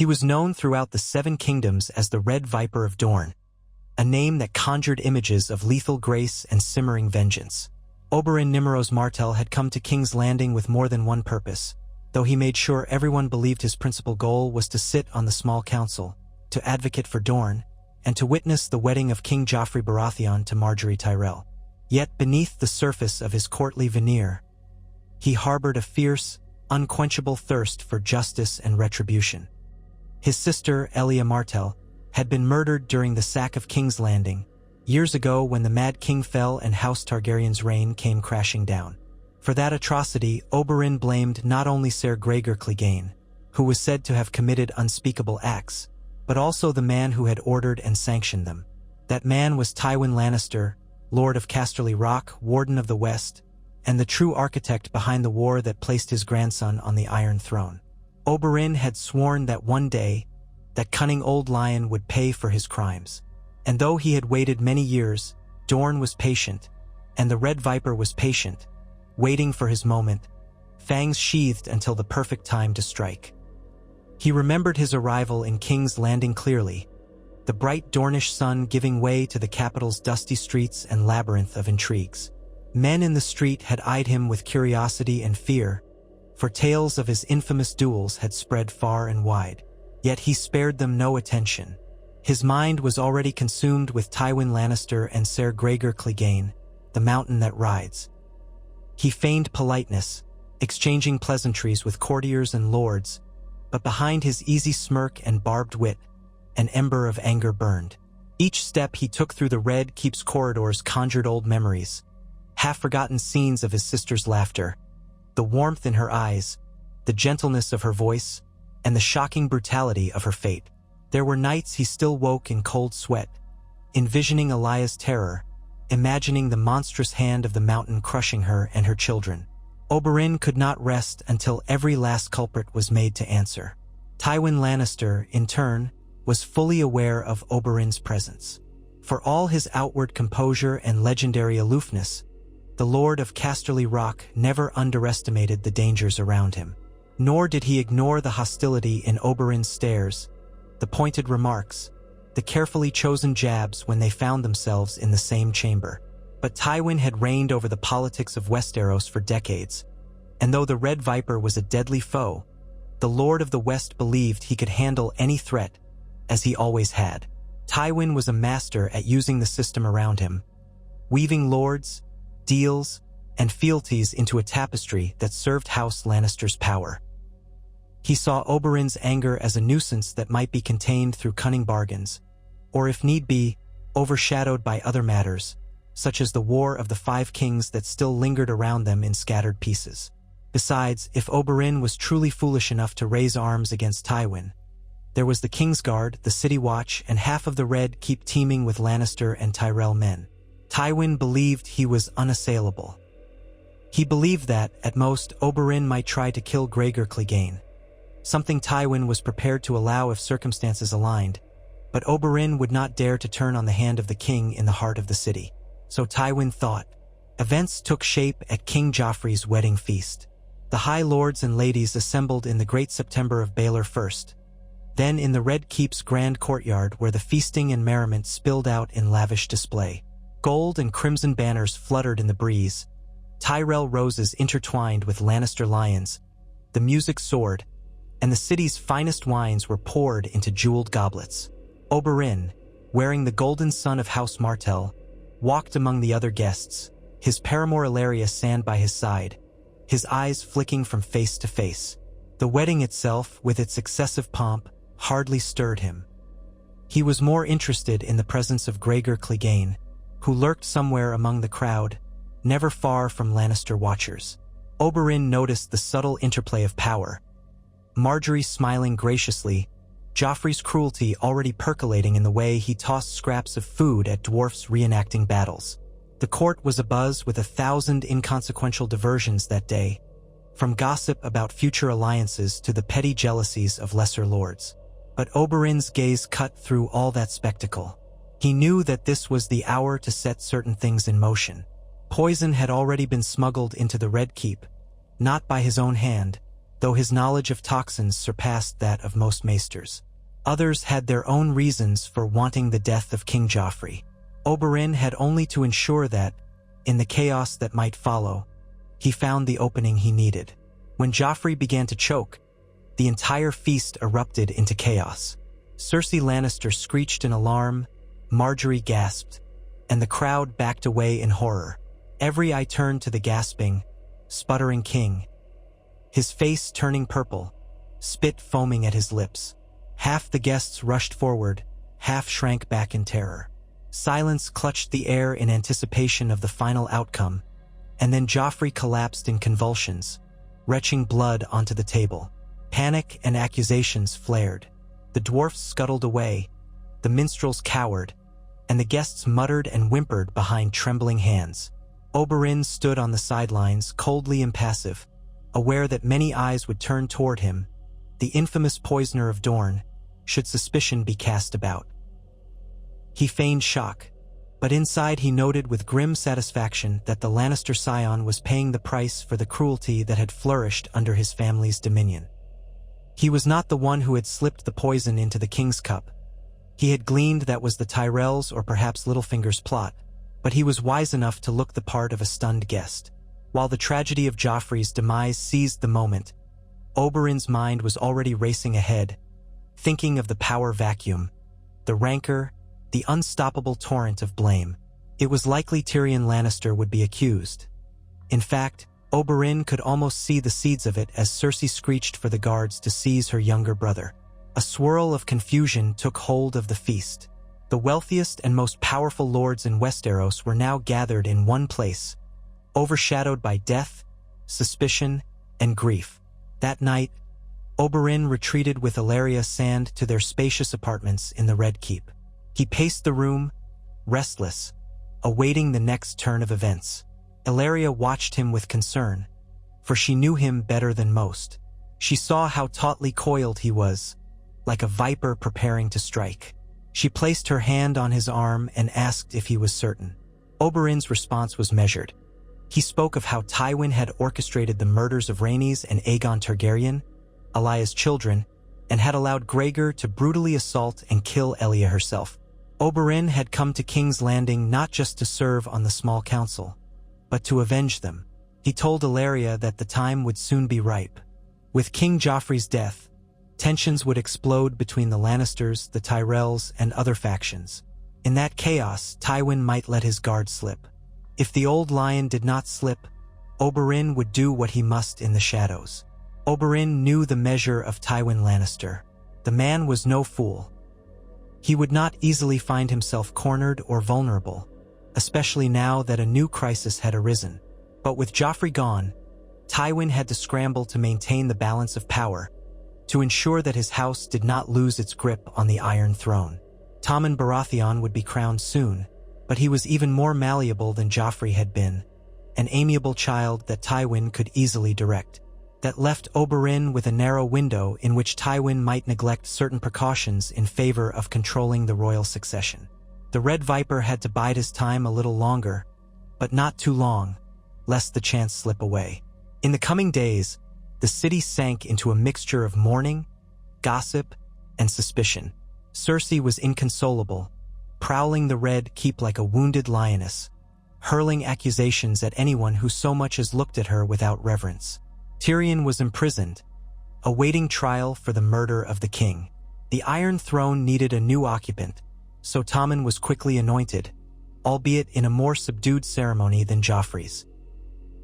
He was known throughout the Seven Kingdoms as the Red Viper of Dorne, a name that conjured images of lethal grace and simmering vengeance. Oberyn Nymeros Martell had come to King's Landing with more than one purpose, though he made sure everyone believed his principal goal was to sit on the small council, to advocate for Dorne, and to witness the wedding of King Joffrey Baratheon to Margaery Tyrell. Yet beneath the surface of his courtly veneer, he harbored a fierce, unquenchable thirst for justice and retribution. His sister, Elia Martell, had been murdered during the sack of King's Landing, years ago when the Mad King fell and House Targaryen's reign came crashing down. For that atrocity, Oberyn blamed not only Ser Gregor Clegane, who was said to have committed unspeakable acts, but also the man who had ordered and sanctioned them. That man was Tywin Lannister, Lord of Casterly Rock, Warden of the West, and the true architect behind the war that placed his grandson on the Iron Throne. Oberyn had sworn that one day, that cunning old lion would pay for his crimes. And though he had waited many years, Dorne was patient, and the Red Viper was patient, waiting for his moment, fangs sheathed until the perfect time to strike. He remembered his arrival in King's Landing clearly, the bright Dornish sun giving way to the capital's dusty streets and labyrinth of intrigues. Men in the street had eyed him with curiosity and fear, for tales of his infamous duels had spread far and wide. Yet he spared them no attention. His mind was already consumed with Tywin Lannister and Ser Gregor Clegane, the mountain that rides. He feigned politeness, exchanging pleasantries with courtiers and lords, but behind his easy smirk and barbed wit, an ember of anger burned. Each step he took through the Red Keep's corridors conjured old memories, half-forgotten scenes of his sister's laughter, the warmth in her eyes, the gentleness of her voice, and the shocking brutality of her fate. There were nights he still woke in cold sweat, envisioning Elia's terror, imagining the monstrous hand of the mountain crushing her and her children. Oberyn could not rest until every last culprit was made to answer. Tywin Lannister, in turn, was fully aware of Oberyn's presence. For all his outward composure and legendary aloofness, the Lord of Casterly Rock never underestimated the dangers around him. Nor did he ignore the hostility in Oberyn's stares, the pointed remarks, the carefully chosen jabs when they found themselves in the same chamber. But Tywin had reigned over the politics of Westeros for decades, and though the Red Viper was a deadly foe, the Lord of the West believed he could handle any threat, as he always had. Tywin was a master at using the system around him, weaving lords, deals, and fealties into a tapestry that served House Lannister's power. He saw Oberyn's anger as a nuisance that might be contained through cunning bargains, or if need be, overshadowed by other matters, such as the War of the Five Kings that still lingered around them in scattered pieces. Besides, if Oberyn was truly foolish enough to raise arms against Tywin, there was the Kingsguard, the City Watch, and half of the Red Keep teeming with Lannister and Tyrell men. Tywin believed he was unassailable. He believed that, at most, Oberyn might try to kill Gregor Clegane, something Tywin was prepared to allow if circumstances aligned, but Oberyn would not dare to turn on the hand of the king in the heart of the city. So Tywin thought. Events took shape at King Joffrey's wedding feast. The high lords and ladies assembled in the Great September of Baelor first, then in the Red Keep's grand courtyard where the feasting and merriment spilled out in lavish display. Gold and crimson banners fluttered in the breeze, Tyrell roses intertwined with Lannister lions, the music soared, and the city's finest wines were poured into jeweled goblets. Oberyn, wearing the golden sun of House Martell, walked among the other guests, his paramour Ilaria stand by his side, his eyes flicking from face to face. The wedding itself, with its excessive pomp, hardly stirred him. He was more interested in the presence of Gregor Clegane, who lurked somewhere among the crowd, never far from Lannister watchers. Oberyn noticed the subtle interplay of power, Margaery smiling graciously, Joffrey's cruelty already percolating in the way he tossed scraps of food at dwarfs reenacting battles. The court was abuzz with 1,000 inconsequential diversions that day, from gossip about future alliances to the petty jealousies of lesser lords. But Oberyn's gaze cut through all that spectacle. He knew that this was the hour to set certain things in motion. Poison had already been smuggled into the Red Keep, not by his own hand, though his knowledge of toxins surpassed that of most maesters. Others had their own reasons for wanting the death of King Joffrey. Oberyn had only to ensure that, in the chaos that might follow, he found the opening he needed. When Joffrey began to choke, the entire feast erupted into chaos. Cersei Lannister screeched in alarm, Margaery gasped, and the crowd backed away in horror. Every eye turned to the gasping, sputtering king, his face turning purple, spit foaming at his lips. Half the guests rushed forward, half shrank back in terror. Silence clutched the air in anticipation of the final outcome, and then Joffrey collapsed in convulsions, retching blood onto the table. Panic and accusations flared. The dwarfs scuttled away, the minstrels cowered, and the guests muttered and whimpered behind trembling hands. Oberyn stood on the sidelines, coldly impassive, aware that many eyes would turn toward him, the infamous poisoner of Dorne, should suspicion be cast about. He feigned shock, but inside he noted with grim satisfaction that the Lannister scion was paying the price for the cruelty that had flourished under his family's dominion. He was not the one who had slipped the poison into the king's cup. He had gleaned that was the Tyrells or perhaps Littlefinger's plot, but he was wise enough to look the part of a stunned guest. While the tragedy of Joffrey's demise seized the moment, Oberyn's mind was already racing ahead, thinking of the power vacuum, the rancor, the unstoppable torrent of blame. It was likely Tyrion Lannister would be accused. In fact, Oberyn could almost see the seeds of it as Cersei screeched for the guards to seize her younger brother. A swirl of confusion took hold of the feast. The wealthiest and most powerful lords in Westeros were now gathered in one place, overshadowed by death, suspicion, and grief. That night, Oberyn retreated with Ellaria Sand to their spacious apartments in the Red Keep. He paced the room, restless, awaiting the next turn of events. Ellaria watched him with concern, for she knew him better than most. She saw how tautly coiled he was, like a viper preparing to strike. She placed her hand on his arm and asked if he was certain. Oberyn's response was measured. He spoke of how Tywin had orchestrated the murders of Rhaenys and Aegon Targaryen, Elaya's children, and had allowed Gregor to brutally assault and kill Elia herself. Oberyn had come to King's Landing not just to serve on the small council, but to avenge them. He told Ellaria that the time would soon be ripe. With King Joffrey's death, tensions would explode between the Lannisters, the Tyrells, and other factions. In that chaos, Tywin might let his guard slip. If the old lion did not slip, Oberyn would do what he must in the shadows. Oberyn knew the measure of Tywin Lannister. The man was no fool. He would not easily find himself cornered or vulnerable, especially now that a new crisis had arisen. But with Joffrey gone, Tywin had to scramble to maintain the balance of power, to ensure that his house did not lose its grip on the Iron Throne. Tommen Baratheon would be crowned soon, but he was even more malleable than Joffrey had been, an amiable child that Tywin could easily direct. That left Oberyn with a narrow window in which Tywin might neglect certain precautions in favor of controlling the royal succession. The Red Viper had to bide his time a little longer, but not too long, lest the chance slip away. In the coming days, the city sank into a mixture of mourning, gossip, and suspicion. Cersei was inconsolable, prowling the Red Keep like a wounded lioness, hurling accusations at anyone who so much as looked at her without reverence. Tyrion was imprisoned, awaiting trial for the murder of the king. The Iron Throne needed a new occupant, so Tommen was quickly anointed, albeit in a more subdued ceremony than Joffrey's.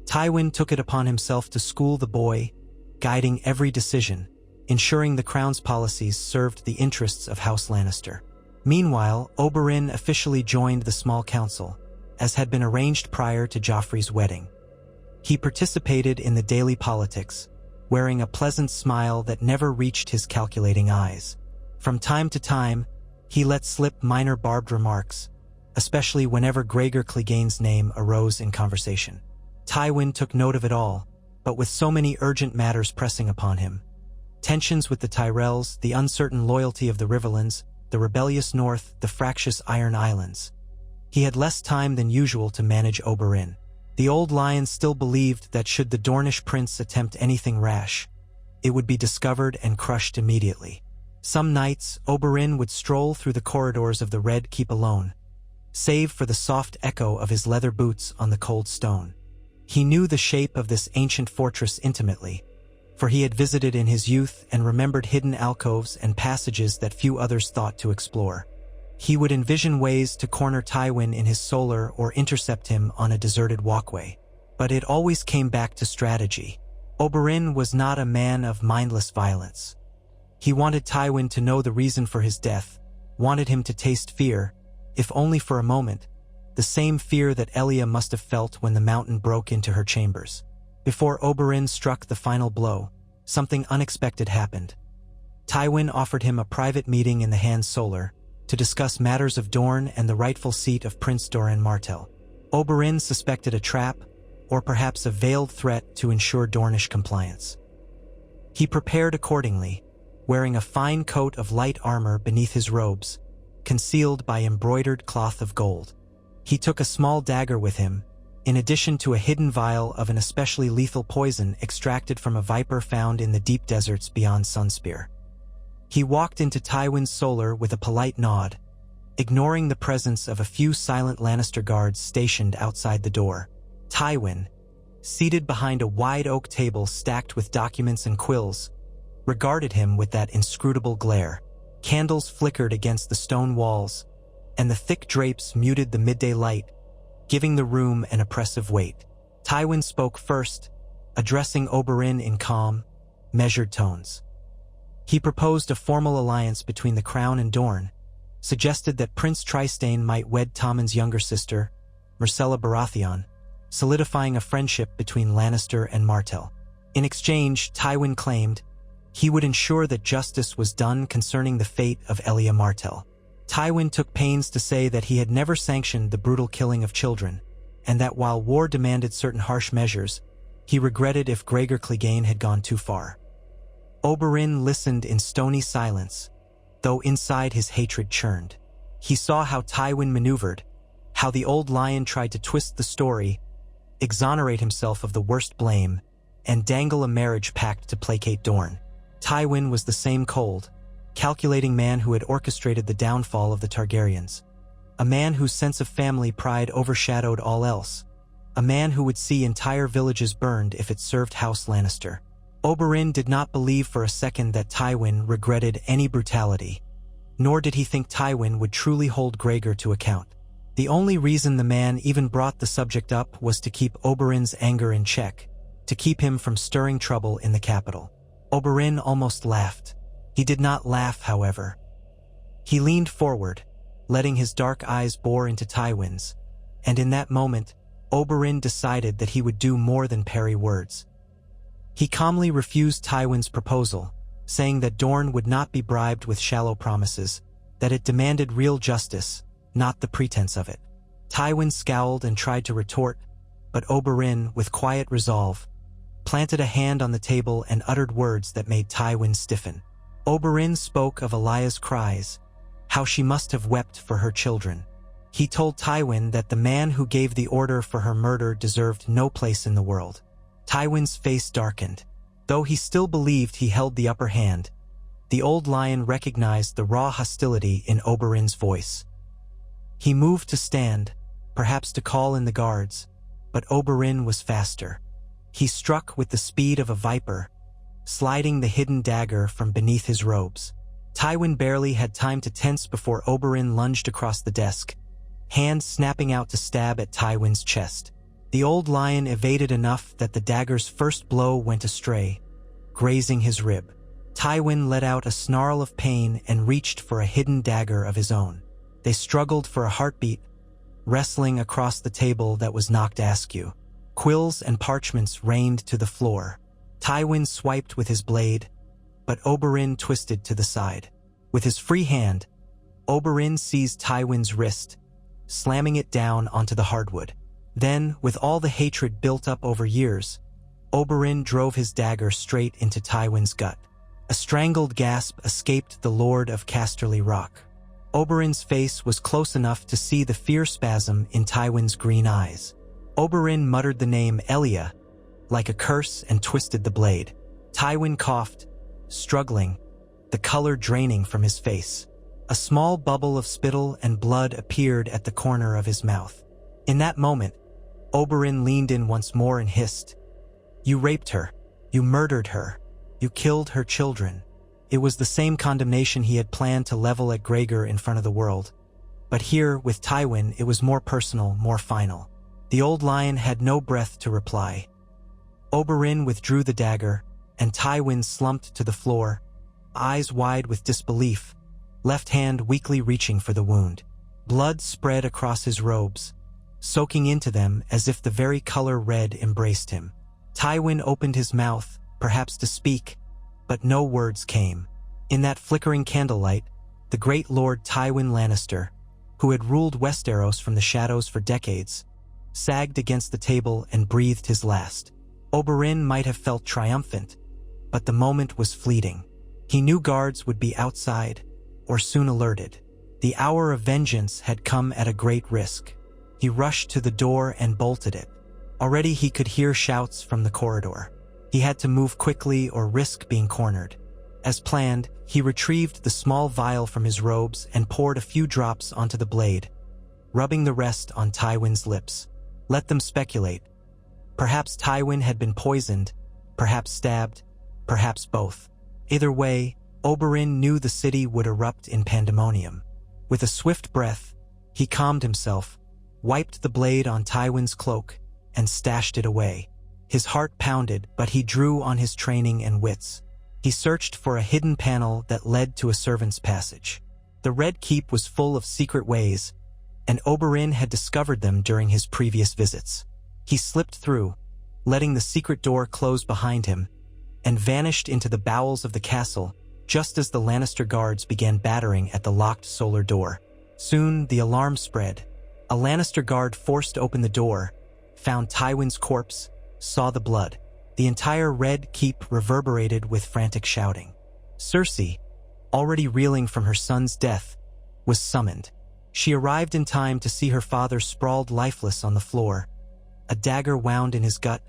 Tywin took it upon himself to school the boy, guiding every decision, ensuring the crown's policies served the interests of House Lannister. Meanwhile, Oberyn officially joined the small council, as had been arranged prior to Joffrey's wedding. He participated in the daily politics, wearing a pleasant smile that never reached his calculating eyes. From time to time, he let slip minor barbed remarks, especially whenever Gregor Clegane's name arose in conversation. Tywin took note of it all, but with so many urgent matters pressing upon him, tensions with the Tyrells, the uncertain loyalty of the Riverlands, the rebellious North, the fractious Iron Islands, he had less time than usual to manage Oberyn. The old lion still believed that should the Dornish prince attempt anything rash, it would be discovered and crushed immediately. Some nights, Oberyn would stroll through the corridors of the Red Keep alone, save for the soft echo of his leather boots on the cold stone. He knew the shape of this ancient fortress intimately, for he had visited in his youth and remembered hidden alcoves and passages that few others thought to explore. He would envision ways to corner Tywin in his solar or intercept him on a deserted walkway. But it always came back to strategy. Oberyn was not a man of mindless violence. He wanted Tywin to know the reason for his death, wanted him to taste fear, if only for a moment, the same fear that Elia must have felt when the mountain broke into her chambers. Before Oberyn struck the final blow, something unexpected happened. Tywin offered him a private meeting in the Hand Solar to discuss matters of Dorne and the rightful seat of Prince Doran Martell. Oberyn suspected a trap, or perhaps a veiled threat to ensure Dornish compliance. He prepared accordingly, wearing a fine coat of light armor beneath his robes, concealed by embroidered cloth of gold. He took a small dagger with him, in addition to a hidden vial of an especially lethal poison extracted from a viper found in the deep deserts beyond Sunspear. He walked into Tywin's solar with a polite nod, ignoring the presence of a few silent Lannister guards stationed outside the door. Tywin, seated behind a wide oak table stacked with documents and quills, regarded him with that inscrutable glare. Candles flickered against the stone walls, and the thick drapes muted the midday light, giving the room an oppressive weight. Tywin spoke first, addressing Oberyn in calm, measured tones. He proposed a formal alliance between the Crown and Dorne, suggested that Prince Trystane might wed Tommen's younger sister, Myrcella Baratheon, solidifying a friendship between Lannister and Martell. In exchange, Tywin claimed he would ensure that justice was done concerning the fate of Elia Martell. Tywin took pains to say that he had never sanctioned the brutal killing of children, and that while war demanded certain harsh measures, he regretted if Gregor Clegane had gone too far. Oberyn listened in stony silence, though inside his hatred churned. He saw how Tywin maneuvered, how the old lion tried to twist the story, exonerate himself of the worst blame, and dangle a marriage pact to placate Dorne. Tywin was the same cold, calculating man who had orchestrated the downfall of the Targaryens, a man whose sense of family pride overshadowed all else, a man who would see entire villages burned if it served House Lannister. Oberyn did not believe for a second that Tywin regretted any brutality, nor did he think Tywin would truly hold Gregor to account. The only reason the man even brought the subject up was to keep Oberyn's anger in check, to keep him from stirring trouble in the capital. Oberyn almost laughed. He did not laugh, however. He leaned forward, letting his dark eyes bore into Tywin's, and in that moment, Oberyn decided that he would do more than parry words. He calmly refused Tywin's proposal, saying that Dorne would not be bribed with shallow promises, that it demanded real justice, not the pretense of it. Tywin scowled and tried to retort, but Oberyn, with quiet resolve, planted a hand on the table and uttered words that made Tywin stiffen. Oberyn spoke of Elia's cries, how she must have wept for her children. He told Tywin that the man who gave the order for her murder deserved no place in the world. Tywin's face darkened. Though he still believed he held the upper hand, the old lion recognized the raw hostility in Oberyn's voice. He moved to stand, perhaps to call in the guards, but Oberyn was faster. He struck with the speed of a viper, sliding the hidden dagger from beneath his robes. Tywin barely had time to tense before Oberyn lunged across the desk, hand snapping out to stab at Tywin's chest. The old lion evaded enough that the dagger's first blow went astray, grazing his rib. Tywin let out a snarl of pain and reached for a hidden dagger of his own. They struggled for a heartbeat, wrestling across the table that was knocked askew. Quills and parchments rained to the floor. Tywin swiped with his blade, but Oberyn twisted to the side. With his free hand, Oberyn seized Tywin's wrist, slamming it down onto the hardwood. Then, with all the hatred built up over years, Oberyn drove his dagger straight into Tywin's gut. A strangled gasp escaped the Lord of Casterly Rock. Oberyn's face was close enough to see the fear spasm in Tywin's green eyes. Oberyn muttered the name Elia, like a curse, and twisted the blade. Tywin coughed, struggling, the color draining from his face. A small bubble of spittle and blood appeared at the corner of his mouth. In that moment, Oberyn leaned in once more and hissed, "You raped her. You murdered her. You killed her children." It was the same condemnation he had planned to level at Gregor in front of the world. But here, with Tywin, it was more personal, more final. The old lion had no breath to reply. Oberyn withdrew the dagger, and Tywin slumped to the floor, eyes wide with disbelief, left hand weakly reaching for the wound. Blood spread across his robes, soaking into them as if the very color red embraced him. Tywin opened his mouth, perhaps to speak, but no words came. In that flickering candlelight, the great Lord Tywin Lannister, who had ruled Westeros from the shadows for decades, sagged against the table and breathed his last. Oberyn might have felt triumphant, but the moment was fleeting. He knew guards would be outside, or soon alerted. The hour of vengeance had come at a great risk. He rushed to the door and bolted it. Already he could hear shouts from the corridor. He had to move quickly or risk being cornered. As planned, he retrieved the small vial from his robes and poured a few drops onto the blade, rubbing the rest on Tywin's lips. Let them speculate. Perhaps Tywin had been poisoned, perhaps stabbed, perhaps both. Either way, Oberyn knew the city would erupt in pandemonium. With a swift breath, he calmed himself, wiped the blade on Tywin's cloak, and stashed it away. His heart pounded, but he drew on his training and wits. He searched for a hidden panel that led to a servant's passage. The Red Keep was full of secret ways, and Oberyn had discovered them during his previous visits. He slipped through, letting the secret door close behind him, and vanished into the bowels of the castle just as the Lannister guards began battering at the locked solar door. Soon, the alarm spread. A Lannister guard forced open the door, found Tywin's corpse, saw the blood. The entire Red Keep reverberated with frantic shouting. Cersei, already reeling from her son's death, was summoned. She arrived in time to see her father sprawled lifeless on the floor, a dagger wound in his gut,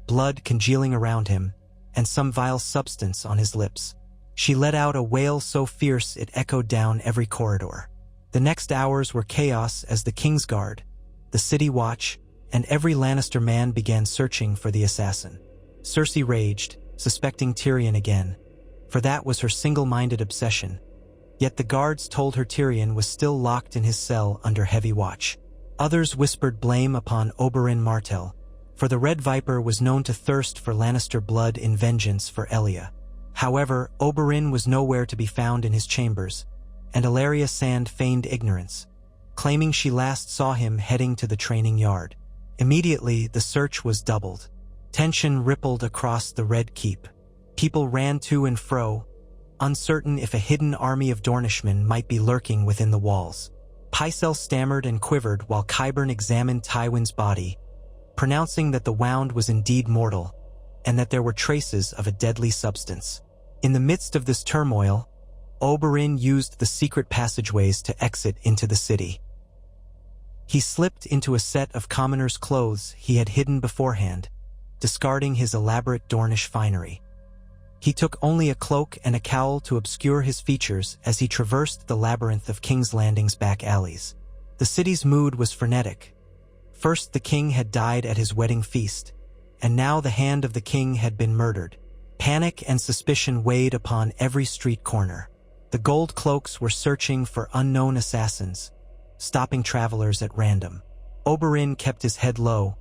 blood congealing around him, and some vile substance on his lips. She let out a wail so fierce it echoed down every corridor. The next hours were chaos as the Kingsguard, the City Watch, and every Lannister man began searching for the assassin. Cersei raged, suspecting Tyrion again, for that was her single-minded obsession. Yet the guards told her Tyrion was still locked in his cell under heavy watch. Others whispered blame upon Oberyn Martell, for the Red Viper was known to thirst for Lannister blood in vengeance for Elia. However, Oberyn was nowhere to be found in his chambers, and Ilaria Sand feigned ignorance, claiming she last saw him heading to the training yard. Immediately, the search was doubled. Tension rippled across the Red Keep. People ran to and fro, uncertain if a hidden army of Dornishmen might be lurking within the walls. Pycelle stammered and quivered while Qyburn examined Tywin's body, pronouncing that the wound was indeed mortal, and that there were traces of a deadly substance. In the midst of this turmoil, Oberyn used the secret passageways to exit into the city. He slipped into a set of commoner's clothes he had hidden beforehand, discarding his elaborate Dornish finery. He took only a cloak and a cowl to obscure his features as he traversed the labyrinth of King's Landing's back alleys. The city's mood was frenetic. First, the king had died at his wedding feast, and now the hand of the king had been murdered. Panic and suspicion weighed upon every street corner. The gold cloaks were searching for unknown assassins, stopping travelers at random. Oberyn kept his head low,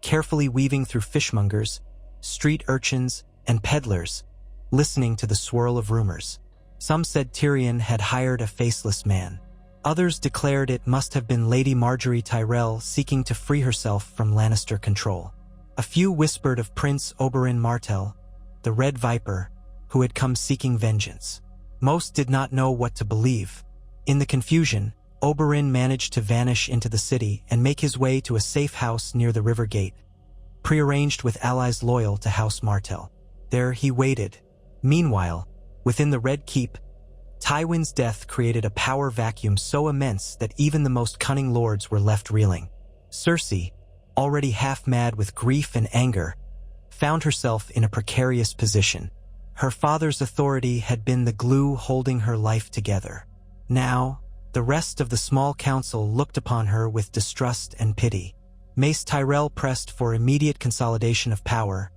carefully weaving through fishmongers, street urchins, and peddlers, listening to the swirl of rumors. Some said Tyrion had hired a faceless man. Others declared it must have been Lady Margaery Tyrell seeking to free herself from Lannister control. A few whispered of Prince Oberyn Martell, the Red Viper, who had come seeking vengeance. Most did not know what to believe. In the confusion, Oberyn managed to vanish into the city and make his way to a safe house near the river gate, prearranged with allies loyal to House Martell. There he waited. Meanwhile, within the Red Keep, Tywin's death created a power vacuum so immense that even the most cunning lords were left reeling. Cersei, already half mad with grief and anger, found herself in a precarious position. Her father's authority had been the glue holding her life together. Now, the rest of the small council looked upon her with distrust and pity. Mace Tyrell pressed for immediate consolidation of power,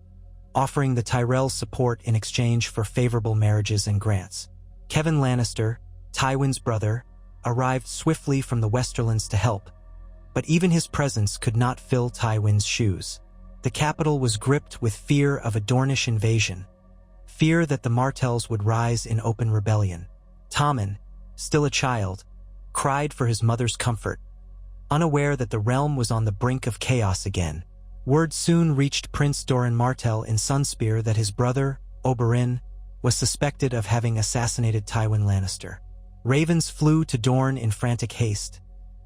offering the Tyrells support in exchange for favorable marriages and grants. Kevan Lannister, Tywin's brother, arrived swiftly from the Westerlands to help, but even his presence could not fill Tywin's shoes. The capital was gripped with fear of a Dornish invasion, fear that the Martells would rise in open rebellion. Tommen, still a child, cried for his mother's comfort, unaware that the realm was on the brink of chaos again. Word soon reached Prince Doran Martell in Sunspear that his brother, Oberyn, was suspected of having assassinated Tywin Lannister. Ravens flew to Dorne in frantic haste,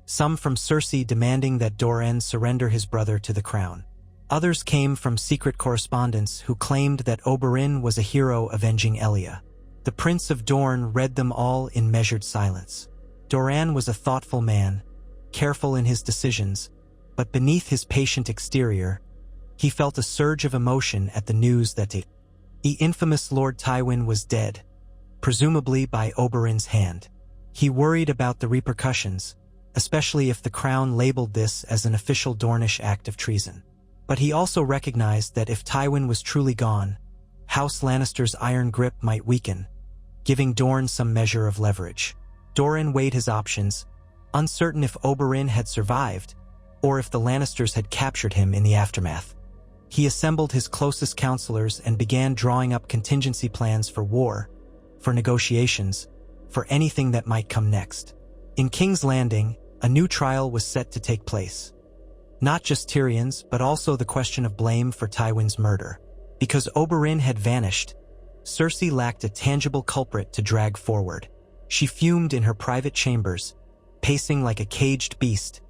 some from Cersei demanding that Doran surrender his brother to the crown. Others came from secret correspondents who claimed that Oberyn was a hero avenging Elia. The Prince of Dorne read them all in measured silence. Doran was a thoughtful man, careful in his decisions, but beneath his patient exterior, he felt a surge of emotion at the news that the infamous Lord Tywin was dead, presumably by Oberyn's hand. He worried about the repercussions, especially if the crown labeled this as an official Dornish act of treason. But he also recognized that if Tywin was truly gone, House Lannister's iron grip might weaken, giving Dorne some measure of leverage. Doran weighed his options, uncertain if Oberyn had survived, or if the Lannisters had captured him in the aftermath. He assembled his closest counselors and began drawing up contingency plans for war, for negotiations, for anything that might come next. In King's Landing, a new trial was set to take place. Not just Tyrion's, but also the question of blame for Tywin's murder. Because Oberyn had vanished, Cersei lacked a tangible culprit to drag forward. She fumed in her private chambers, pacing like a caged beast,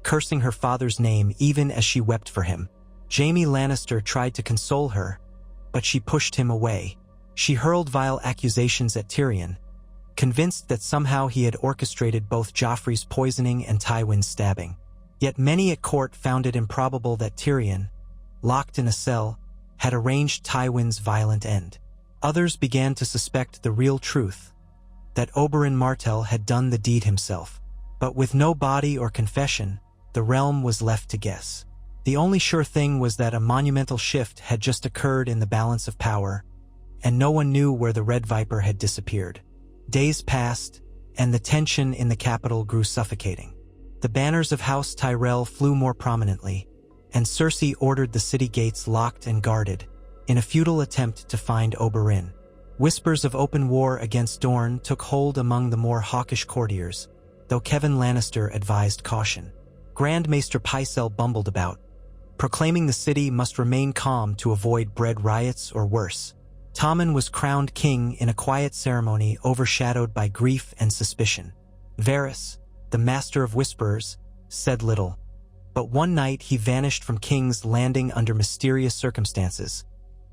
cursing her father's name even as she wept for him. Jaime Lannister tried to console her, but she pushed him away. She hurled vile accusations at Tyrion, convinced that somehow he had orchestrated both Joffrey's poisoning and Tywin's stabbing. Yet many at court found it improbable that Tyrion, locked in a cell, had arranged Tywin's violent end. Others began to suspect the real truth, that Oberyn Martell had done the deed himself. But with no body or confession, the realm was left to guess. The only sure thing was that a monumental shift had just occurred in the balance of power, and no one knew where the Red Viper had disappeared. Days passed, and the tension in the capital grew suffocating. The banners of House Tyrell flew more prominently, and Cersei ordered the city gates locked and guarded, in a futile attempt to find Oberyn. Whispers of open war against Dorne took hold among the more hawkish courtiers, though Kevan Lannister advised caution. Grand Maester Pycelle bumbled about, proclaiming the city must remain calm to avoid bread riots or worse. Tommen was crowned king in a quiet ceremony overshadowed by grief and suspicion. Varys, the master of whisperers, said little, but one night he vanished from King's Landing under mysterious circumstances,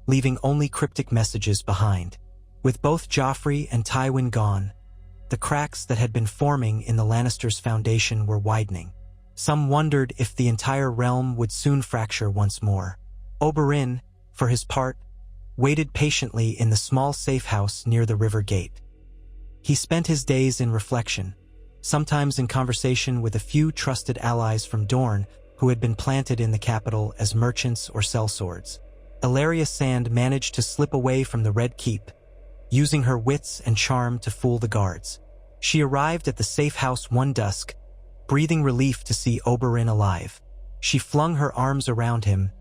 leaving only cryptic messages behind. With both Joffrey and Tywin gone, the cracks that had been forming in the Lannisters' foundation were widening. Some wondered if the entire realm would soon fracture once more. Oberyn, for his part, waited patiently in the small safe house near the river gate. He spent his days in reflection, sometimes in conversation with a few trusted allies from Dorne who had been planted in the capital as merchants or sellswords. Ellaria Sand managed to slip away from the Red Keep, using her wits and charm to fool the guards. She arrived at the safe house one dusk, breathing relief to see Oberyn alive. She flung her arms around him,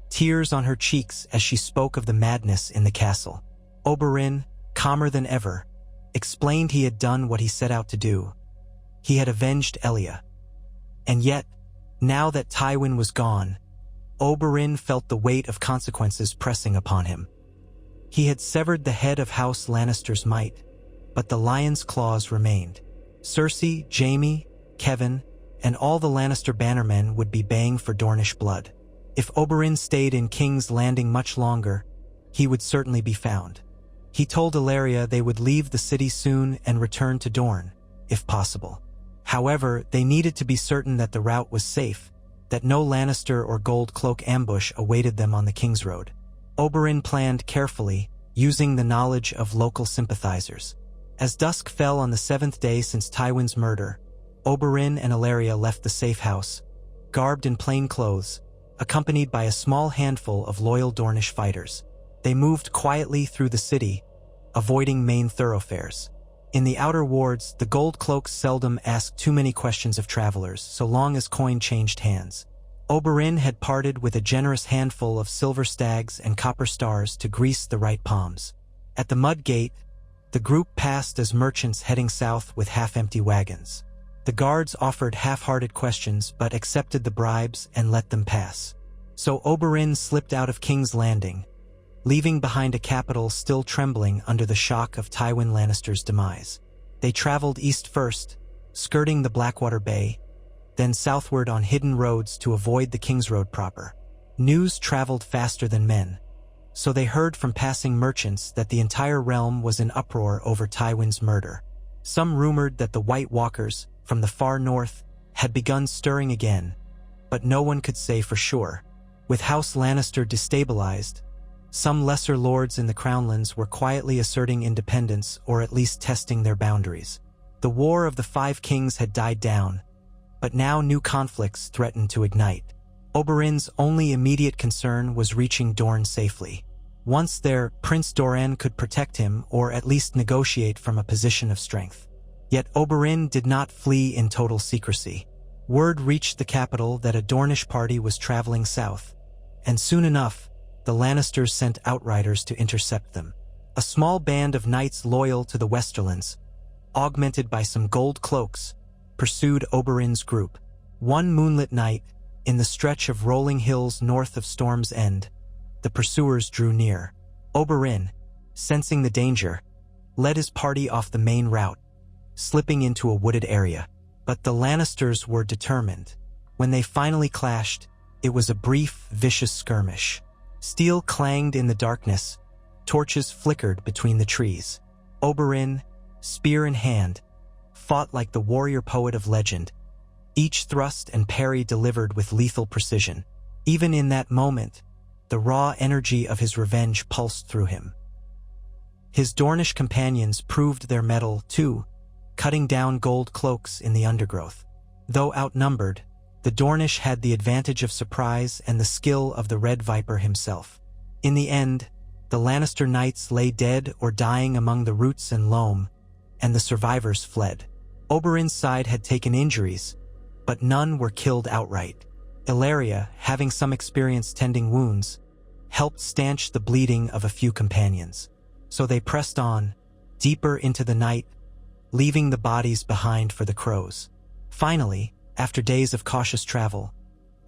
tears on her cheeks as she spoke of the madness in the castle. Oberyn, calmer than ever, explained he had done what he set out to do. He had avenged Elia. And yet, now that Tywin was gone, Oberyn felt the weight of consequences pressing upon him. He had severed the head of House Lannister's might, but the lion's claws remained. Cersei, Jaime, Kevan, and all the Lannister bannermen would be baying for Dornish blood. If Oberyn stayed in King's Landing much longer, he would certainly be found. He told Ellaria they would leave the city soon and return to Dorne, if possible. However, they needed to be certain that the route was safe, that no Lannister or Gold Cloak ambush awaited them on the King's Road. Oberyn planned carefully, using the knowledge of local sympathizers. As dusk fell on the 7th day since Tywin's murder, Oberyn and Ellaria left the safe house, garbed in plain clothes, accompanied by a small handful of loyal Dornish fighters. They moved quietly through the city, avoiding main thoroughfares. In the outer wards, the gold cloaks seldom asked too many questions of travelers, so long as coin changed hands. Oberyn had parted with a generous handful of silver stags and copper stars to grease the right palms. At the mud gate, the group passed as merchants heading south with half-empty wagons. The guards offered half-hearted questions but accepted the bribes and let them pass. So Oberyn slipped out of King's Landing, leaving behind a capital still trembling under the shock of Tywin Lannister's demise. They traveled east first, skirting the Blackwater Bay, then southward on hidden roads to avoid the King's Road proper. News traveled faster than men, so they heard from passing merchants that the entire realm was in uproar over Tywin's murder. Some rumored that the White Walkers, from the far north, had begun stirring again, but no one could say for sure. With House Lannister destabilized, some lesser lords in the Crownlands were quietly asserting independence or at least testing their boundaries. The War of the Five Kings had died down, but now new conflicts threatened to ignite. Oberyn's only immediate concern was reaching Dorne safely. Once there, Prince Doran could protect him or at least negotiate from a position of strength. Yet Oberyn did not flee in total secrecy. Word reached the capital that a Dornish party was traveling south, and soon enough, the Lannisters sent outriders to intercept them. A small band of knights loyal to the Westerlands, augmented by some gold cloaks, pursued Oberyn's group. One moonlit night, in the stretch of rolling hills north of Storm's End, the pursuers drew near. Oberyn, sensing the danger, led his party off the main route, slipping into a wooded area. But the Lannisters were determined. When they finally clashed, it was a brief, vicious skirmish. Steel clanged in the darkness, torches flickered between the trees. Oberyn, spear in hand, fought like the warrior poet of legend, each thrust and parry delivered with lethal precision. Even in that moment, the raw energy of his revenge pulsed through him. His Dornish companions proved their mettle, too, cutting down gold cloaks in the undergrowth. Though outnumbered, the Dornish had the advantage of surprise and the skill of the Red Viper himself. In the end, the Lannister knights lay dead or dying among the roots and loam, and the survivors fled. Oberyn's side had taken injuries, but none were killed outright. Ellaria, having some experience tending wounds, helped stanch the bleeding of a few companions. So they pressed on, deeper into the night, leaving the bodies behind for the crows. Finally, after days of cautious travel,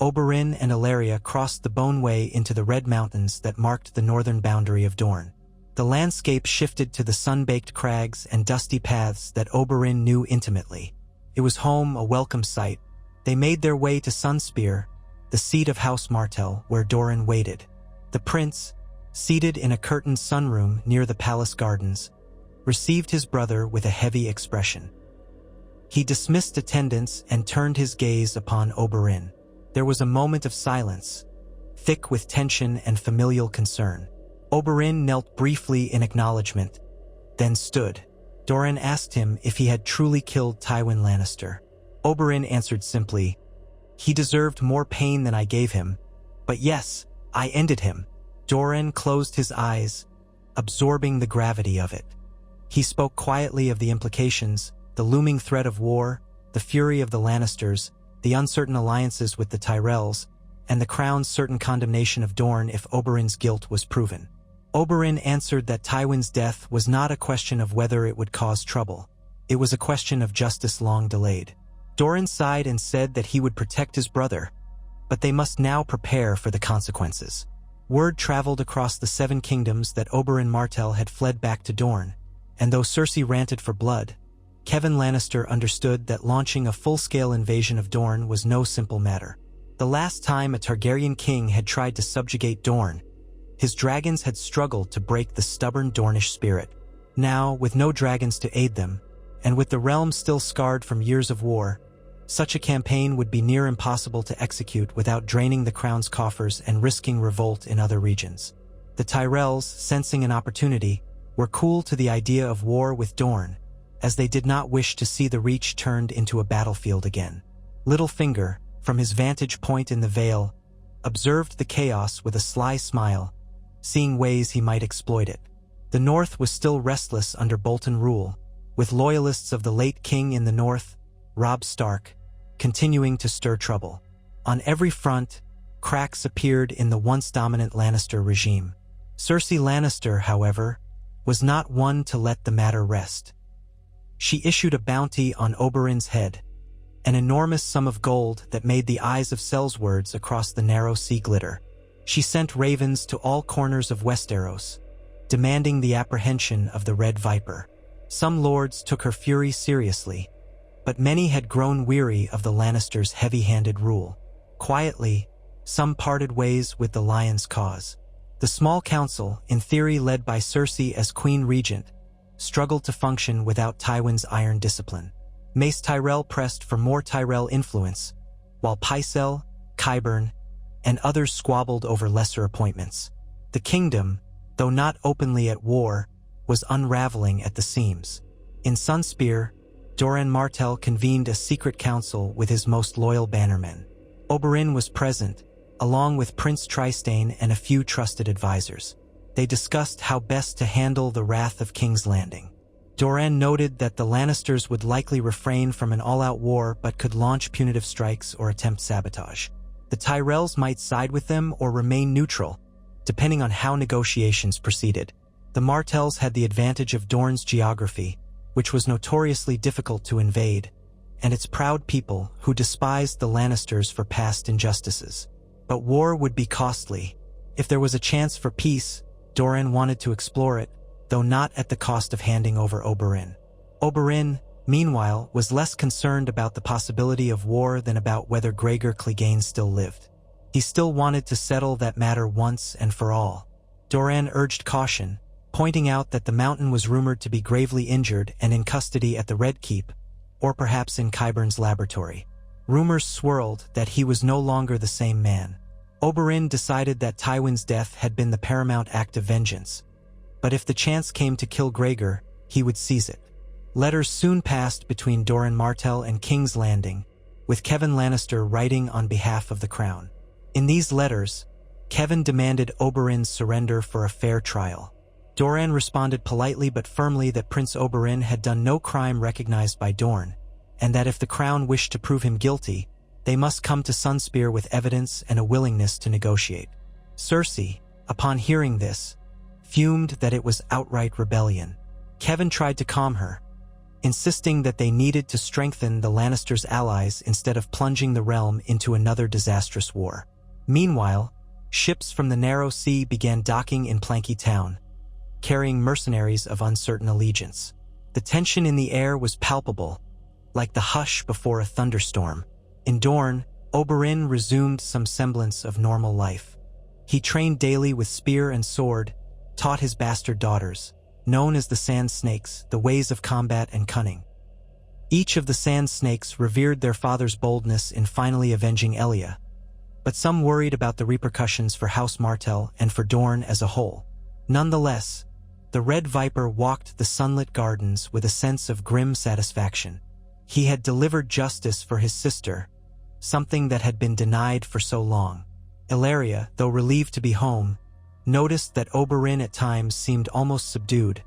Oberyn and Ellaria crossed the Bone Way into the Red Mountains that marked the northern boundary of Dorne. The landscape shifted to the sun-baked crags and dusty paths that Oberyn knew intimately. It was home, a welcome sight. They made their way to Sunspear, the seat of House Martell, where Doran waited. The prince, seated in a curtained sunroom near the palace gardens, received his brother with a heavy expression. He dismissed attendants and turned his gaze upon Oberyn. There was a moment of silence, thick with tension and familial concern. Oberyn knelt briefly in acknowledgement, then stood. Doran asked him if he had truly killed Tywin Lannister. Oberyn answered simply, "He deserved more pain than I gave him, but yes, I ended him." Doran closed his eyes, absorbing the gravity of it. He spoke quietly of the implications, the looming threat of war, the fury of the Lannisters, the uncertain alliances with the Tyrells, and the Crown's certain condemnation of Dorne if Oberyn's guilt was proven. Oberyn answered that Tywin's death was not a question of whether it would cause trouble. It was a question of justice long delayed. Doran sighed and said that he would protect his brother, but they must now prepare for the consequences. Word traveled across the Seven Kingdoms that Oberyn Martell had fled back to Dorne, and though Cersei ranted for blood, Kevan Lannister understood that launching a full-scale invasion of Dorne was no simple matter. The last time a Targaryen king had tried to subjugate Dorne, his dragons had struggled to break the stubborn Dornish spirit. Now, with no dragons to aid them, and with the realm still scarred from years of war, such a campaign would be near impossible to execute without draining the crown's coffers and risking revolt in other regions. The Tyrells, sensing an opportunity, were cool to the idea of war with Dorne, as they did not wish to see the Reach turned into a battlefield again. Littlefinger, from his vantage point in the Vale, observed the chaos with a sly smile, seeing ways he might exploit it. The North was still restless under Bolton rule, with loyalists of the late king in the north, Robb Stark, continuing to stir trouble. On every front, cracks appeared in the once dominant Lannister regime. Cersei Lannister, however, was not one to let the matter rest. She issued a bounty on Oberyn's head, an enormous sum of gold that made the eyes of Sellswords across the narrow sea glitter. She sent ravens to all corners of Westeros, demanding the apprehension of the Red Viper. Some lords took her fury seriously, but many had grown weary of the Lannisters' heavy-handed rule. Quietly, some parted ways with the Lion's cause. The small council, in theory led by Cersei as Queen Regent, struggled to function without Tywin's iron discipline. Mace Tyrell pressed for more Tyrell influence, while Pycelle, Qyburn, and others squabbled over lesser appointments. The kingdom, though not openly at war, was unraveling at the seams. In Sunspear, Doran Martell convened a secret council with his most loyal bannermen. Oberyn was present, along with Prince Trystane and a few trusted advisors. They discussed how best to handle the wrath of King's Landing. Doran noted that the Lannisters would likely refrain from an all-out war but could launch punitive strikes or attempt sabotage. The Tyrells might side with them or remain neutral, depending on how negotiations proceeded. The Martells had the advantage of Dorne's geography, which was notoriously difficult to invade, and its proud people who despised the Lannisters for past injustices. But war would be costly. If there was a chance for peace, Doran wanted to explore it, though not at the cost of handing over Oberyn. Oberyn, meanwhile, was less concerned about the possibility of war than about whether Gregor Clegane still lived. He still wanted to settle that matter once and for all. Doran urged caution, pointing out that the Mountain was rumored to be gravely injured and in custody at the Red Keep, or perhaps in Qyburn's laboratory. Rumors swirled that he was no longer the same man. Oberyn decided that Tywin's death had been the paramount act of vengeance, but if the chance came to kill Gregor, he would seize it. Letters soon passed between Doran Martell and King's Landing, with Kevan Lannister writing on behalf of the crown. In these letters, Kevan demanded Oberyn's surrender for a fair trial. Doran responded politely but firmly that Prince Oberyn had done no crime recognized by Dorne, and that if the crown wished to prove him guilty, they must come to Sunspear with evidence and a willingness to negotiate. Cersei, upon hearing this, fumed that it was outright rebellion. Kevan tried to calm her, insisting that they needed to strengthen the Lannisters' allies instead of plunging the realm into another disastrous war. Meanwhile, ships from the Narrow Sea began docking in Planky Town, carrying mercenaries of uncertain allegiance. The tension in the air was palpable, like the hush before a thunderstorm. In Dorne, Oberyn resumed some semblance of normal life. He trained daily with spear and sword, taught his bastard daughters, known as the Sand Snakes, the ways of combat and cunning. Each of the Sand Snakes revered their father's boldness in finally avenging Elia, but some worried about the repercussions for House Martell and for Dorne as a whole. Nonetheless, the Red Viper walked the sunlit gardens with a sense of grim satisfaction. He had delivered justice for his sister, something that had been denied for so long. Illyria, though relieved to be home, noticed that Oberyn at times seemed almost subdued,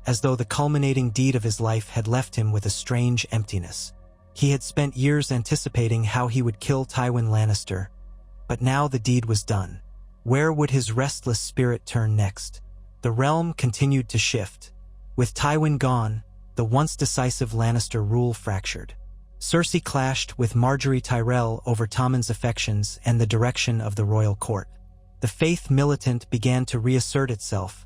as though the culminating deed of his life had left him with a strange emptiness. He had spent years anticipating how he would kill Tywin Lannister, but now the deed was done. Where would his restless spirit turn next? The realm continued to shift. With Tywin gone, the once decisive Lannister rule fractured. Cersei clashed with Margaery Tyrell over Tommen's affections and the direction of the royal court. The faith militant began to reassert itself,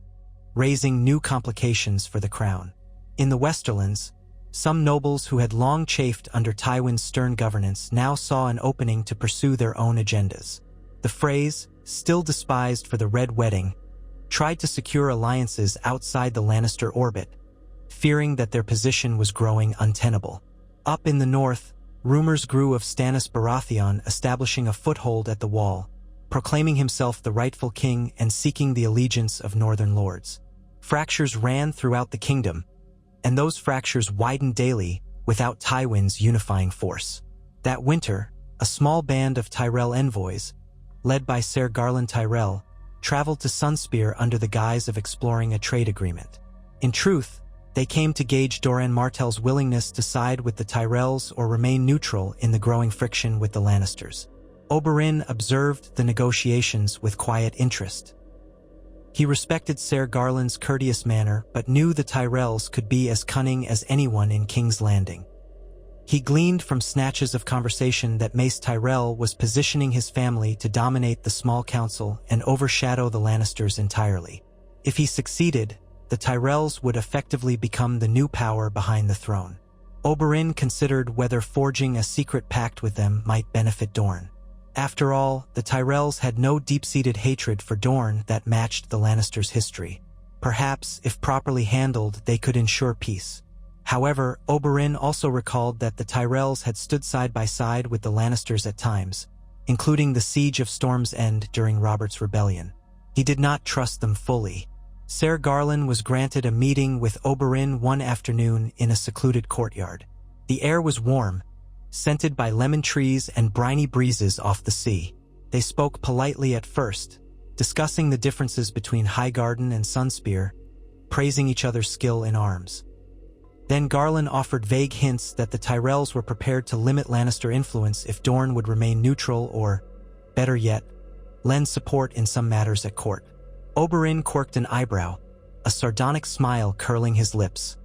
raising new complications for the crown. In the Westerlands, some nobles who had long chafed under Tywin's stern governance now saw an opening to pursue their own agendas. The Freys, still despised for the Red Wedding, tried to secure alliances outside the Lannister orbit, fearing that their position was growing untenable. Up in the north, rumors grew of Stannis Baratheon establishing a foothold at the Wall, proclaiming himself the rightful king and seeking the allegiance of northern lords. Fractures ran throughout the kingdom, and those fractures widened daily without Tywin's unifying force. That winter, a small band of Tyrell envoys, led by Ser Garland Tyrell, traveled to Sunspear under the guise of exploring a trade agreement. In truth, they came to gauge Doran Martell's willingness to side with the Tyrells or remain neutral in the growing friction with the Lannisters. Oberyn observed the negotiations with quiet interest. He respected Ser Garland's courteous manner but knew the Tyrells could be as cunning as anyone in King's Landing. He gleaned from snatches of conversation that Mace Tyrell was positioning his family to dominate the small council and overshadow the Lannisters entirely. If he succeeded, the Tyrells would effectively become the new power behind the throne. Oberyn considered whether forging a secret pact with them might benefit Dorne. After all, the Tyrells had no deep-seated hatred for Dorne that matched the Lannisters' history. Perhaps, if properly handled, they could ensure peace. However, Oberyn also recalled that the Tyrells had stood side by side with the Lannisters at times, including the Siege of Storm's End during Robert's Rebellion. He did not trust them fully. Ser Garland was granted a meeting with Oberyn one afternoon in a secluded courtyard. The air was warm, scented by lemon trees and briny breezes off the sea. They spoke politely at first, discussing the differences between Highgarden and Sunspear, praising each other's skill in arms. Then Garland offered vague hints that the Tyrells were prepared to limit Lannister influence if Dorne would remain neutral or, better yet, lend support in some matters at court. Oberyn quirked an eyebrow, a sardonic smile curling his lips.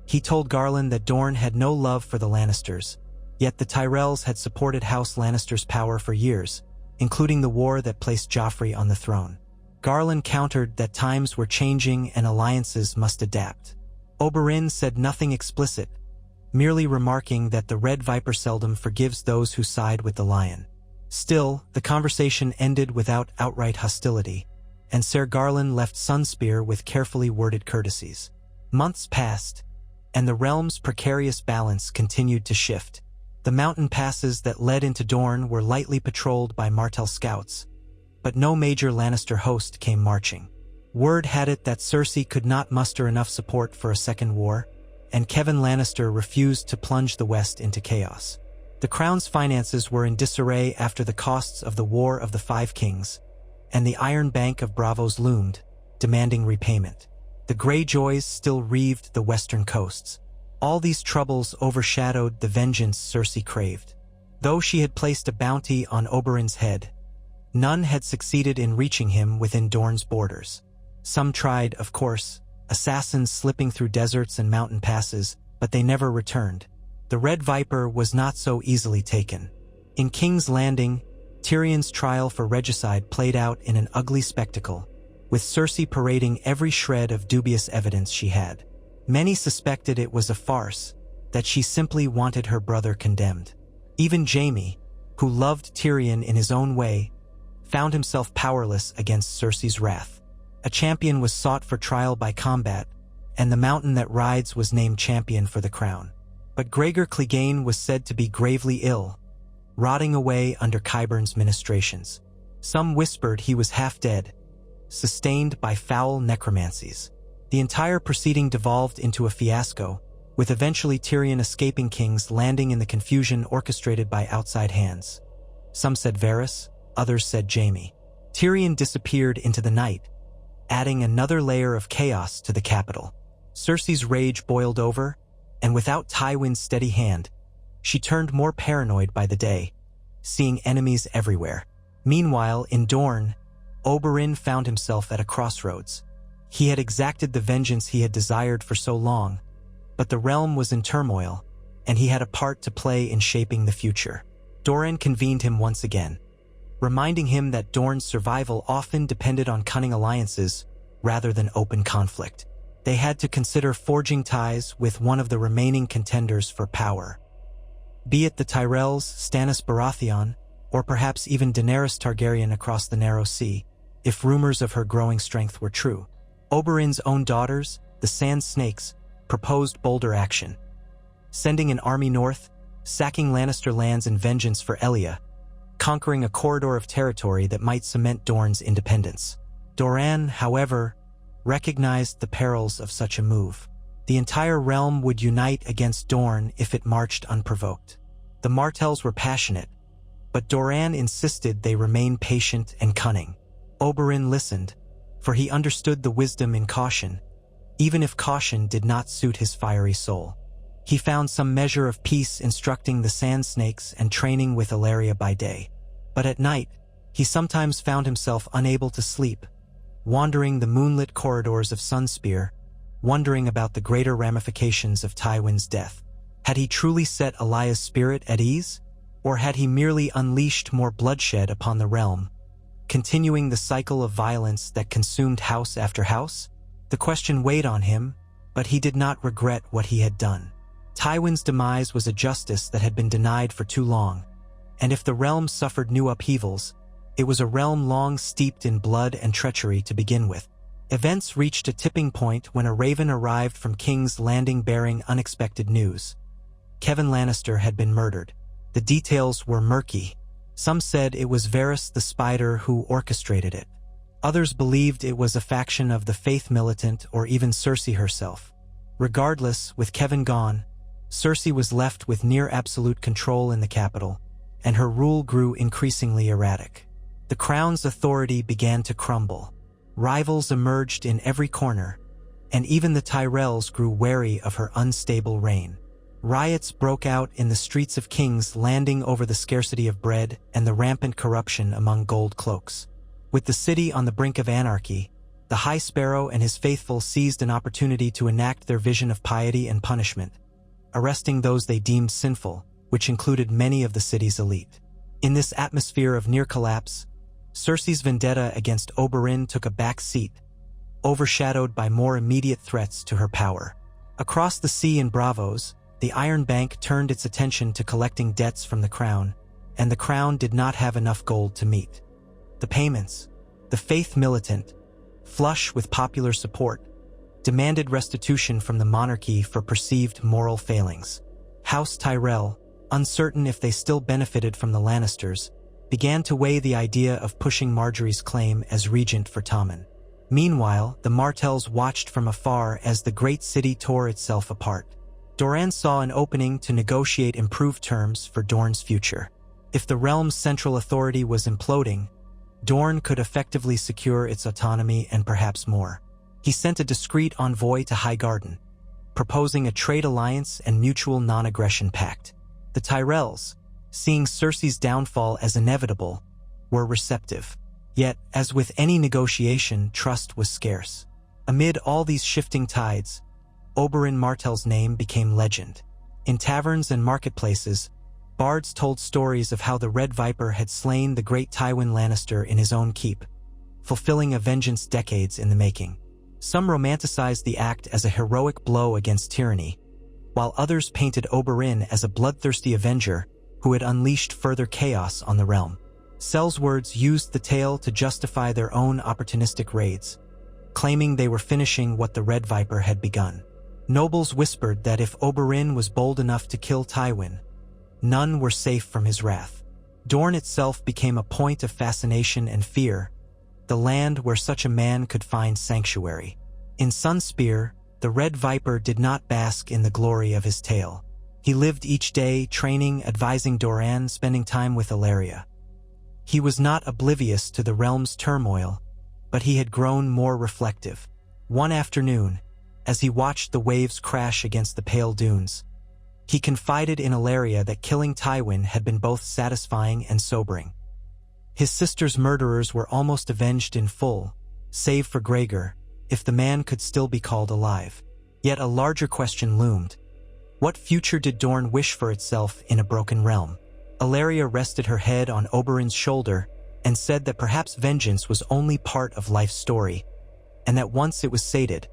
He told Garland that Dorne had no love for the Lannisters, yet the Tyrells had supported House Lannister's power for years, including the war that placed Joffrey on the throne. Garland countered that times were changing and alliances must adapt. Oberyn said nothing explicit, merely remarking that the Red Viper seldom forgives those who side with the Lion. Still, the conversation ended without outright hostility, and Ser Garland left Sunspear with carefully worded courtesies. Months passed, and the realm's precarious balance continued to shift. The mountain passes that led into Dorne were lightly patrolled by Martell scouts, but no major Lannister host came marching. Word had it that Cersei could not muster enough support for a second war, and Kevin Lannister refused to plunge the West into chaos. The crown's finances were in disarray after the costs of the War of the Five Kings, and the Iron Bank of Bravos loomed, demanding repayment. The Greyjoys still reaved the western coasts. All these troubles overshadowed the vengeance Cersei craved. Though she had placed a bounty on Oberyn's head, none had succeeded in reaching him within Dorne's borders. Some tried, of course, assassins slipping through deserts and mountain passes, but they never returned. The Red Viper was not so easily taken. In King's Landing, Tyrion's trial for regicide played out in an ugly spectacle, with Cersei parading every shred of dubious evidence she had. Many suspected it was a farce, that she simply wanted her brother condemned. Even Jaime, who loved Tyrion in his own way, found himself powerless against Cersei's wrath. A champion was sought for trial by combat, and the mountain that rides was named champion for the crown. But Gregor Clegane was said to be gravely ill, rotting away under Qyburn's ministrations. Some whispered he was half dead, sustained by foul necromancies. The entire proceeding devolved into a fiasco, with eventually Tyrion escaping King's Landing in the confusion orchestrated by outside hands. Some said Varys, others said Jaime. Tyrion disappeared into the night, adding another layer of chaos to the capital. Cersei's rage boiled over, and without Tywin's steady hand, she turned more paranoid by the day, seeing enemies everywhere. Meanwhile, in Dorne, Oberyn found himself at a crossroads. He had exacted the vengeance he had desired for so long, but the realm was in turmoil, and he had a part to play in shaping the future. Doran convened him once again, reminding him that Dorne's survival often depended on cunning alliances rather than open conflict. They had to consider forging ties with one of the remaining contenders for power. Be it the Tyrells, Stannis Baratheon, or perhaps even Daenerys Targaryen across the Narrow Sea, if rumors of her growing strength were true. Oberyn's own daughters, the Sand Snakes, proposed bolder action. Sending an army north, sacking Lannister lands in vengeance for Elia, conquering a corridor of territory that might cement Dorne's independence. Doran, however, recognized the perils of such a move. The entire realm would unite against Dorne if it marched unprovoked. The Martells were passionate, but Doran insisted they remain patient and cunning. Oberyn listened, for he understood the wisdom in caution, even if caution did not suit his fiery soul. He found some measure of peace instructing the sand snakes and training with Ellaria by day. But at night, he sometimes found himself unable to sleep, wandering the moonlit corridors of Sunspear, wondering about the greater ramifications of Tywin's death. Had he truly set Elaya's spirit at ease? Or had he merely unleashed more bloodshed upon the realm, continuing the cycle of violence that consumed house after house? The question weighed on him, but he did not regret what he had done. Tywin's demise was a justice that had been denied for too long, and if the realm suffered new upheavals, it was a realm long steeped in blood and treachery to begin with. Events reached a tipping point when a raven arrived from King's Landing bearing unexpected news. Kevan Lannister had been murdered. The details were murky. Some said it was Varys the Spider who orchestrated it. Others believed it was a faction of the Faith Militant or even Cersei herself. Regardless, with Kevan gone, Cersei was left with near-absolute control in the capital, and her rule grew increasingly erratic. The crown's authority began to crumble. Rivals emerged in every corner, and even the Tyrells grew wary of her unstable reign. Riots broke out in the streets of King's Landing over the scarcity of bread and the rampant corruption among gold cloaks. With the city on the brink of anarchy, the High Sparrow and his faithful seized an opportunity to enact their vision of piety and punishment, arresting those they deemed sinful, which included many of the city's elite. In this atmosphere of near collapse, Cersei's vendetta against Oberyn took a back seat, overshadowed by more immediate threats to her power. Across the sea in Braavos, the Iron Bank turned its attention to collecting debts from the crown, and the crown did not have enough gold to meet the payments. The Faith Militant, flush with popular support, demanded restitution from the monarchy for perceived moral failings. House Tyrell, uncertain if they still benefited from the Lannisters, began to weigh the idea of pushing Margaery's claim as regent for Tommen. Meanwhile, the Martells watched from afar as the great city tore itself apart. Doran saw an opening to negotiate improved terms for Dorne's future. If the realm's central authority was imploding, Dorne could effectively secure its autonomy and perhaps more. He sent a discreet envoy to Highgarden, proposing a trade alliance and mutual non-aggression pact. The Tyrells, seeing Cersei's downfall as inevitable, were receptive. Yet, as with any negotiation, trust was scarce. Amid all these shifting tides, Oberyn Martell's name became legend. In taverns and marketplaces, bards told stories of how the Red Viper had slain the great Tywin Lannister in his own keep, fulfilling a vengeance decades in the making. Some romanticized the act as a heroic blow against tyranny, while others painted Oberyn as a bloodthirsty avenger who had unleashed further chaos on the realm. Sellswords used the tale to justify their own opportunistic raids, claiming they were finishing what the Red Viper had begun. Nobles whispered that if Oberyn was bold enough to kill Tywin, none were safe from his wrath. Dorne itself became a point of fascination and fear, the land where such a man could find sanctuary. In Sunspear, the Red Viper did not bask in the glory of his tale. He lived each day training, advising Doran, spending time with Ellaria. He was not oblivious to the realm's turmoil, but he had grown more reflective. One afternoon, as he watched the waves crash against the pale dunes, he confided in Ellaria that killing Tywin had been both satisfying and sobering. His sister's murderers were almost avenged in full, save for Gregor, if the man could still be called alive. Yet a larger question loomed. What future did Dorne wish for itself in a broken realm? Ellaria rested her head on Oberyn's shoulder and said that perhaps vengeance was only part of life's story, and that once it was sated,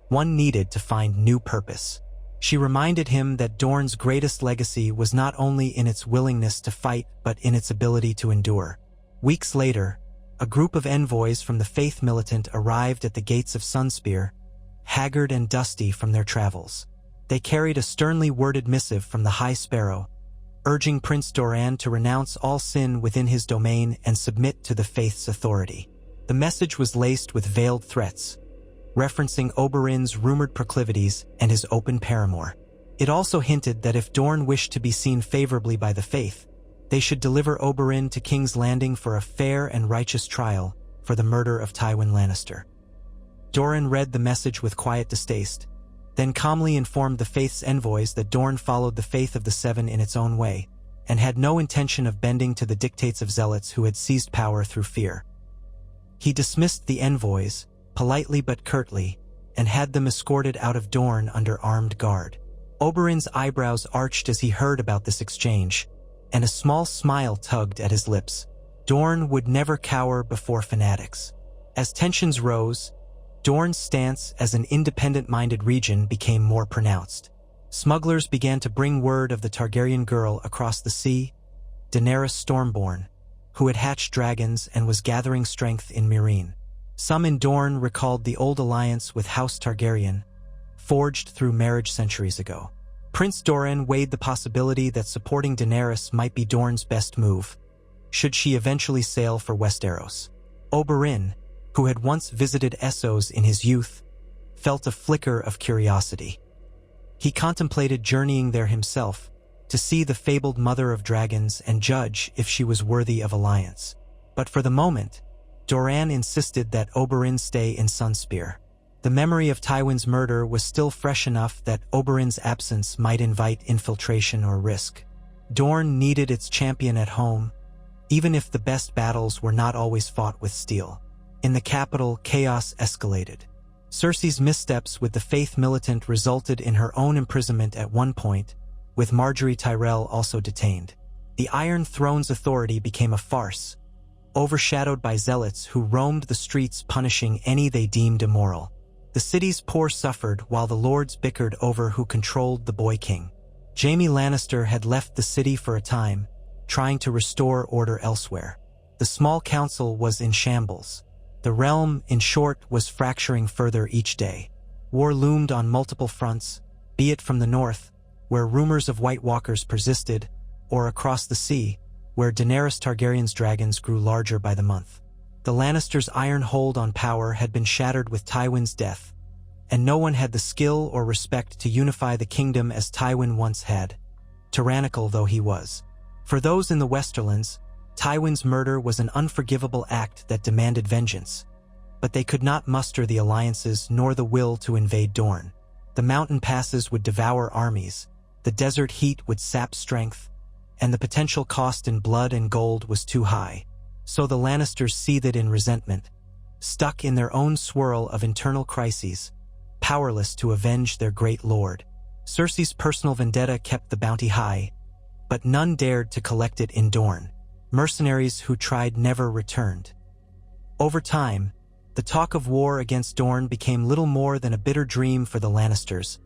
one needed to find new purpose. She reminded him that Dorne's greatest legacy was not only in its willingness to fight but in its ability to endure. Weeks later, a group of envoys from the Faith Militant arrived at the gates of Sunspear, haggard and dusty from their travels. They carried a sternly worded missive from the High Sparrow, urging Prince Doran to renounce all sin within his domain and submit to the faith's authority. The message was laced with veiled threats, referencing Oberyn's rumored proclivities and his open paramour. It also hinted that if Dorne wished to be seen favorably by the faith, they should deliver Oberyn to King's Landing for a fair and righteous trial for the murder of Tywin Lannister. Doran read the message with quiet distaste, then calmly informed the faith's envoys that Dorne followed the faith of the Seven in its own way, and had no intention of bending to the dictates of zealots who had seized power through fear. He dismissed the envoys, politely but curtly, and had them escorted out of Dorne under armed guard. Oberyn's eyebrows arched as he heard about this exchange, and a small smile tugged at his lips. Dorne would never cower before fanatics. As tensions rose, Dorne's stance as an independent-minded region became more pronounced. Smugglers began to bring word of the Targaryen girl across the sea, Daenerys Stormborn, who had hatched dragons and was gathering strength in Meereen. Some in Dorne recalled the old alliance with House Targaryen, forged through marriage centuries ago. Prince Doran weighed the possibility that supporting Daenerys might be Dorne's best move, should she eventually sail for Westeros. Oberyn, who had once visited Essos in his youth, felt a flicker of curiosity. He contemplated journeying there himself, to see the fabled mother of dragons and judge if she was worthy of alliance. But for the moment, Doran insisted that Oberyn stay in Sunspear. The memory of Tywin's murder was still fresh enough that Oberyn's absence might invite infiltration or risk. Dorne needed its champion at home, even if the best battles were not always fought with steel. In the capital, chaos escalated. Cersei's missteps with the Faith militant resulted in her own imprisonment at one point, with Margaery Tyrell also detained. The Iron Throne's authority became a farce, overshadowed by zealots who roamed the streets punishing any they deemed immoral. The city's poor suffered while the lords bickered over who controlled the Boy King. Jaime Lannister had left the city for a time, trying to restore order elsewhere. The small council was in shambles. The realm, in short, was fracturing further each day. War loomed on multiple fronts, be it from the north, where rumors of White Walkers persisted, or across the sea, where Daenerys Targaryen's dragons grew larger by the month. The Lannisters' iron hold on power had been shattered with Tywin's death, and no one had the skill or respect to unify the kingdom as Tywin once had, tyrannical though he was. For those in the Westerlands, Tywin's murder was an unforgivable act that demanded vengeance, but they could not muster the alliances nor the will to invade Dorne. The mountain passes would devour armies, the desert heat would sap strength, and the potential cost in blood and gold was too high. So the Lannisters seethed in resentment, stuck in their own swirl of internal crises, powerless to avenge their great lord. Cersei's personal vendetta kept the bounty high, but none dared to collect it in Dorne. Mercenaries who tried never returned. Over time, the talk of war against Dorne became little more than a bitter dream for the Lannisters,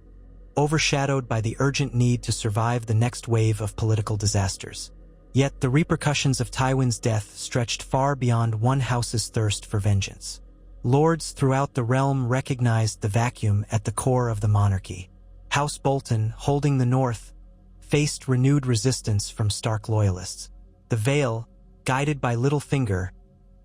overshadowed by the urgent need to survive the next wave of political disasters. Yet the repercussions of Tywin's death stretched far beyond one house's thirst for vengeance. Lords throughout the realm recognized the vacuum at the core of the monarchy. House Bolton, holding the north, faced renewed resistance from Stark loyalists. The Vale, guided by Littlefinger,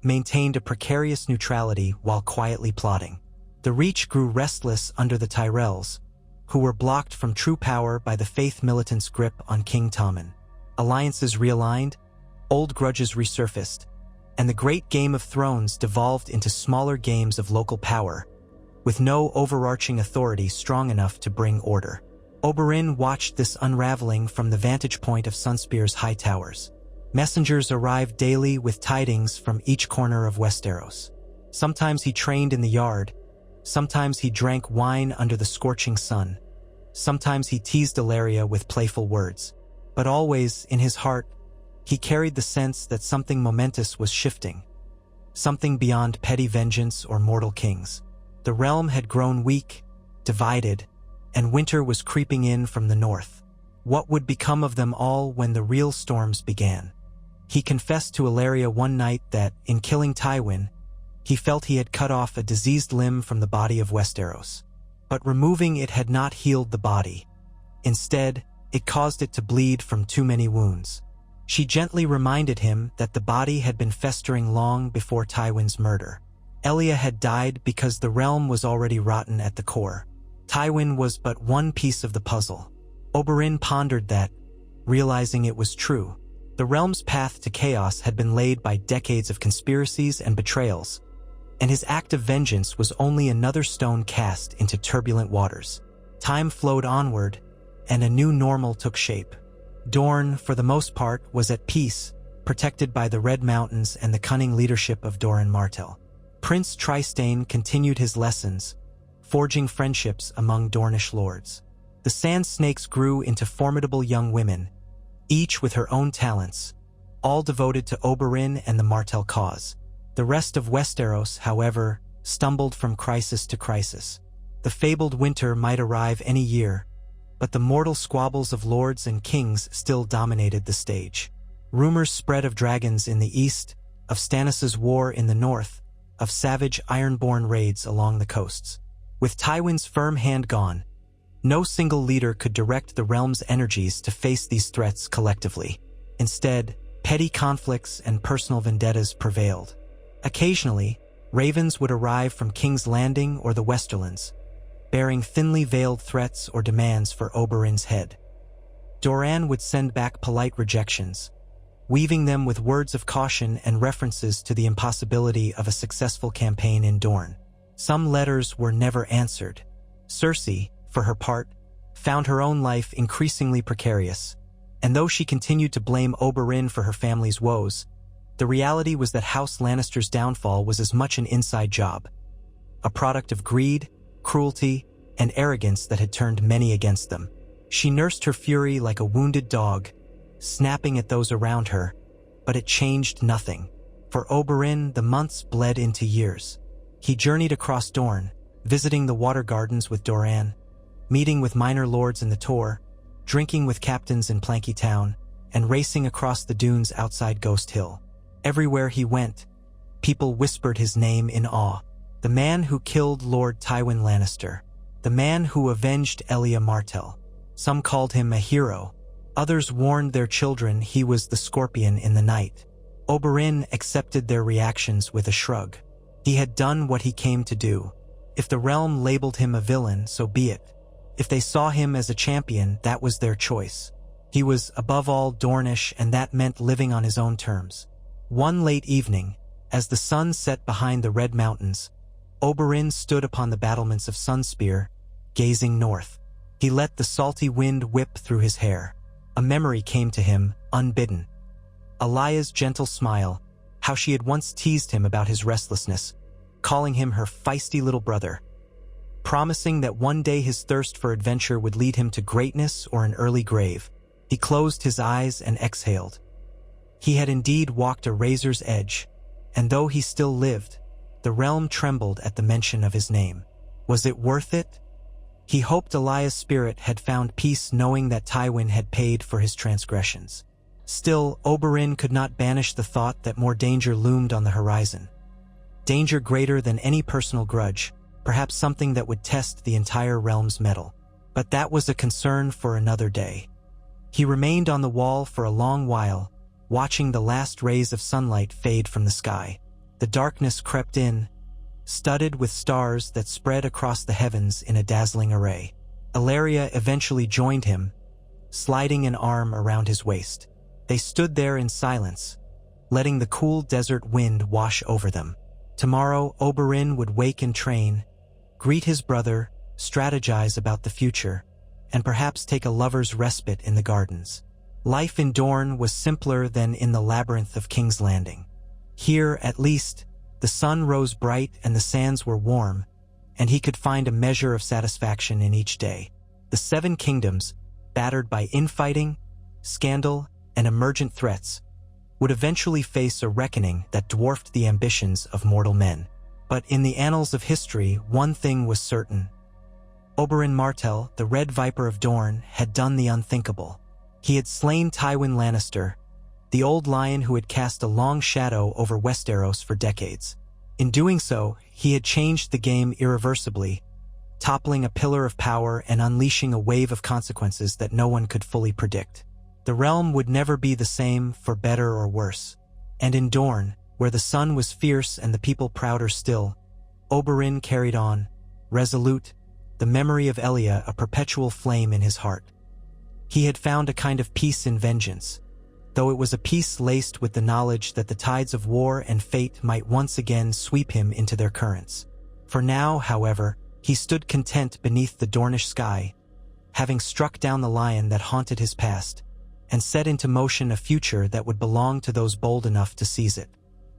maintained a precarious neutrality while quietly plotting. The Reach grew restless under the Tyrells, who were blocked from true power by the Faith militants' grip on King Tommen. Alliances realigned, old grudges resurfaced, and the Great Game of Thrones devolved into smaller games of local power, with no overarching authority strong enough to bring order. Oberyn watched this unraveling from the vantage point of Sunspear's high towers. Messengers arrived daily with tidings from each corner of Westeros. Sometimes he trained in the yard, sometimes he drank wine under the scorching sun, sometimes he teased Illyria with playful words. But always, in his heart, he carried the sense that something momentous was shifting, something beyond petty vengeance or mortal kings. The realm had grown weak, divided, and winter was creeping in from the north. What would become of them all when the real storms began? He confessed to Illyria one night that, in killing Tywin, he felt he had cut off a diseased limb from the body of Westeros. But removing it had not healed the body. Instead, It caused it to bleed from too many wounds. She gently reminded him that the body had been festering long before Tywin's murder. Elia had died because the realm was already rotten at the core. Tywin was but one piece of the puzzle. Oberyn pondered that, realizing it was true. The realm's path to chaos had been laid by decades of conspiracies and betrayals, and his act of vengeance was only another stone cast into turbulent waters. Time flowed onward, and a new normal took shape. Dorne, for the most part, was at peace, protected by the Red Mountains and the cunning leadership of Doran Martell. Prince Trystane continued his lessons, forging friendships among Dornish lords. The Sand Snakes grew into formidable young women, each with her own talents, all devoted to Oberyn and the Martell cause. The rest of Westeros, however, stumbled from crisis to crisis. The fabled winter might arrive any year, but the mortal squabbles of lords and kings still dominated the stage. Rumors spread of dragons in the east, of Stannis' war in the north, of savage ironborn raids along the coasts. With Tywin's firm hand gone, no single leader could direct the realm's energies to face these threats collectively. Instead, petty conflicts and personal vendettas prevailed. Occasionally, ravens would arrive from King's Landing or the Westerlands, bearing thinly veiled threats or demands for Oberyn's head. Doran would send back polite rejections, weaving them with words of caution and references to the impossibility of a successful campaign in Dorne. Some letters were never answered. Cersei, for her part, found her own life increasingly precarious, and though she continued to blame Oberyn for her family's woes, the reality was that House Lannister's downfall was as much an inside job, a product of greed, cruelty, and arrogance that had turned many against them. She nursed her fury like a wounded dog, snapping at those around her, but it changed nothing. For Oberyn, the months bled into years. He journeyed across Dorne, visiting the water gardens with Doran, meeting with minor lords in the Tor, drinking with captains in Planky Town, and racing across the dunes outside Ghost Hill. Everywhere he went, people whispered his name in awe. The man who killed Lord Tywin Lannister. The man who avenged Elia Martell. Some called him a hero. Others warned their children he was the scorpion in the night. Oberyn accepted their reactions with a shrug. He had done what he came to do. If the realm labeled him a villain, so be it. If they saw him as a champion, that was their choice. He was, above all, Dornish, and that meant living on his own terms. One late evening, as the sun set behind the Red Mountains, Oberyn stood upon the battlements of Sunspear, gazing north. He let the salty wind whip through his hair. A memory came to him, unbidden. Elia's gentle smile, how she had once teased him about his restlessness, calling him her feisty little brother, promising that one day his thirst for adventure would lead him to greatness or an early grave. He closed his eyes and exhaled. He had indeed walked a razor's edge, and though he still lived, the realm trembled at the mention of his name. Was it worth it? He hoped Elia's spirit had found peace knowing that Tywin had paid for his transgressions. Still, Oberyn could not banish the thought that more danger loomed on the horizon. Danger greater than any personal grudge, perhaps something that would test the entire realm's mettle. But that was a concern for another day. He remained on the wall for a long while, watching the last rays of sunlight fade from the sky. The darkness crept in, studded with stars that spread across the heavens in a dazzling array. Ilaria eventually joined him, sliding an arm around his waist. They stood there in silence, letting the cool desert wind wash over them. Tomorrow, Oberyn would wake and train, greet his brother, strategize about the future, and perhaps take a lover's respite in the gardens. Life in Dorne was simpler than in the labyrinth of King's Landing. Here, at least, the sun rose bright and the sands were warm, and he could find a measure of satisfaction in each day. The Seven Kingdoms, battered by infighting, scandal, and emergent threats, would eventually face a reckoning that dwarfed the ambitions of mortal men. But in the annals of history, one thing was certain. Oberyn Martell, the Red Viper of Dorne, had done the unthinkable. He had slain Tywin Lannister, the old lion who had cast a long shadow over Westeros for decades. In doing so, he had changed the game irreversibly, toppling a pillar of power and unleashing a wave of consequences that no one could fully predict. The realm would never be the same, for better or worse. And in Dorne, where the sun was fierce and the people prouder still, Oberyn carried on, resolute, the memory of Elia a perpetual flame in his heart. He had found a kind of peace in vengeance, though it was a peace laced with the knowledge that the tides of war and fate might once again sweep him into their currents. For now, however, he stood content beneath the Dornish sky, having struck down the lion that haunted his past, and set into motion a future that would belong to those bold enough to seize it.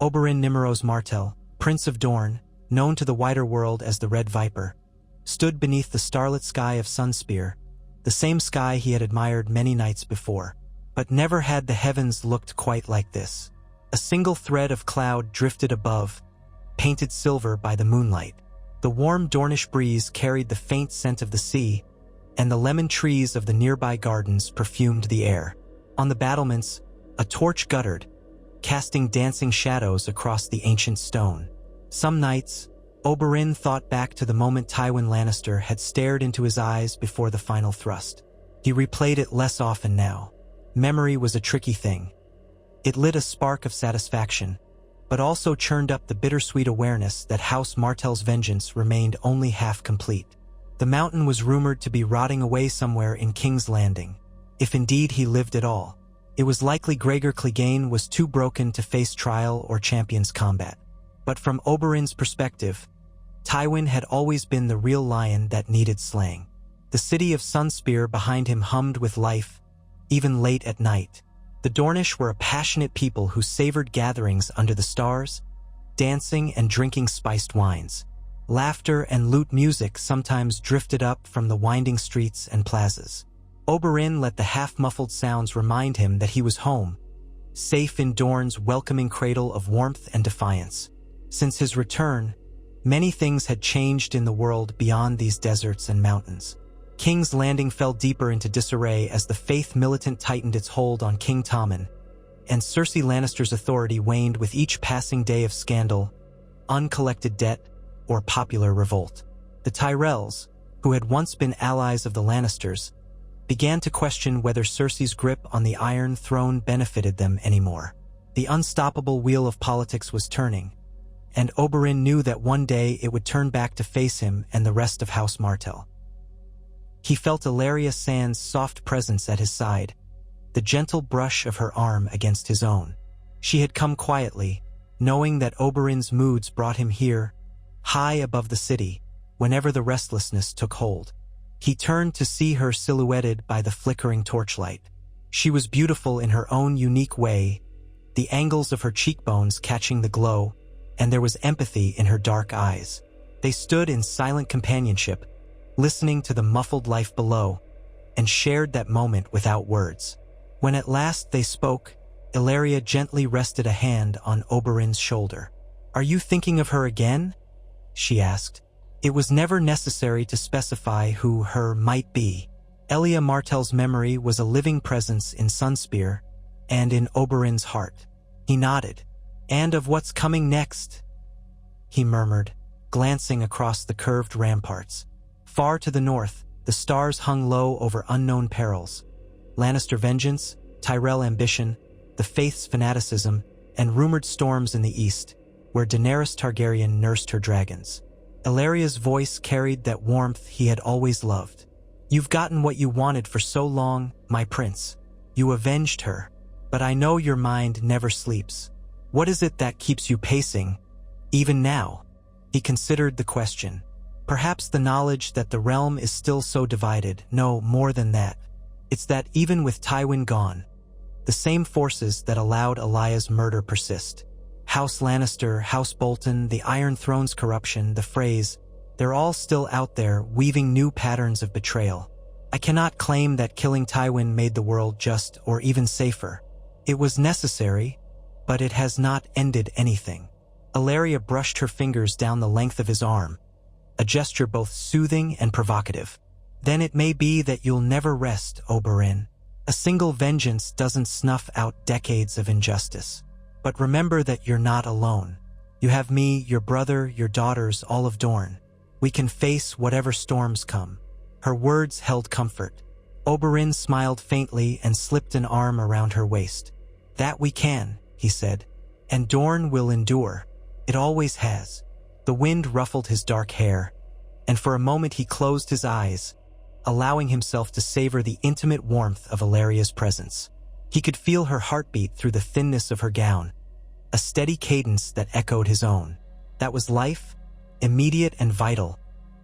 Oberyn Nymeros Martell, Prince of Dorne, known to the wider world as the Red Viper, stood beneath the starlit sky of Sunspear, the same sky he had admired many nights before. But never had the heavens looked quite like this. A single thread of cloud drifted above, painted silver by the moonlight. The warm Dornish breeze carried the faint scent of the sea, and the lemon trees of the nearby gardens perfumed the air. On the battlements, a torch guttered, casting dancing shadows across the ancient stone. Some nights, Oberyn thought back to the moment Tywin Lannister had stared into his eyes before the final thrust. He replayed it less often now. Memory was a tricky thing. It lit a spark of satisfaction, but also churned up the bittersweet awareness that House Martell's vengeance remained only half complete. The mountain was rumored to be rotting away somewhere in King's Landing. If indeed he lived at all, it was likely Gregor Clegane was too broken to face trial or champion's combat. But from Oberyn's perspective, Tywin had always been the real lion that needed slaying. The city of Sunspear behind him hummed with life, even late at night. The Dornish were a passionate people who savored gatherings under the stars, dancing and drinking spiced wines. Laughter and lute music sometimes drifted up from the winding streets and plazas. Oberyn let the half-muffled sounds remind him that he was home, safe in Dorne's welcoming cradle of warmth and defiance. Since his return, many things had changed in the world beyond these deserts and mountains. King's Landing fell deeper into disarray as the Faith militant tightened its hold on King Tommen, and Cersei Lannister's authority waned with each passing day of scandal, uncollected debt, or popular revolt. The Tyrells, who had once been allies of the Lannisters, began to question whether Cersei's grip on the Iron Throne benefited them anymore. The unstoppable wheel of politics was turning, and Oberyn knew that one day it would turn back to face him and the rest of House Martell. He felt Ellaria Sand's soft presence at his side, the gentle brush of her arm against his own. She had come quietly, knowing that Oberyn's moods brought him here, high above the city, whenever the restlessness took hold. He turned to see her silhouetted by the flickering torchlight. She was beautiful in her own unique way, the angles of her cheekbones catching the glow, and there was empathy in her dark eyes. They stood in silent companionship, listening to the muffled life below, and shared that moment without words. When at last they spoke, Ellaria gently rested a hand on Oberyn's shoulder. "Are you thinking of her again?" she asked. It was never necessary to specify who her might be. Elia Martell's memory was a living presence in Sunspear and in Oberyn's heart. He nodded. "And of what's coming next?" he murmured, glancing across the curved ramparts. Far to the north, the stars hung low over unknown perils. Lannister vengeance, Tyrell ambition, the Faith's fanaticism, and rumored storms in the east, where Daenerys Targaryen nursed her dragons. Ellaria's voice carried that warmth he had always loved. "You've gotten what you wanted for so long, my prince. You avenged her, but I know your mind never sleeps. What is it that keeps you pacing, even now?" He considered the question. Perhaps the knowledge that the realm is still so divided. No, more than that. It's that even with Tywin gone, the same forces that allowed Elia's murder persist. House Lannister, House Bolton, the Iron Throne's corruption, the Freys, they're all still out there weaving new patterns of betrayal. I cannot claim that killing Tywin made the world just or even safer. It was necessary, but it has not ended anything. Ellaria brushed her fingers down the length of his arm, a gesture both soothing and provocative. "Then it may be that you'll never rest, Oberyn. A single vengeance doesn't snuff out decades of injustice. But remember that you're not alone. You have me, your brother, your daughters, all of Dorne. We can face whatever storms come." Her words held comfort. Oberyn smiled faintly and slipped an arm around her waist. "That we can," he said. "And Dorne will endure. It always has." The wind ruffled his dark hair, and for a moment he closed his eyes, allowing himself to savor the intimate warmth of Valeria's presence. He could feel her heartbeat through the thinness of her gown, a steady cadence that echoed his own. That was life, immediate and vital,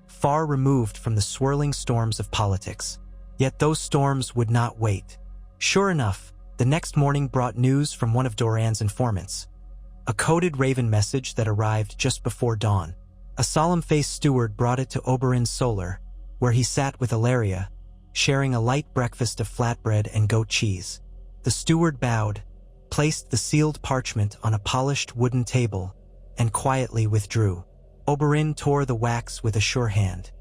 far removed from the swirling storms of politics. Yet those storms would not wait. Sure enough, the next morning brought news from one of Doran's informants. A coded raven message that arrived just before dawn. A solemn-faced steward brought it to Oberyn's solar, where he sat with Ellaria, sharing a light breakfast of flatbread and goat cheese. The steward bowed, placed the sealed parchment on a polished wooden table, and quietly withdrew. Oberyn tore the wax with a sure hand.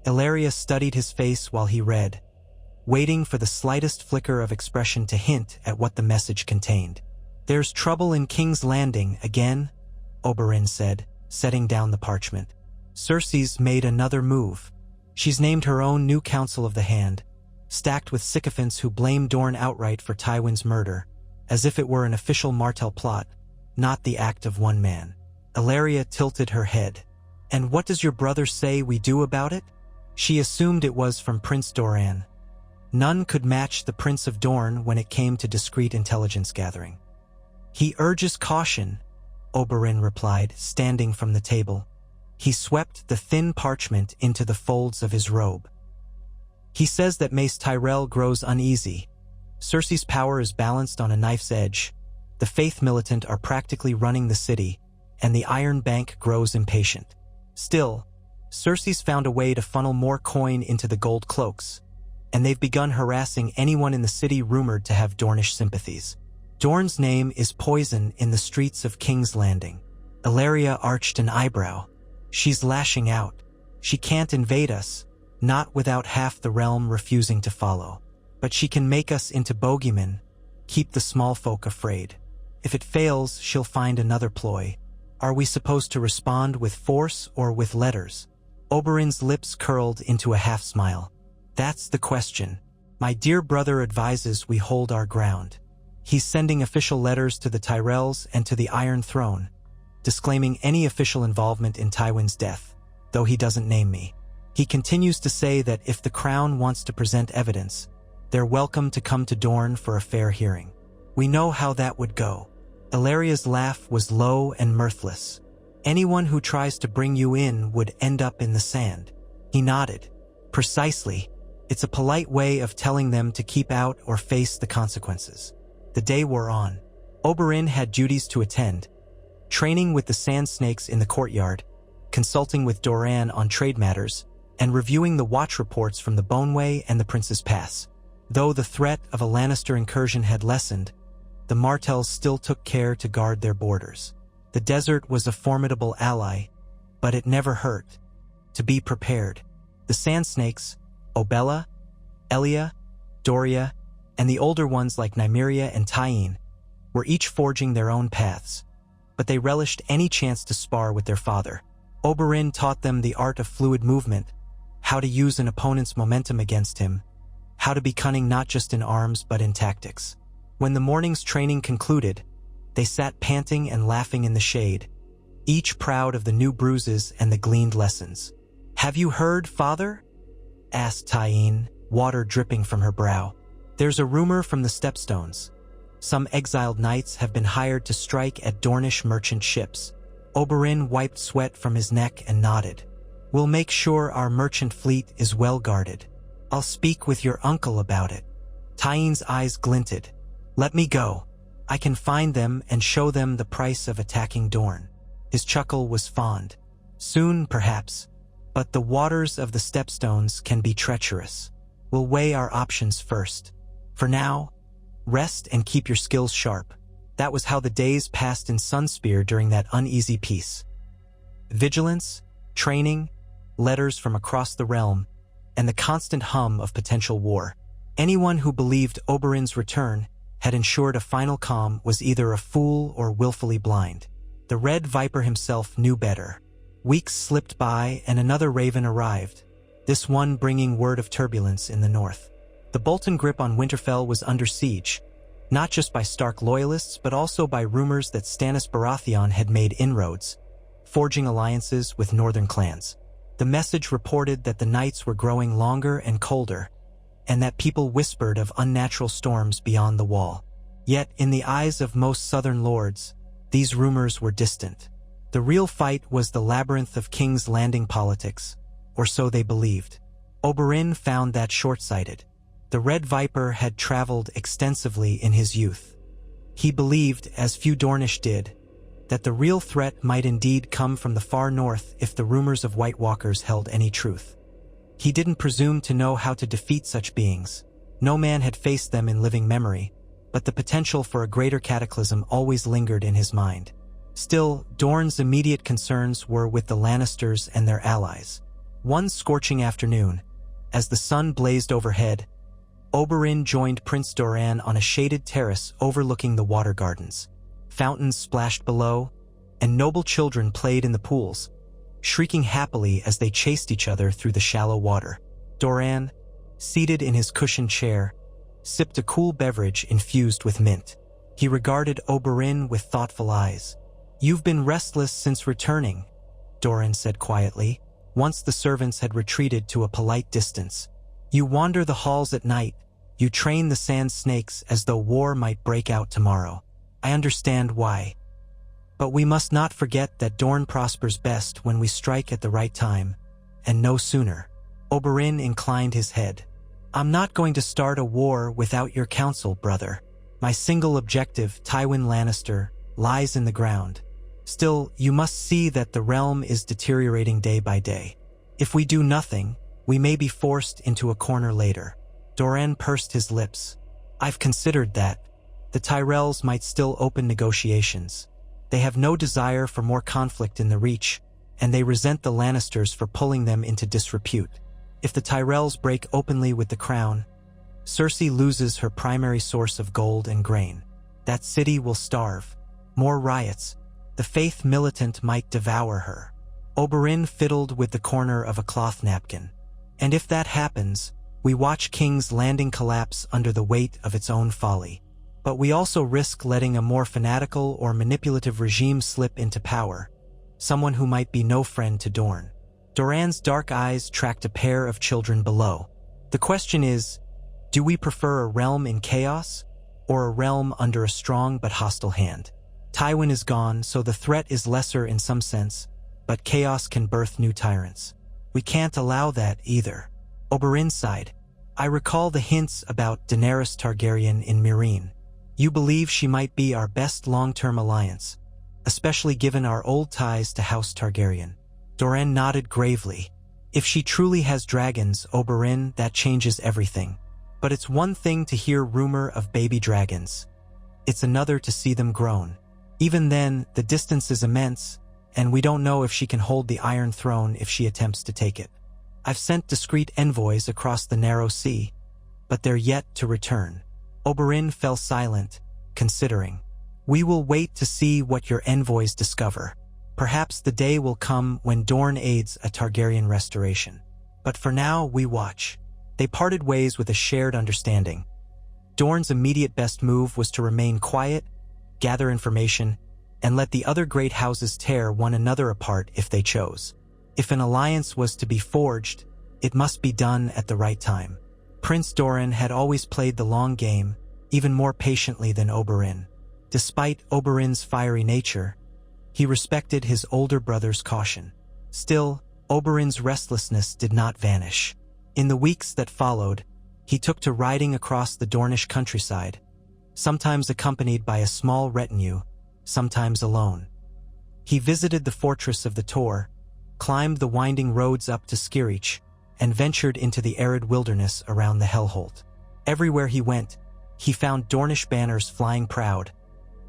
Ellaria studied his face while he read, waiting for the slightest flicker of expression to hint at what the message contained. "There's trouble in King's Landing again," Oberyn said, setting down the parchment. "Cersei's made another move. She's named her own new Council of the Hand, stacked with sycophants who blame Dorne outright for Tywin's murder, as if it were an official Martell plot, not the act of one man." Ellaria tilted her head. "And what does your brother say we do about it?" She assumed it was from Prince Doran. None could match the Prince of Dorne when it came to discreet intelligence gathering. "He urges caution," Oberyn replied, standing from the table. He swept the thin parchment into the folds of his robe. "He says that Mace Tyrell grows uneasy. Cersei's power is balanced on a knife's edge. The Faith militant are practically running the city, and the Iron Bank grows impatient. Still, Cersei's found a way to funnel more coin into the gold cloaks, and they've begun harassing anyone in the city rumored to have Dornish sympathies. Dorne's name is poison in the streets of King's Landing." Ellaria arched an eyebrow. "She's lashing out. She can't invade us, not without half the realm refusing to follow. But she can make us into bogeymen, keep the small folk afraid. If it fails, she'll find another ploy. Are we supposed to respond with force or with letters?" Oberyn's lips curled into a half-smile. "That's the question. My dear brother advises we hold our ground. He's sending official letters to the Tyrells and to the Iron Throne, disclaiming any official involvement in Tywin's death, though he doesn't name me. He continues to say that if the Crown wants to present evidence, they're welcome to come to Dorne for a fair hearing. We know how that would go." Ellaria's laugh was low and mirthless. "Anyone who tries to bring you in would end up in the sand." He nodded. "Precisely. It's a polite way of telling them to keep out or face the consequences." The day wore on. Oberyn had duties to attend, training with the sand snakes in the courtyard, consulting with Doran on trade matters, and reviewing the watch reports from the Boneway and the Prince's Pass. Though the threat of a Lannister incursion had lessened, the Martells still took care to guard their borders. The desert was a formidable ally, but it never hurt to be prepared. The sand snakes, Obella, Elia, Doria, and the older ones like Nymeria and Tywin, were each forging their own paths, but they relished any chance to spar with their father. Oberyn taught them the art of fluid movement, how to use an opponent's momentum against him, how to be cunning not just in arms but in tactics. When the morning's training concluded, they sat panting and laughing in the shade, each proud of the new bruises and the gleaned lessons. "Have you heard, father?" asked Tywin, water dripping from her brow. "There's a rumor from the Stepstones. Some exiled knights have been hired to strike at Dornish merchant ships." Oberyn wiped sweat from his neck and nodded. "We'll make sure our merchant fleet is well guarded. I'll speak with your uncle about it." Tywin's eyes glinted. "Let me go. I can find them and show them the price of attacking Dorne." His chuckle was fond. "Soon, perhaps, but the waters of the Stepstones can be treacherous. We'll weigh our options first. For now, rest and keep your skills sharp." That was how the days passed in Sunspear during that uneasy peace. Vigilance, training, letters from across the realm, and the constant hum of potential war. Anyone who believed Oberyn's return had ensured a final calm was either a fool or willfully blind. The Red Viper himself knew better. Weeks slipped by and another raven arrived, this one bringing word of turbulence in the north. The Bolton grip on Winterfell was under siege, not just by Stark loyalists but also by rumors that Stannis Baratheon had made inroads, forging alliances with northern clans. The message reported that the nights were growing longer and colder, and that people whispered of unnatural storms beyond the wall. Yet, in the eyes of most southern lords, these rumors were distant. The real fight was the labyrinth of King's Landing politics, or so they believed. Oberyn found that short-sighted. The Red Viper had traveled extensively in his youth. He believed, as few Dornish did, that the real threat might indeed come from the far north if the rumors of White Walkers held any truth. He didn't presume to know how to defeat such beings. No man had faced them in living memory, but the potential for a greater cataclysm always lingered in his mind. Still, Dorne's immediate concerns were with the Lannisters and their allies. One scorching afternoon, as the sun blazed overhead, Oberyn joined Prince Doran on a shaded terrace overlooking the water gardens. Fountains splashed below, and noble children played in the pools, shrieking happily as they chased each other through the shallow water. Doran, seated in his cushioned chair, sipped a cool beverage infused with mint. He regarded Oberyn with thoughtful eyes. "You've been restless since returning," Doran said quietly, once the servants had retreated to a polite distance. "You wander the halls at night, you train the sand snakes as though war might break out tomorrow. I understand why. But we must not forget that Dorne prospers best when we strike at the right time, and no sooner." Oberyn inclined his head. "I'm not going to start a war without your counsel, brother. My single objective, Tywin Lannister, lies in the ground. Still, you must see that the realm is deteriorating day by day. If we do nothing, we may be forced into a corner later." Doran pursed his lips. "I've considered that. The Tyrells might still open negotiations. They have no desire for more conflict in the Reach, and they resent the Lannisters for pulling them into disrepute. If the Tyrells break openly with the crown, Cersei loses her primary source of gold and grain. That city will starve. More riots. The Faith militant might devour her." Oberyn fiddled with the corner of a cloth napkin. "And if that happens, we watch King's Landing collapse under the weight of its own folly. But we also risk letting a more fanatical or manipulative regime slip into power, someone who might be no friend to Dorne." Doran's dark eyes tracked a pair of children below. "The question is, do we prefer a realm in chaos, or a realm under a strong but hostile hand? Tywin is gone, so the threat is lesser in some sense, but chaos can birth new tyrants. We can't allow that either." Oberyn sighed. "I recall the hints about Daenerys Targaryen in Meereen. You believe she might be our best long-term alliance, especially given our old ties to House Targaryen." Doran nodded gravely. "If she truly has dragons, Oberyn, that changes everything. But it's one thing to hear rumor of baby dragons. It's another to see them grown. Even then, the distance is immense, and we don't know if she can hold the Iron Throne if she attempts to take it. I've sent discreet envoys across the narrow sea, but they're yet to return." Oberyn fell silent, considering. "We will wait to see what your envoys discover. Perhaps the day will come when Dorne aids a Targaryen restoration. But for now, we watch." They parted ways with a shared understanding. Dorne's immediate best move was to remain quiet, gather information, and let the other great houses tear one another apart if they chose. If an alliance was to be forged, it must be done at the right time. Prince Doran had always played the long game, even more patiently than Oberyn. Despite Oberyn's fiery nature, he respected his older brother's caution. Still, Oberyn's restlessness did not vanish. In the weeks that followed, he took to riding across the Dornish countryside, sometimes accompanied by a small retinue, sometimes alone. He visited the fortress of the Tor, climbed the winding roads up to Skirich, and ventured into the arid wilderness around the Hellholt. Everywhere he went, he found Dornish banners flying proud,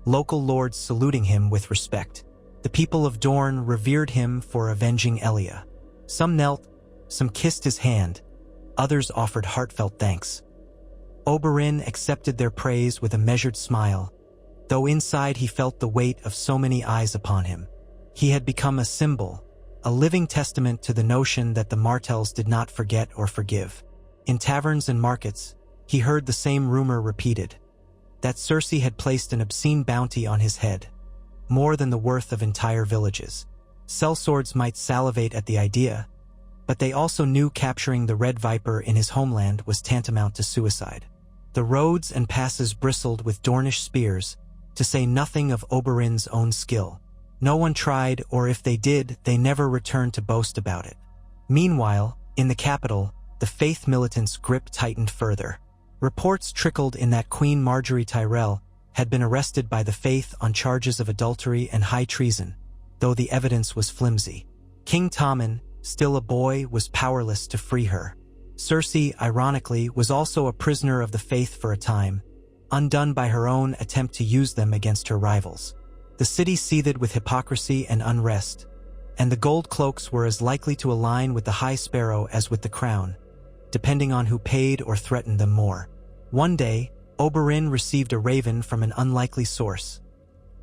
local lords saluting him with respect. The people of Dorne revered him for avenging Elia. Some knelt, some kissed his hand, others offered heartfelt thanks. Oberyn accepted their praise with a measured smile, though inside he felt the weight of so many eyes upon him. He had become a symbol, a living testament to the notion that the Martells did not forget or forgive. In taverns and markets, he heard the same rumor repeated, that Cersei had placed an obscene bounty on his head, more than the worth of entire villages. Sellswords might salivate at the idea, but they also knew capturing the Red Viper in his homeland was tantamount to suicide. The roads and passes bristled with Dornish spears, to say nothing of Oberyn's own skill. No one tried, or if they did, they never returned to boast about it. Meanwhile, in the capital, the Faith militants' grip tightened further. Reports trickled in that Queen Margaery Tyrell had been arrested by the Faith on charges of adultery and high treason, though the evidence was flimsy. King Tommen, still a boy, was powerless to free her. Cersei, ironically, was also a prisoner of the Faith for a time, undone by her own attempt to use them against her rivals. The city seethed with hypocrisy and unrest, and the gold cloaks were as likely to align with the High Sparrow as with the Crown, depending on who paid or threatened them more. One day, Oberyn received a raven from an unlikely source.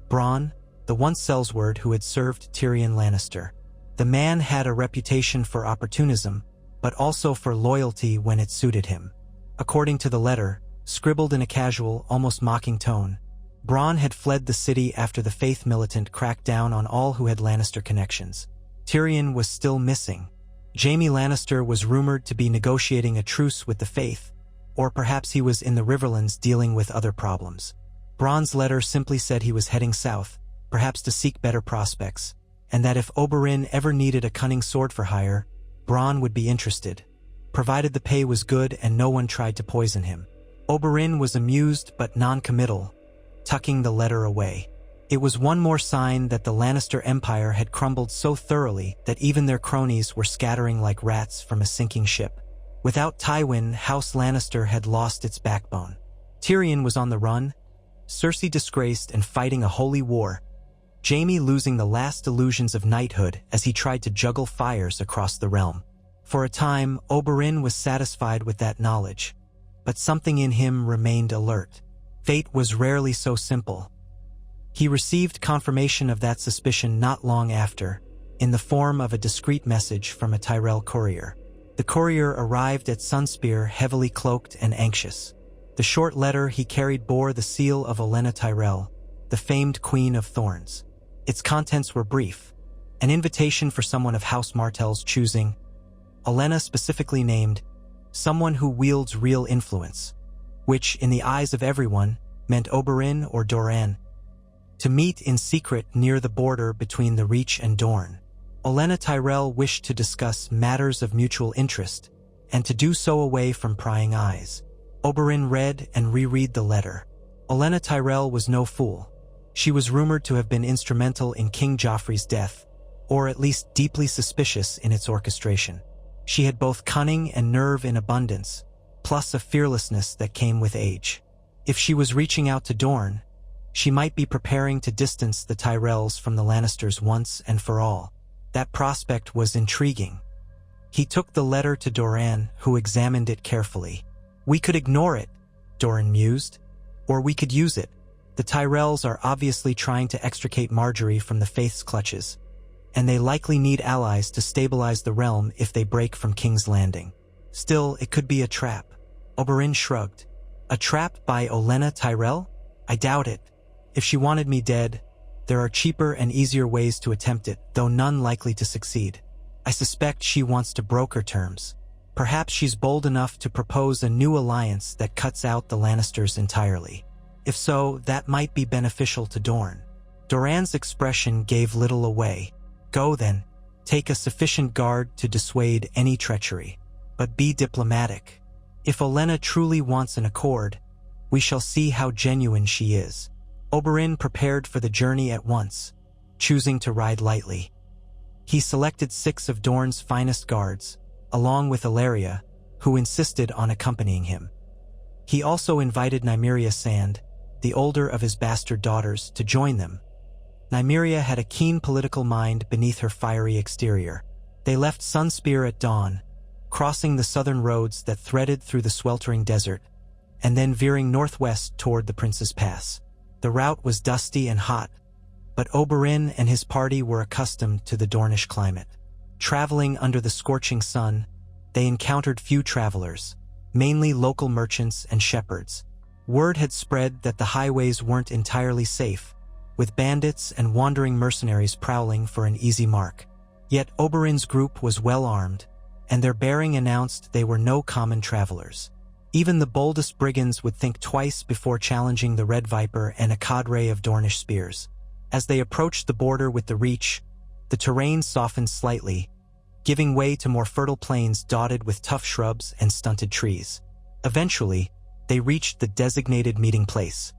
Bronn, the once Sellsword who had served Tyrion Lannister. The man had a reputation for opportunism, but also for loyalty when it suited him. According to the letter, scribbled in a casual, almost mocking tone, Bronn had fled the city after the Faith militant cracked down on all who had Lannister connections. Tyrion was still missing. Jaime Lannister was rumored to be negotiating a truce with the Faith, or perhaps he was in the Riverlands dealing with other problems. Bronn's letter simply said he was heading south, perhaps to seek better prospects, and that if Oberyn ever needed a cunning sword for hire, Bronn would be interested, provided the pay was good and no one tried to poison him. Oberyn was amused but non-committal, tucking the letter away. It was one more sign that the Lannister Empire had crumbled so thoroughly that even their cronies were scattering like rats from a sinking ship. Without Tywin, House Lannister had lost its backbone. Tyrion was on the run, Cersei disgraced and fighting a holy war, Jaime losing the last illusions of knighthood as he tried to juggle fires across the realm. For a time, Oberyn was satisfied with that knowledge, but something in him remained alert. Fate was rarely so simple. He received confirmation of that suspicion not long after, in the form of a discreet message from a Tyrell courier. The courier arrived at Sunspear heavily cloaked and anxious. The short letter he carried bore the seal of Olenna Tyrell, the famed Queen of Thorns. Its contents were brief, an invitation for someone of House Martell's choosing, Olenna specifically named, someone who wields real influence, which, in the eyes of everyone, meant Oberyn or Doran, to meet in secret near the border between the Reach and Dorne. Olenna Tyrell wished to discuss matters of mutual interest, and to do so away from prying eyes. Oberyn read and reread the letter. Olenna Tyrell was no fool. She was rumored to have been instrumental in King Joffrey's death, or at least deeply suspicious in its orchestration. She had both cunning and nerve in abundance, plus a fearlessness that came with age. If she was reaching out to Dorne, she might be preparing to distance the Tyrells from the Lannisters once and for all. That prospect was intriguing. He took the letter to Doran, who examined it carefully. "We could ignore it," Doran mused, "or we could use it. The Tyrells are obviously trying to extricate Margaery from the Faith's clutches, and they likely need allies to stabilize the realm if they break from King's Landing. Still, it could be a trap." Oberyn shrugged. "A trap by Olenna Tyrell? I doubt it. If she wanted me dead, there are cheaper and easier ways to attempt it, though none likely to succeed. I suspect she wants to broker terms. Perhaps she's bold enough to propose a new alliance that cuts out the Lannisters entirely. If so, that might be beneficial to Dorne." Doran's expression gave little away. "Go then. Take a sufficient guard to dissuade any treachery. But be diplomatic. If Olenna truly wants an accord, we shall see how genuine she is." Oberyn prepared for the journey at once, choosing to ride lightly. He selected 6 of Dorne's finest guards, along with Illyria, who insisted on accompanying him. He also invited Nymeria Sand, the older of his bastard daughters, to join them. Nymeria had a keen political mind beneath her fiery exterior. They left Sunspear at dawn, crossing the southern roads that threaded through the sweltering desert, and then veering northwest toward the Prince's Pass. The route was dusty and hot, but Oberyn and his party were accustomed to the Dornish climate. Traveling under the scorching sun, they encountered few travelers, mainly local merchants and shepherds. Word had spread that the highways weren't entirely safe, with bandits and wandering mercenaries prowling for an easy mark. Yet Oberyn's group was well armed, and their bearing announced they were no common travelers. Even the boldest brigands would think twice before challenging the Red Viper and a cadre of Dornish spears. As they approached the border with the Reach, the terrain softened slightly, giving way to more fertile plains dotted with tough shrubs and stunted trees. Eventually, they reached the designated meeting place.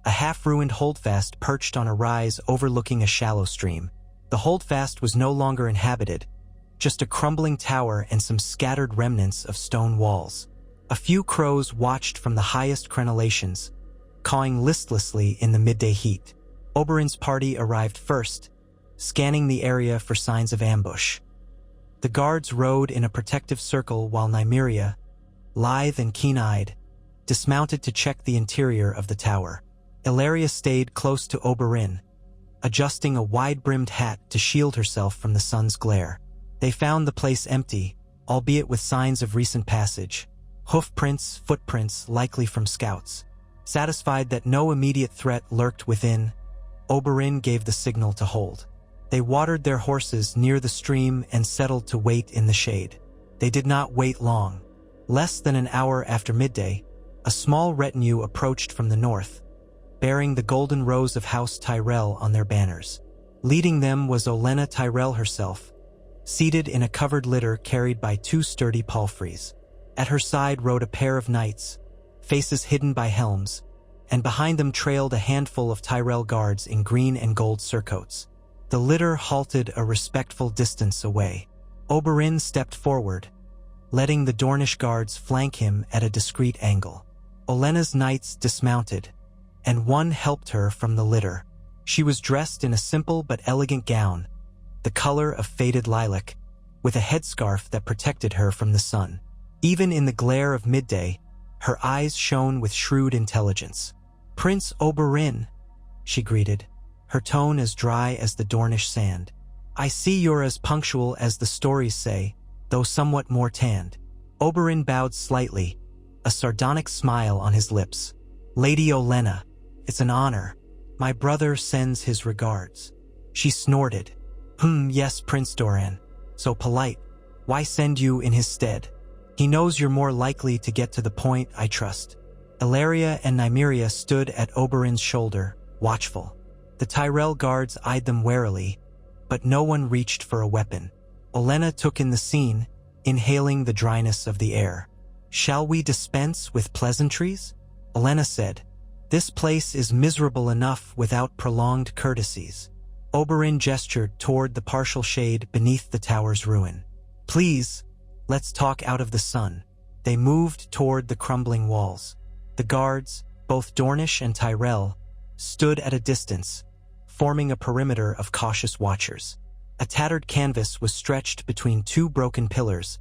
A half-ruined holdfast perched on a rise overlooking a shallow stream. The holdfast was no longer inhabited, just a crumbling tower and some scattered remnants of stone walls. A few crows watched from the highest crenellations, cawing listlessly in the midday heat. Oberyn's party arrived first, scanning the area for signs of ambush. The guards rode in a protective circle while Nymeria, lithe and keen-eyed, dismounted to check the interior of the tower. Ellaria stayed close to Oberyn, adjusting a wide-brimmed hat to shield herself from the sun's glare. They found the place empty, albeit with signs of recent passage. Hoofprints, footprints likely from scouts. Satisfied that no immediate threat lurked within, Oberyn gave the signal to hold. They watered their horses near the stream and settled to wait in the shade. They did not wait long. Less than an hour after midday, a small retinue approached from the north, bearing the golden rose of House Tyrell on their banners. Leading them was Olenna Tyrell herself, seated in a covered litter carried by two sturdy palfreys. At her side rode a pair of knights, faces hidden by helms, and behind them trailed a handful of Tyrell guards in green and gold surcoats. The litter halted a respectful distance away. Oberyn stepped forward, letting the Dornish guards flank him at a discreet angle. Olenna's knights dismounted, and one helped her from the litter. She was dressed in a simple but elegant gown, the color of faded lilac, with a headscarf that protected her from the sun. Even in the glare of midday, her eyes shone with shrewd intelligence. "Prince Oberyn," she greeted, her tone as dry as the Dornish sand. "I see you're as punctual as the stories say, though somewhat more tanned." Oberyn bowed slightly, a sardonic smile on his lips. "Lady Olenna, it's an honor. My brother sends his regards." She snorted. Yes, Prince Doran. So polite. Why send you in his stead? He knows you're more likely to get to the point, I trust." Ellaria and Nymeria stood at Oberyn's shoulder, watchful. The Tyrell guards eyed them warily, but no one reached for a weapon. Olenna took in the scene, inhaling the dryness of the air. "Shall we dispense with pleasantries?" Olenna said. "This place is miserable enough without prolonged courtesies." Oberyn gestured toward the partial shade beneath the tower's ruin. "Please, let's talk out of the sun." They moved toward the crumbling walls. The guards, both Dornish and Tyrell, stood at a distance, forming a perimeter of cautious watchers. A tattered canvas was stretched between two broken pillars,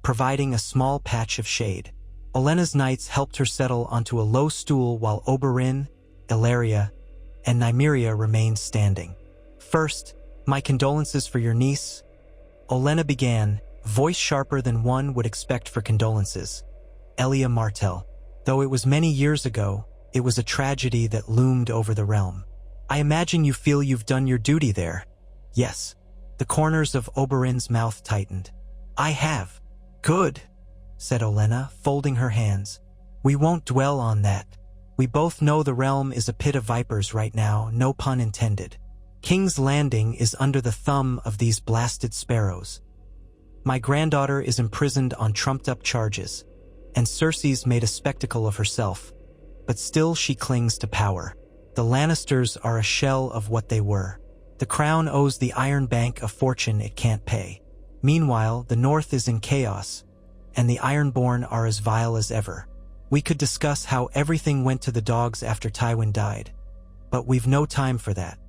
providing a small patch of shade. Olenna's knights helped her settle onto a low stool while Oberyn, Ellaria, and Nymeria remained standing. "First, my condolences for your niece," Olenna began, voice sharper than one would expect for condolences. "Elia Martell. Though it was many years ago, it was a tragedy that loomed over the realm. I imagine you feel you've done your duty there." "Yes." The corners of Oberyn's mouth tightened. "I have." "Good," said Olenna, folding her hands. "We won't dwell on that. We both know the realm is a pit of vipers right now, no pun intended. King's Landing is under the thumb of these blasted sparrows. My granddaughter is imprisoned on trumped-up charges, and Cersei's made a spectacle of herself, but still she clings to power. The Lannisters are a shell of what they were. The crown owes the Iron Bank a fortune it can't pay. Meanwhile, the North is in chaos, and the Ironborn are as vile as ever. We could discuss how everything went to the dogs after Tywin died, but we've no time for that."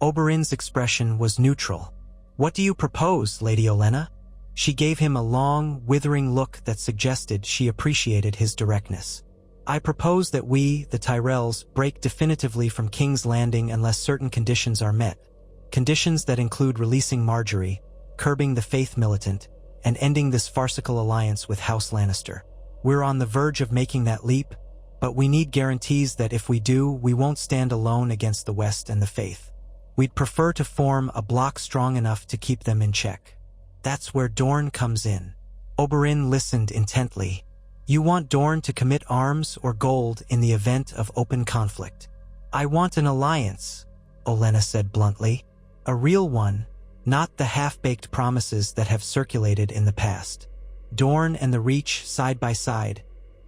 Oberyn's expression was neutral. "What do you propose, Lady Olenna?" She gave him a long, withering look that suggested she appreciated his directness. "I propose that we, the Tyrells, break definitively from King's Landing unless certain conditions are met. Conditions that include releasing Margaery, curbing the Faith Militant and ending this farcical alliance with House Lannister. We're on the verge of making that leap, but we need guarantees that if we do, we won't stand alone against the West and the Faith. We'd prefer to form a bloc strong enough to keep them in check. That's where Dorne comes in. Oberyn listened intently. You want Dorne to commit arms or gold in the event of open conflict. I want an alliance, Olenna said bluntly. A real one, not the half-baked promises that have circulated in the past. Dorne and the Reach side by side,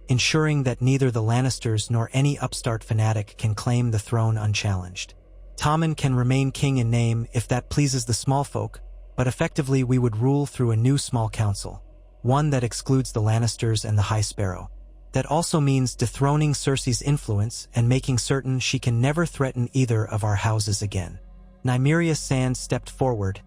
ensuring that neither the Lannisters nor any upstart fanatic can claim the throne unchallenged. Tommen can remain king in name if that pleases the small folk, but effectively we would rule through a new small council, one that excludes the Lannisters and the High Sparrow. That also means dethroning Cersei's influence and making certain she can never threaten either of our houses again. Nymeria Sand stepped forward,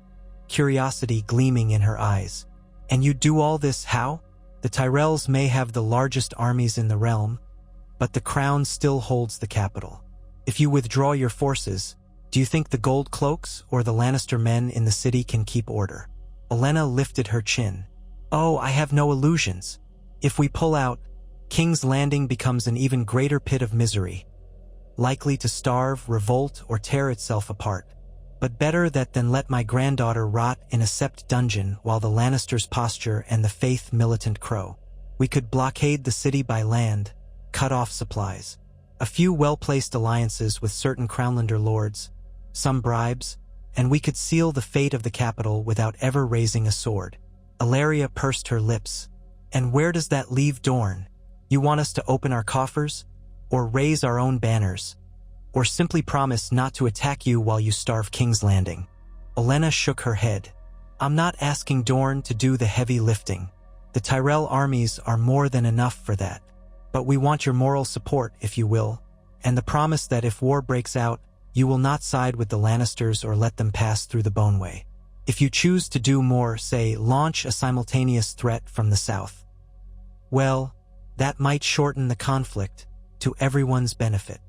curiosity gleaming in her eyes. And you do all this how? The Tyrells may have the largest armies in the realm, but the crown still holds the capital. If you withdraw your forces, do you think the Gold Cloaks or the Lannister men in the city can keep order? Olenna lifted her chin. Oh, I have no illusions. If we pull out, King's Landing becomes an even greater pit of misery, likely to starve, revolt, or tear itself apart. But better that than let my granddaughter rot in a sept dungeon while the Lannisters posture and the Faith Militant crow. We could blockade the city by land, cut off supplies. A few well-placed alliances with certain Crownlander lords, some bribes, and we could seal the fate of the capital without ever raising a sword. Ellaria pursed her lips. And where does that leave Dorne? You want us to open our coffers? Or raise our own banners? Or simply promise not to attack you while you starve King's Landing? Olenna shook her head. I'm not asking Dorne to do the heavy lifting. The Tyrell armies are more than enough for that. But we want your moral support, if you will, and the promise that if war breaks out, you will not side with the Lannisters or let them pass through the Boneway. If you choose to do more, say, launch a simultaneous threat from the south, well, that might shorten the conflict to everyone's benefit.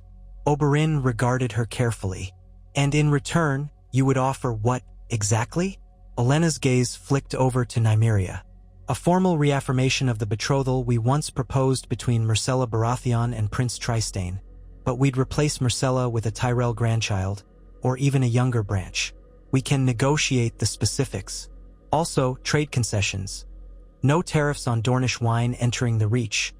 Oberyn regarded her carefully. And in return, you would offer what, exactly? Olenna's gaze flicked over to Nymeria. A formal reaffirmation of the betrothal we once proposed between Myrcella Baratheon and Prince Trystane, but we'd replace Myrcella with a Tyrell grandchild, or even a younger branch. We can negotiate the specifics. Also, trade concessions. No tariffs on Dornish wine entering the Reach.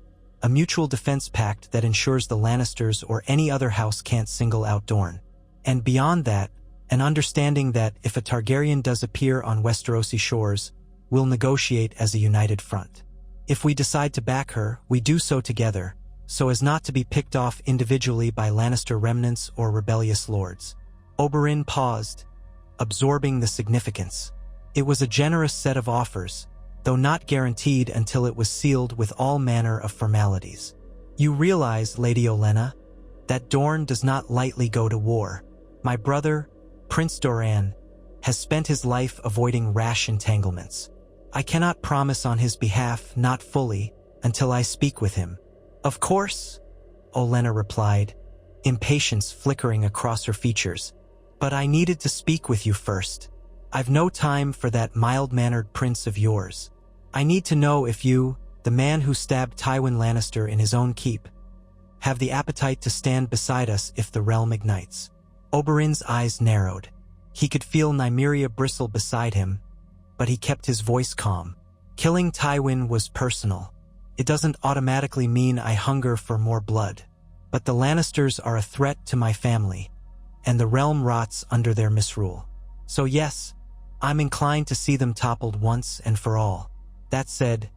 A mutual defense pact that ensures the Lannisters or any other house can't single out Dorne. And beyond that, an understanding that if a Targaryen does appear on Westerosi shores, we'll negotiate as a united front. If we decide to back her, we do so together, so as not to be picked off individually by Lannister remnants or rebellious lords. Oberyn paused, absorbing the significance. It was a generous set of offers, though not guaranteed until it was sealed with all manner of formalities. You realize, Lady Olenna, that Dorne does not lightly go to war. My brother, Prince Doran, has spent his life avoiding rash entanglements. I cannot promise on his behalf, not fully, until I speak with him. Of course, Olenna replied, impatience flickering across her features. But I needed to speak with you first. I've no time for that mild-mannered prince of yours. I need to know if you, the man who stabbed Tywin Lannister in his own keep, have the appetite to stand beside us if the realm ignites. Oberyn's eyes narrowed. He could feel Nymeria bristle beside him, but he kept his voice calm. Killing Tywin was personal. It doesn't automatically mean I hunger for more blood. But the Lannisters are a threat to my family, and the realm rots under their misrule. So yes, I'm inclined to see them toppled once and for all. That said,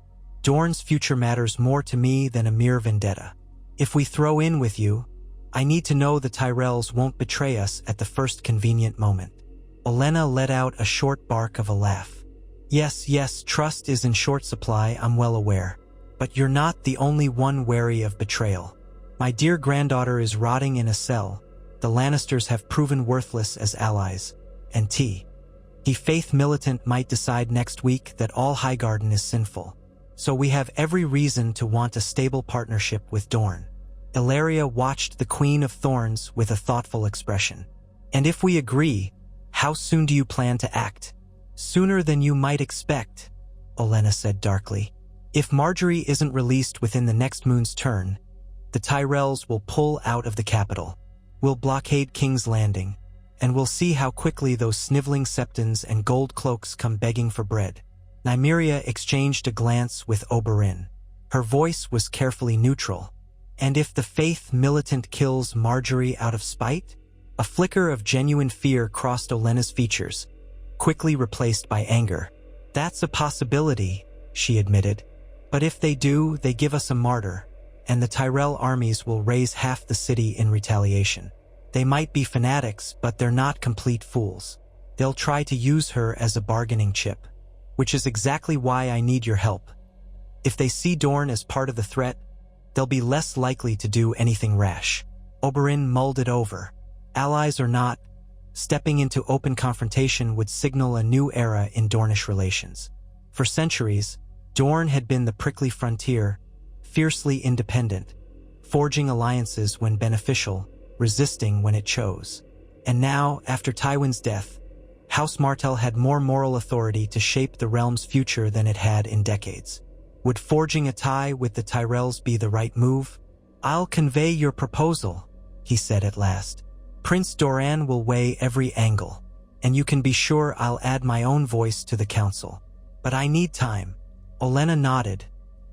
Dorne's future matters more to me than a mere vendetta. If we throw in with you, I need to know the Tyrells won't betray us at the first convenient moment. Olenna let out a short bark of a laugh. Yes, trust is in short supply, I'm well aware. But you're not the only one wary of betrayal. My dear granddaughter is rotting in a cell. The Lannisters have proven worthless as allies. And the Faith Militant might decide next week that all Highgarden is sinful. So we have every reason to want a stable partnership with Dorne. Ellaria watched the Queen of Thorns with a thoughtful expression. And if we agree, how soon do you plan to act? Sooner than you might expect, Olenna said darkly. If Margaery isn't released within the next moon's turn, the Tyrells will pull out of the capital. We'll blockade King's Landing, and we'll see how quickly those sniveling septons and gold cloaks come begging for bread. Nymeria exchanged a glance with Oberyn. Her voice was carefully neutral. And if the Faith militant kills Margaery out of spite? A flicker of genuine fear crossed Olenna's features, quickly replaced by anger. That's a possibility, she admitted. But if they do, they give us a martyr, and the Tyrell armies will raise half the city in retaliation. They might be fanatics, but they're not complete fools. They'll try to use her as a bargaining chip, which is exactly why I need your help. If they see Dorne as part of the threat, they'll be less likely to do anything rash. Oberyn mulled it over. Allies or not, stepping into open confrontation would signal a new era in Dornish relations. For centuries, Dorne had been the prickly frontier, fiercely independent, forging alliances when beneficial, resisting when it chose. And now, after Tywin's death, House Martell had more moral authority to shape the realm's future than it had in decades. Would forging a tie with the Tyrells be the right move? I'll convey your proposal, he said at last. Prince Doran will weigh every angle, and you can be sure I'll add my own voice to the council. But I need time. Olenna nodded,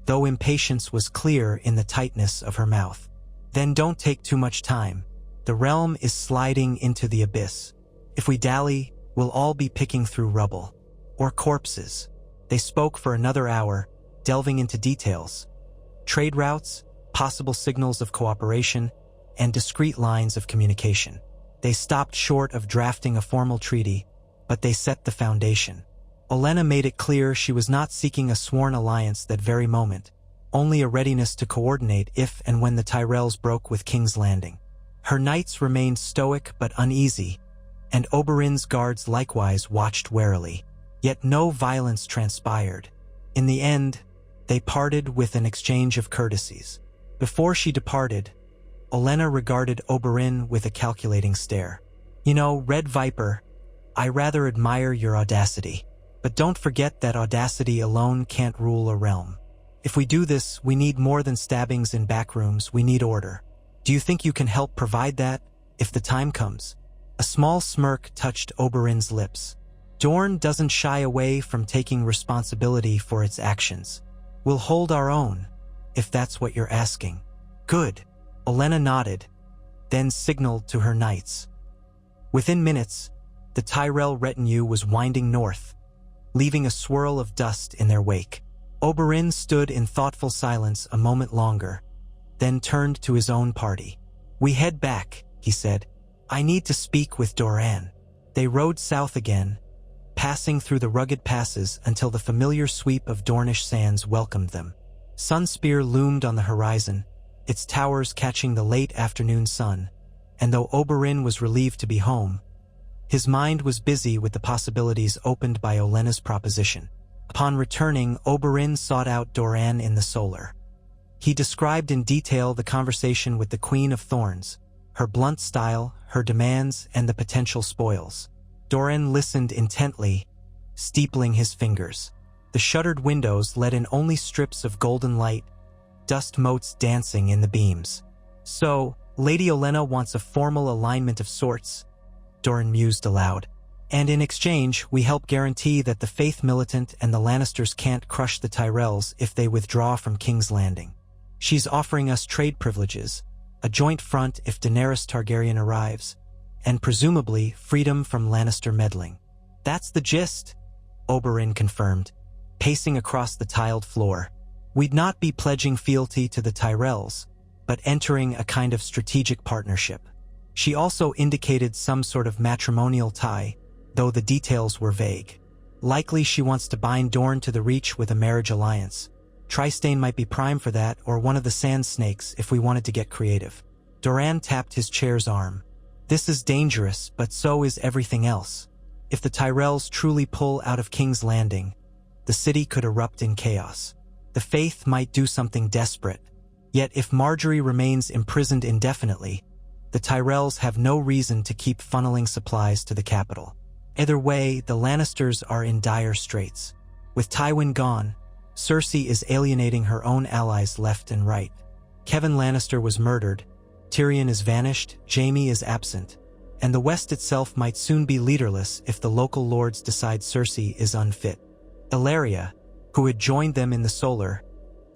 though impatience was clear in the tightness of her mouth. Then don't take too much time. The realm is sliding into the abyss. If we dally, we'll all be picking through rubble. Or corpses. They spoke for another hour, delving into details. Trade routes, possible signals of cooperation, and discrete lines of communication. They stopped short of drafting a formal treaty, but they set the foundation. Olenna made it clear she was not seeking a sworn alliance that very moment, only a readiness to coordinate if and when the Tyrells broke with King's Landing. Her knights remained stoic but uneasy, and Oberyn's guards likewise watched warily. Yet no violence transpired. In the end, they parted with an exchange of courtesies. Before she departed, Olenna regarded Oberyn with a calculating stare. You know, Red Viper, I rather admire your audacity. But don't forget that audacity alone can't rule a realm. If we do this, we need more than stabbings in backrooms, we need order. Do you think you can help provide that, if the time comes? A small smirk touched Oberyn's lips. Dorne doesn't shy away from taking responsibility for its actions. We'll hold our own, if that's what you're asking. Good. Olenna nodded, then signaled to her knights. Within minutes, the Tyrell retinue was winding north, leaving a swirl of dust in their wake. Oberyn stood in thoughtful silence a moment longer, then turned to his own party. We head back, he said. I need to speak with Doran. They rode south again, passing through the rugged passes until the familiar sweep of Dornish sands welcomed them. Sunspear loomed on the horizon, its towers catching the late afternoon sun, and though Oberyn was relieved to be home, his mind was busy with the possibilities opened by Olenna's proposition. Upon returning, Oberyn sought out Doran in the Solar. He described in detail the conversation with the Queen of Thorns, her blunt style, her demands, and the potential spoils. Doran listened intently, steepling his fingers. The shuttered windows let in only strips of golden light, dust motes dancing in the beams. So, Lady Olenna wants a formal alignment of sorts, Doran mused aloud. And in exchange, we help guarantee that the Faith militant and the Lannisters can't crush the Tyrells if they withdraw from King's Landing. She's offering us trade privileges, a joint front if Daenerys Targaryen arrives, and presumably freedom from Lannister meddling. That's the gist, Oberyn confirmed, pacing across the tiled floor. We'd not be pledging fealty to the Tyrells, but entering a kind of strategic partnership. She also indicated some sort of matrimonial tie, though the details were vague. Likely she wants to bind Dorne to the Reach with a marriage alliance. Trystane might be prime for that, or one of the Sand Snakes if we wanted to get creative. Doran tapped his chair's arm. This is dangerous, but so is everything else. If the Tyrells truly pull out of King's Landing, the city could erupt in chaos. The Faith might do something desperate. Yet if Margaery remains imprisoned indefinitely, the Tyrells have no reason to keep funneling supplies to the capital. Either way, the Lannisters are in dire straits. With Tywin gone, Cersei is alienating her own allies left and right. Kevan Lannister was murdered, Tyrion is vanished, Jaime is absent, and the West itself might soon be leaderless if the local lords decide Cersei is unfit. Ellaria, who had joined them in the Solar,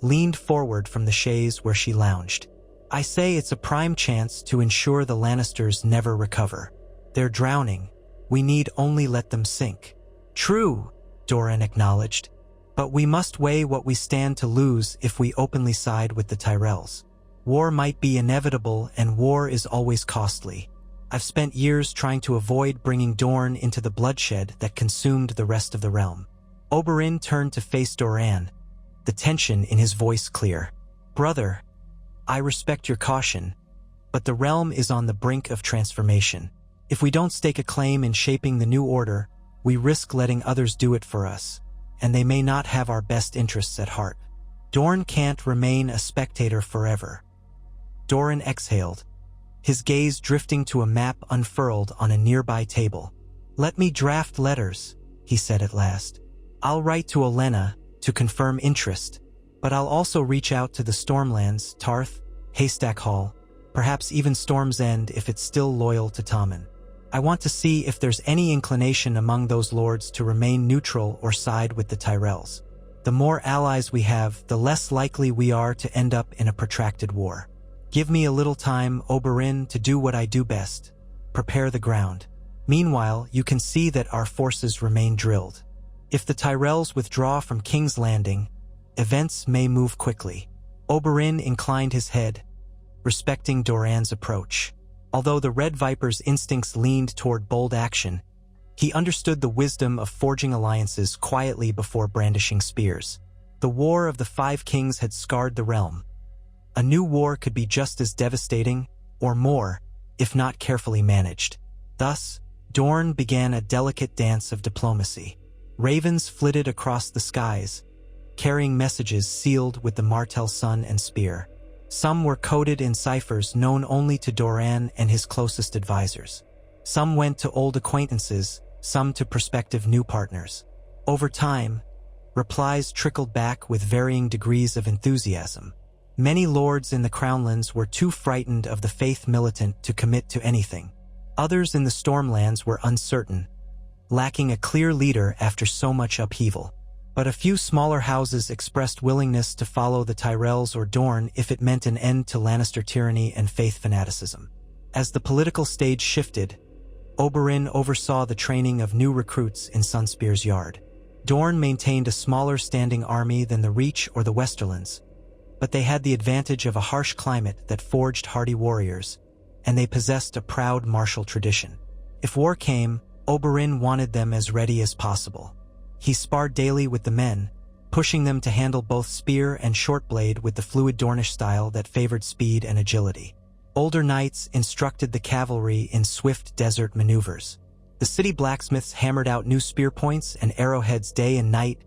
leaned forward from the chaise where she lounged. I say it's a prime chance to ensure the Lannisters never recover. They're drowning. We need only let them sink. True, Doran acknowledged, but we must weigh what we stand to lose if we openly side with the Tyrells. War might be inevitable, and war is always costly. I've spent years trying to avoid bringing Dorne into the bloodshed that consumed the rest of the realm. Oberyn turned to face Doran, the tension in his voice clear. Brother, I respect your caution, but the realm is on the brink of transformation. If we don't stake a claim in shaping the new order, we risk letting others do it for us, and they may not have our best interests at heart. Dorne can't remain a spectator forever. Doran exhaled, his gaze drifting to a map unfurled on a nearby table. Let me draft letters, he said at last. I'll write to Olenna to confirm interest, but I'll also reach out to the Stormlands, Tarth, Haystack Hall, perhaps even Storm's End if it's still loyal to Tommen. I want to see if there's any inclination among those lords to remain neutral or side with the Tyrells. The more allies we have, the less likely we are to end up in a protracted war. Give me a little time, Oberyn, to do what I do best. Prepare the ground. Meanwhile, you can see that our forces remain drilled. If the Tyrells withdraw from King's Landing, events may move quickly. Oberyn inclined his head, respecting Doran's approach. Although the Red Viper's instincts leaned toward bold action, he understood the wisdom of forging alliances quietly before brandishing spears. The War of the Five Kings had scarred the realm. A new war could be just as devastating, or more, if not carefully managed. Thus, Dorne began a delicate dance of diplomacy. Ravens flitted across the skies, carrying messages sealed with the Martell sun and spear. Some were coded in ciphers known only to Doran and his closest advisors. Some went to old acquaintances, some to prospective new partners. Over time, replies trickled back with varying degrees of enthusiasm. Many lords in the Crownlands were too frightened of the faith militant to commit to anything. Others in the Stormlands were uncertain, lacking a clear leader after so much upheaval. But a few smaller houses expressed willingness to follow the Tyrells or Dorne if it meant an end to Lannister tyranny and faith fanaticism. As the political stage shifted, Oberyn oversaw the training of new recruits in Sunspear's yard. Dorne maintained a smaller standing army than the Reach or the Westerlands, but they had the advantage of a harsh climate that forged hardy warriors, and they possessed a proud martial tradition. If war came, Oberyn wanted them as ready as possible. He sparred daily with the men, pushing them to handle both spear and short blade with the fluid Dornish style that favored speed and agility. Older knights instructed the cavalry in swift desert maneuvers. The city blacksmiths hammered out new spear points and arrowheads day and night,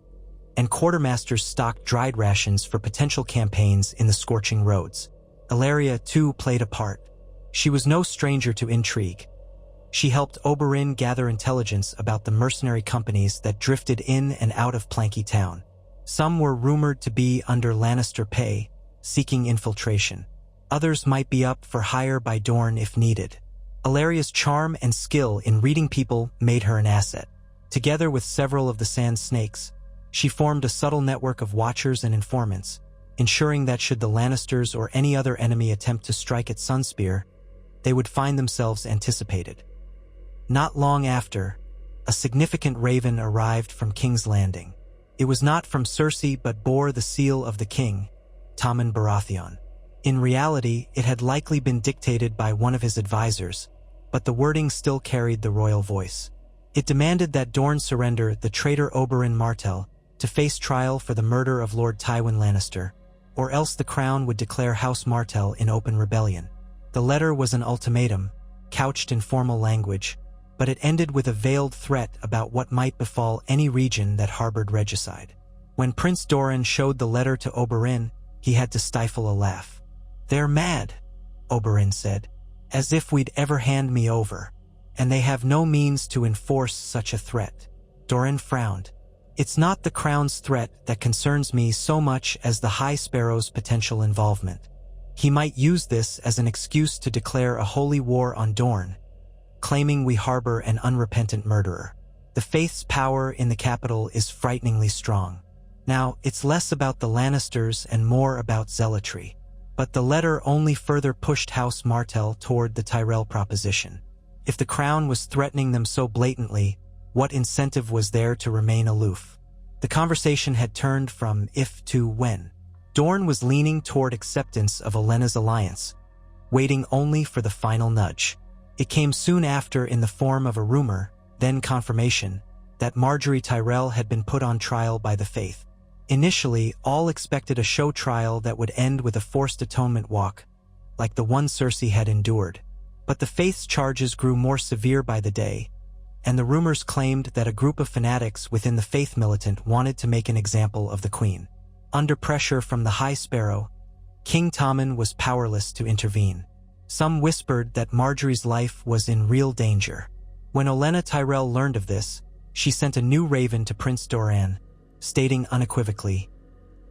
and quartermasters stocked dried rations for potential campaigns in the scorching roads. Ellaria, too, played a part. She was no stranger to intrigue. She helped Oberyn gather intelligence about the mercenary companies that drifted in and out of Planky Town. Some were rumored to be under Lannister pay, seeking infiltration. Others might be up for hire by Dorne if needed. Ellaria's charm and skill in reading people made her an asset. Together with several of the Sand Snakes, she formed a subtle network of watchers and informants, ensuring that should the Lannisters or any other enemy attempt to strike at Sunspear, they would find themselves anticipated. Not long after, a significant raven arrived from King's Landing. It was not from Cersei but bore the seal of the king, Tommen Baratheon. In reality, it had likely been dictated by one of his advisors, but the wording still carried the royal voice. It demanded that Dorne surrender the traitor Oberyn Martell to face trial for the murder of Lord Tywin Lannister, or else the crown would declare House Martell in open rebellion. The letter was an ultimatum, couched in formal language, but it ended with a veiled threat about what might befall any region that harbored regicide. When Prince Doran showed the letter to Oberyn, he had to stifle a laugh. "They're mad," Oberyn said. "As if we'd ever hand me over." and they have no means to enforce such a threat. Doran frowned. It's not the crown's threat that concerns me so much as the High Sparrow's potential involvement. He might use this as an excuse to declare a holy war on Dorne, claiming we harbor an unrepentant murderer. The Faith's power in the capital is frighteningly strong. Now, it's less about the Lannisters and more about zealotry. But the letter only further pushed House Martell toward the Tyrell proposition. If the crown was threatening them so blatantly, what incentive was there to remain aloof? The conversation had turned from if to when. Dorne was leaning toward acceptance of Olenna's alliance, waiting only for the final nudge. It came soon after in the form of a rumor, then confirmation, that Margaery Tyrell had been put on trial by the Faith. Initially, all expected a show trial that would end with a forced atonement walk, like the one Cersei had endured. But the Faith's charges grew more severe by the day, and the rumors claimed that a group of fanatics within the Faith militant wanted to make an example of the Queen. Under pressure from the High Sparrow, King Tommen was powerless to intervene. Some whispered that Margaery's life was in real danger. When Olenna Tyrell learned of this, she sent a new raven to Prince Doran, stating unequivocally,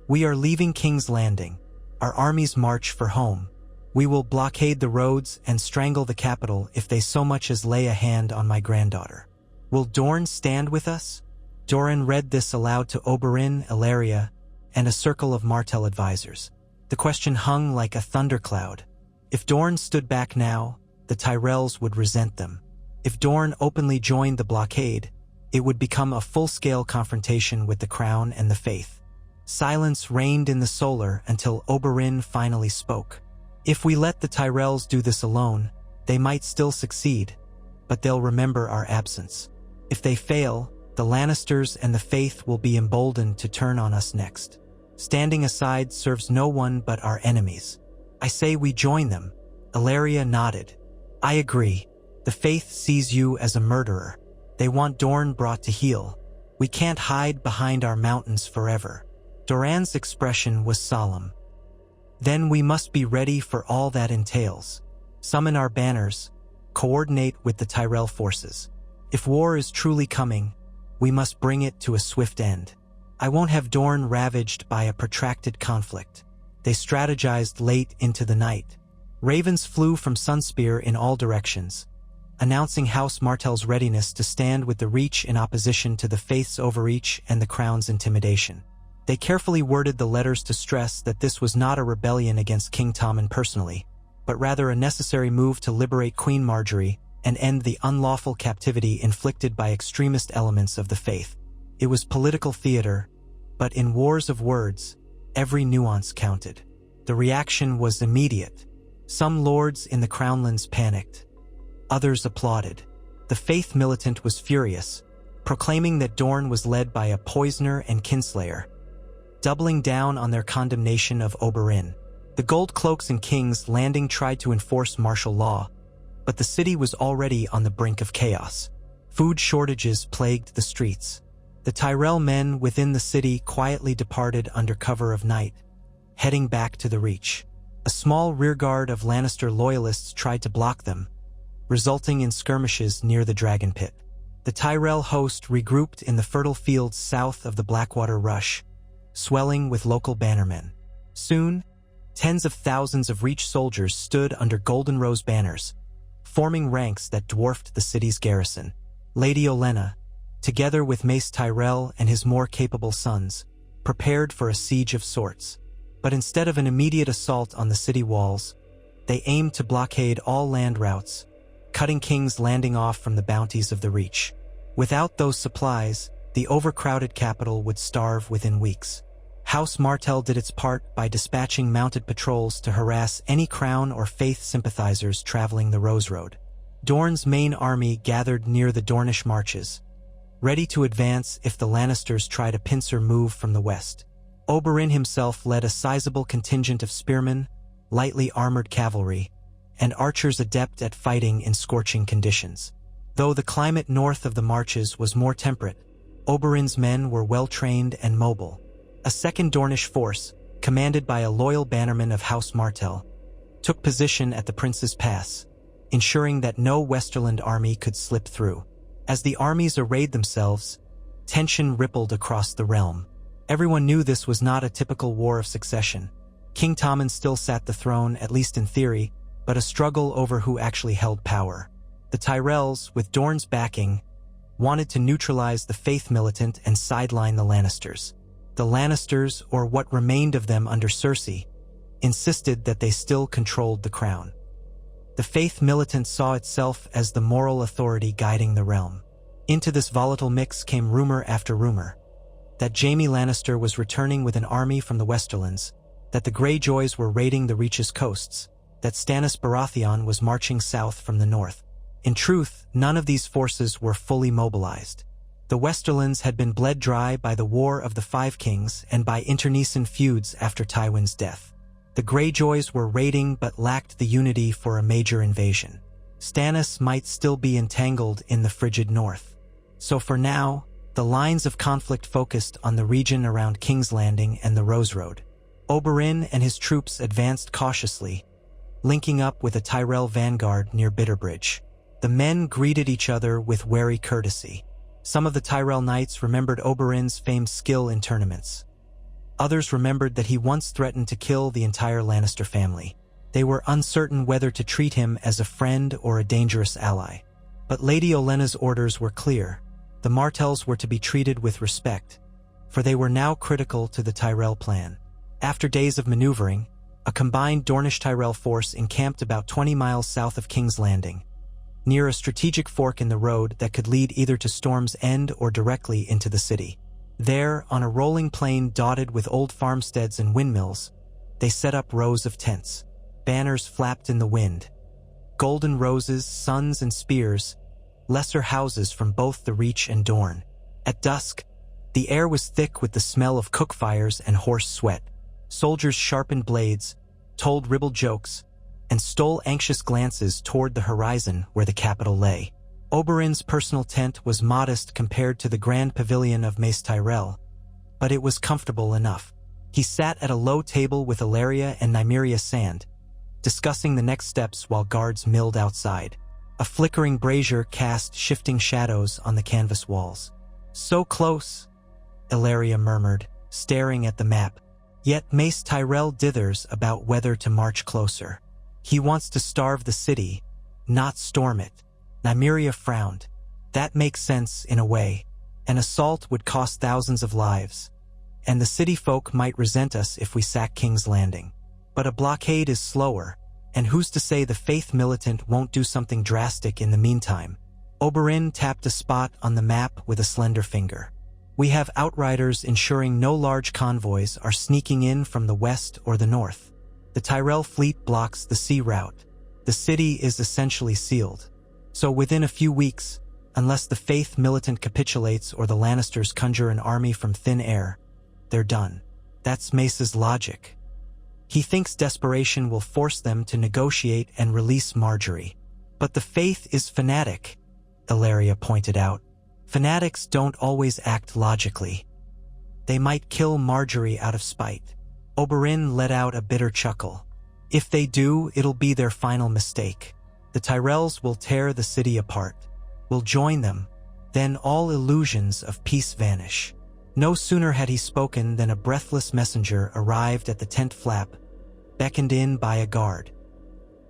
"We are leaving King's Landing. Our armies march for home. We will blockade the roads and strangle the capital if they so much as lay a hand on my granddaughter. Will Dorne stand with us?" Doran read this aloud to Oberyn, Illyria, and a circle of Martell advisors. The question hung like a thundercloud. If Dorne stood back now, the Tyrells would resent them. If Dorne openly joined the blockade, it would become a full-scale confrontation with the Crown and the Faith. Silence reigned in the Solar until Oberyn finally spoke. "If we let the Tyrells do this alone, they might still succeed, but they'll remember our absence. If they fail, the Lannisters and the Faith will be emboldened to turn on us next. Standing aside serves no one but our enemies. I say we join them." Illyria nodded. "I agree. The Faith sees you as a murderer. They want Dorne brought to heel. We can't hide behind our mountains forever." Doran's expression was solemn. "Then we must be ready for all that entails. Summon our banners, coordinate with the Tyrell forces. If war is truly coming, we must bring it to a swift end. I won't have Dorne ravaged by a protracted conflict." They strategized late into the night. Ravens flew from Sunspear in all directions, announcing House Martell's readiness to stand with the Reach in opposition to the Faith's overreach and the Crown's intimidation. They carefully worded the letters to stress that this was not a rebellion against King Tommen personally, but rather a necessary move to liberate Queen Margaery and end the unlawful captivity inflicted by extremist elements of the Faith. It was political theater, but in wars of words, every nuance counted. The reaction was immediate. Some lords in the Crownlands panicked. Others applauded. The Faith militant was furious, proclaiming that Dorne was led by a poisoner and kinslayer, doubling down on their condemnation of Oberyn. The Gold Cloaks and King's Landing tried to enforce martial law, but the city was already on the brink of chaos. Food shortages plagued the streets. The Tyrell men within the city quietly departed under cover of night, heading back to the Reach. A small rearguard of Lannister loyalists tried to block them, resulting in skirmishes near the Dragon Pit. The Tyrell host regrouped in the fertile fields south of the Blackwater Rush, swelling with local bannermen. Soon, tens of thousands of Reach soldiers stood under Golden Rose banners, forming ranks that dwarfed the city's garrison. Lady Olenna, together with Mace Tyrell and his more capable sons, prepared for a siege of sorts. But instead of an immediate assault on the city walls, they aimed to blockade all land routes, cutting King's Landing off from the bounties of the Reach. Without those supplies, the overcrowded capital would starve within weeks. House Martell did its part by dispatching mounted patrols to harass any Crown or Faith sympathizers traveling the Rose Road. Dorne's main army gathered near the Dornish marches, ready to advance if the Lannisters tried a pincer move from the west. Oberyn himself led a sizable contingent of spearmen, lightly armored cavalry, and archers adept at fighting in scorching conditions. Though the climate north of the marches was more temperate, Oberyn's men were well-trained and mobile. A second Dornish force, commanded by a loyal bannerman of House Martell, took position at the Prince's Pass, ensuring that no Westerland army could slip through. As the armies arrayed themselves, tension rippled across the realm. Everyone knew this was not a typical war of succession. King Tommen still sat the throne, at least in theory, but a struggle over who actually held power. The Tyrells, with Dorne's backing, wanted to neutralize the Faith militant and sideline the Lannisters. The Lannisters, or what remained of them under Cersei, insisted that they still controlled the crown. The Faith militant saw itself as the moral authority guiding the realm. Into this volatile mix came rumor after rumor. That Jaime Lannister was returning with an army from the Westerlands, that the Greyjoys were raiding the Reach's coasts, that Stannis Baratheon was marching south from the north. In truth, none of these forces were fully mobilized. The Westerlands had been bled dry by the War of the Five Kings and by internecine feuds after Tywin's death. The Greyjoys were raiding but lacked the unity for a major invasion. Stannis might still be entangled in the frigid north. So for now, the lines of conflict focused on the region around King's Landing and the Rose Road. Oberyn and his troops advanced cautiously, linking up with a Tyrell vanguard near Bitterbridge. The men greeted each other with wary courtesy. Some of the Tyrell knights remembered Oberyn's famed skill in tournaments. Others remembered that he once threatened to kill the entire Lannister family. They were uncertain whether to treat him as a friend or a dangerous ally. But Lady Olenna's orders were clear. The Martells were to be treated with respect, for they were now critical to the Tyrell plan. After days of maneuvering, a combined Dornish-Tyrell force encamped about 20 miles south of King's Landing, near a strategic fork in the road that could lead either to Storm's End or directly into the city. There, on a rolling plain dotted with old farmsteads and windmills, they set up rows of tents. Banners flapped in the wind. Golden roses, suns, and spears, lesser houses from both the Reach and Dorne. At dusk, the air was thick with the smell of cook fires and horse sweat. Soldiers sharpened blades, told ribald jokes, and stole anxious glances toward the horizon where the capital lay. Oberyn's personal tent was modest compared to the grand pavilion of Mace Tyrell, but it was comfortable enough. He sat at a low table with Ellaria and Nymeria Sand, discussing the next steps while guards milled outside. A flickering brazier cast shifting shadows on the canvas walls. "So close," Ellaria murmured, staring at the map. Yet Mace Tyrell dithers about whether to march closer. He wants to starve the city, not storm it. Nymeria frowned. That makes sense in a way. An assault would cost thousands of lives, and the city folk might resent us if we sack King's Landing. But a blockade is slower, and who's to say the Faith militant won't do something drastic in the meantime? Oberyn tapped a spot on the map with a slender finger. "We have outriders ensuring no large convoys are sneaking in from the west or the north. The Tyrell fleet blocks the sea route. The city is essentially sealed. So within a few weeks, unless the Faith militant capitulates or the Lannisters conjure an army from thin air, they're done." That's Mace's logic. He thinks desperation will force them to negotiate and release Margaery. But the Faith is fanatic, Ellaria pointed out. Fanatics don't always act logically. They might kill Margaery out of spite. Oberyn let out a bitter chuckle. If they do, it'll be their final mistake. The Tyrells will tear the city apart. We'll join them. Then all illusions of peace vanish. No sooner had he spoken than a breathless messenger arrived at the tent flap, beckoned in by a guard.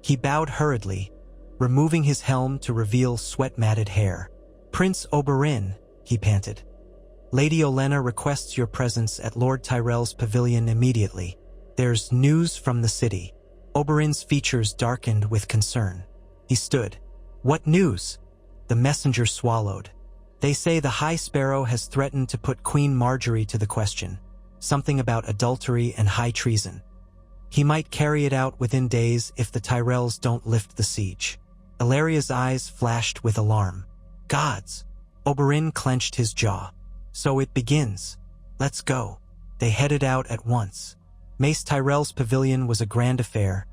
He bowed hurriedly, removing his helm to reveal sweat-matted hair. "Prince Oberyn," he panted. "Lady Olenna requests your presence at Lord Tyrell's pavilion immediately. There's news from the city." Oberyn's features darkened with concern. He stood. "What news?" The messenger swallowed. "They say the High Sparrow has threatened to put Queen Margaery to the question. Something about adultery and high treason. He might carry it out within days if the Tyrells don't lift the siege." Ellaria's eyes flashed with alarm. "Gods!" Oberyn clenched his jaw. "So it begins. Let's go." They headed out at once. Mace Tyrell's pavilion was a grand affair,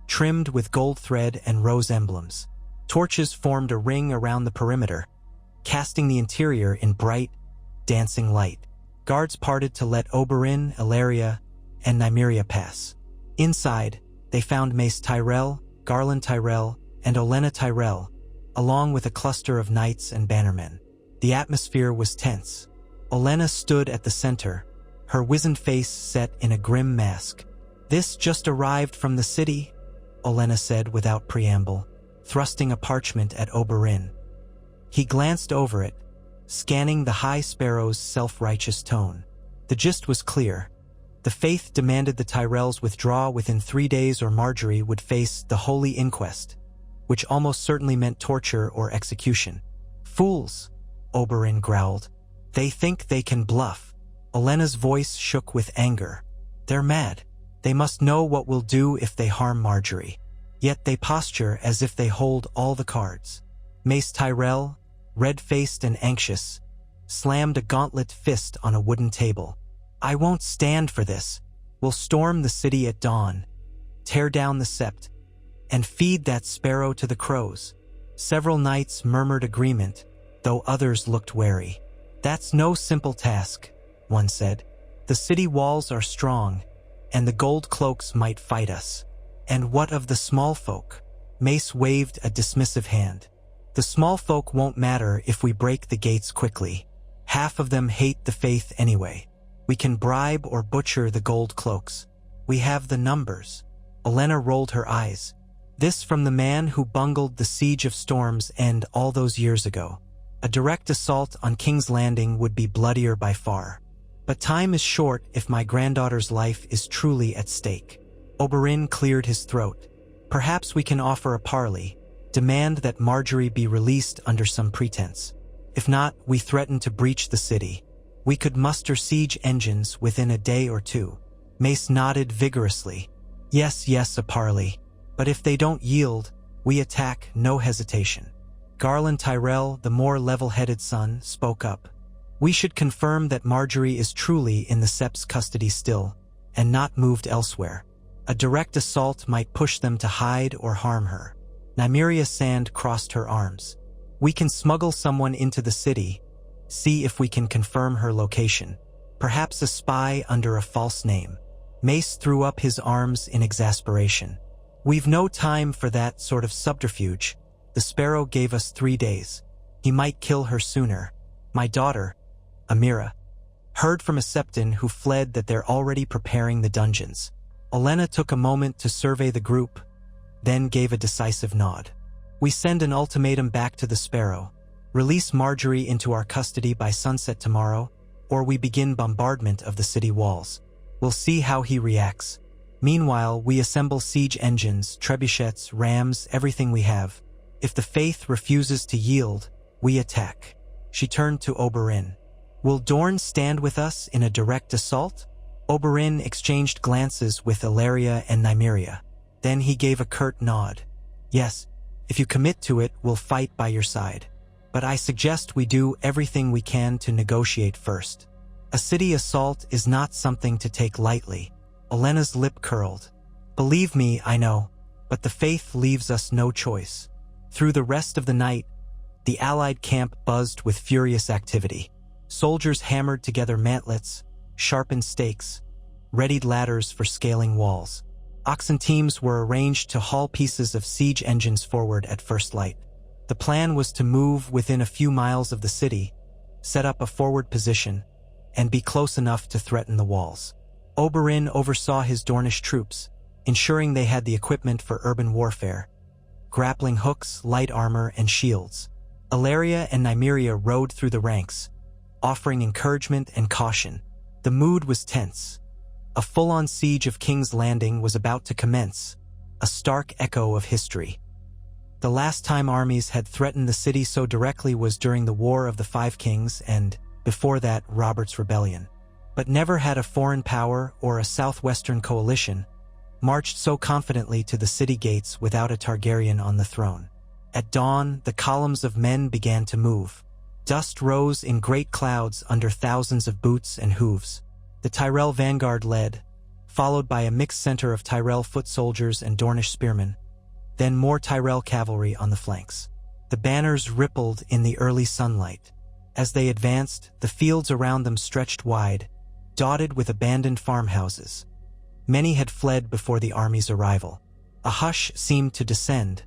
trimmed with gold thread and rose emblems. Torches formed a ring around the perimeter, casting the interior in bright, dancing light. Guards parted to let Oberyn, Ellaria, and Nymeria pass. Inside, they found Mace Tyrell, Garland Tyrell, and Olenna Tyrell, along with a cluster of knights and bannermen. The atmosphere was tense. Olenna stood at the center, her wizened face set in a grim mask. "This just arrived from the city," Olenna said without preamble, thrusting a parchment at Oberyn. He glanced over it, scanning the High Sparrow's self-righteous tone. The gist was clear. The faith demanded the Tyrells withdraw within 3 days or Margaery would face the Holy Inquest, which almost certainly meant torture or execution. "Fools," Oberyn growled. "They think they can bluff." Olenna's voice shook with anger. "They're mad. They must know what we'll do if they harm Margaery. Yet they posture as if they hold all the cards." Mace Tyrell, red-faced and anxious, slammed a gauntlet fist on a wooden table. "I won't stand for this. We'll storm the city at dawn, tear down the sept, and feed that sparrow to the crows." Several knights murmured agreement, though others looked wary. "That's no simple task," one said. "The city walls are strong, and the gold cloaks might fight us." "And what of the small folk?" Mace waved a dismissive hand. "The small folk won't matter if we break the gates quickly. Half of them hate the faith anyway. We can bribe or butcher the gold cloaks. We have the numbers." Olenna rolled her eyes. This from the man who bungled the Siege of Storm's End all those years ago. A direct assault on King's Landing would be bloodier by far. "But time is short if my granddaughter's life is truly at stake." Oberyn cleared his throat. "Perhaps we can offer a parley, demand that Margaery be released under some pretense. If not, we threaten to breach the city. We could muster siege engines within a day or two." Mace nodded vigorously. Yes, a parley. But if they don't yield, we attack, no hesitation." Garland Tyrell, the more level-headed son, spoke up. "We should confirm that Margaery is truly in the Sept's custody still, and not moved elsewhere. A direct assault might push them to hide or harm her." Nymeria Sand crossed her arms. "We can smuggle someone into the city, see if we can confirm her location. Perhaps a spy under a false name." Mace threw up his arms in exasperation. "We've no time for that sort of subterfuge. The Sparrow gave us 3 days. He might kill her sooner. My daughter, Amira, heard from a Septon who fled that they're already preparing the dungeons." Olenna took a moment to survey the group, then gave a decisive nod. "We send an ultimatum back to the Sparrow. Release Margaery into our custody by sunset tomorrow, or we begin bombardment of the city walls. We'll see how he reacts. Meanwhile, we assemble siege engines, trebuchets, rams, everything we have. If the faith refuses to yield, we attack." She turned to Oberyn. "Will Dorne stand with us in a direct assault?" Oberyn exchanged glances with Illyria and Nymeria. Then he gave a curt nod. "Yes, if you commit to it, we'll fight by your side. But I suggest we do everything we can to negotiate first. A city assault is not something to take lightly." Olenna's lip curled. "Believe me, I know, but the faith leaves us no choice." Through the rest of the night, the Allied camp buzzed with furious activity. Soldiers hammered together mantlets, sharpened stakes, readied ladders for scaling walls. Oxen teams were arranged to haul pieces of siege engines forward at first light. The plan was to move within a few miles of the city, set up a forward position, and be close enough to threaten the walls. Oberyn oversaw his Dornish troops, ensuring they had the equipment for urban warfare: grappling hooks, light armor, and shields. Illyria and Nymeria rode through the ranks, offering encouragement and caution. The mood was tense. A full-on siege of King's Landing was about to commence, a stark echo of history. The last time armies had threatened the city so directly was during the War of the Five Kings and, before that, Robert's Rebellion. But never had a foreign power or a southwestern coalition marched so confidently to the city gates without a Targaryen on the throne. At dawn, the columns of men began to move. Dust rose in great clouds under thousands of boots and hooves. The Tyrell vanguard led, followed by a mixed center of Tyrell foot soldiers and Dornish spearmen, then more Tyrell cavalry on the flanks. The banners rippled in the early sunlight. As they advanced, the fields around them stretched wide, dotted with abandoned farmhouses. Many had fled before the army's arrival. A hush seemed to descend,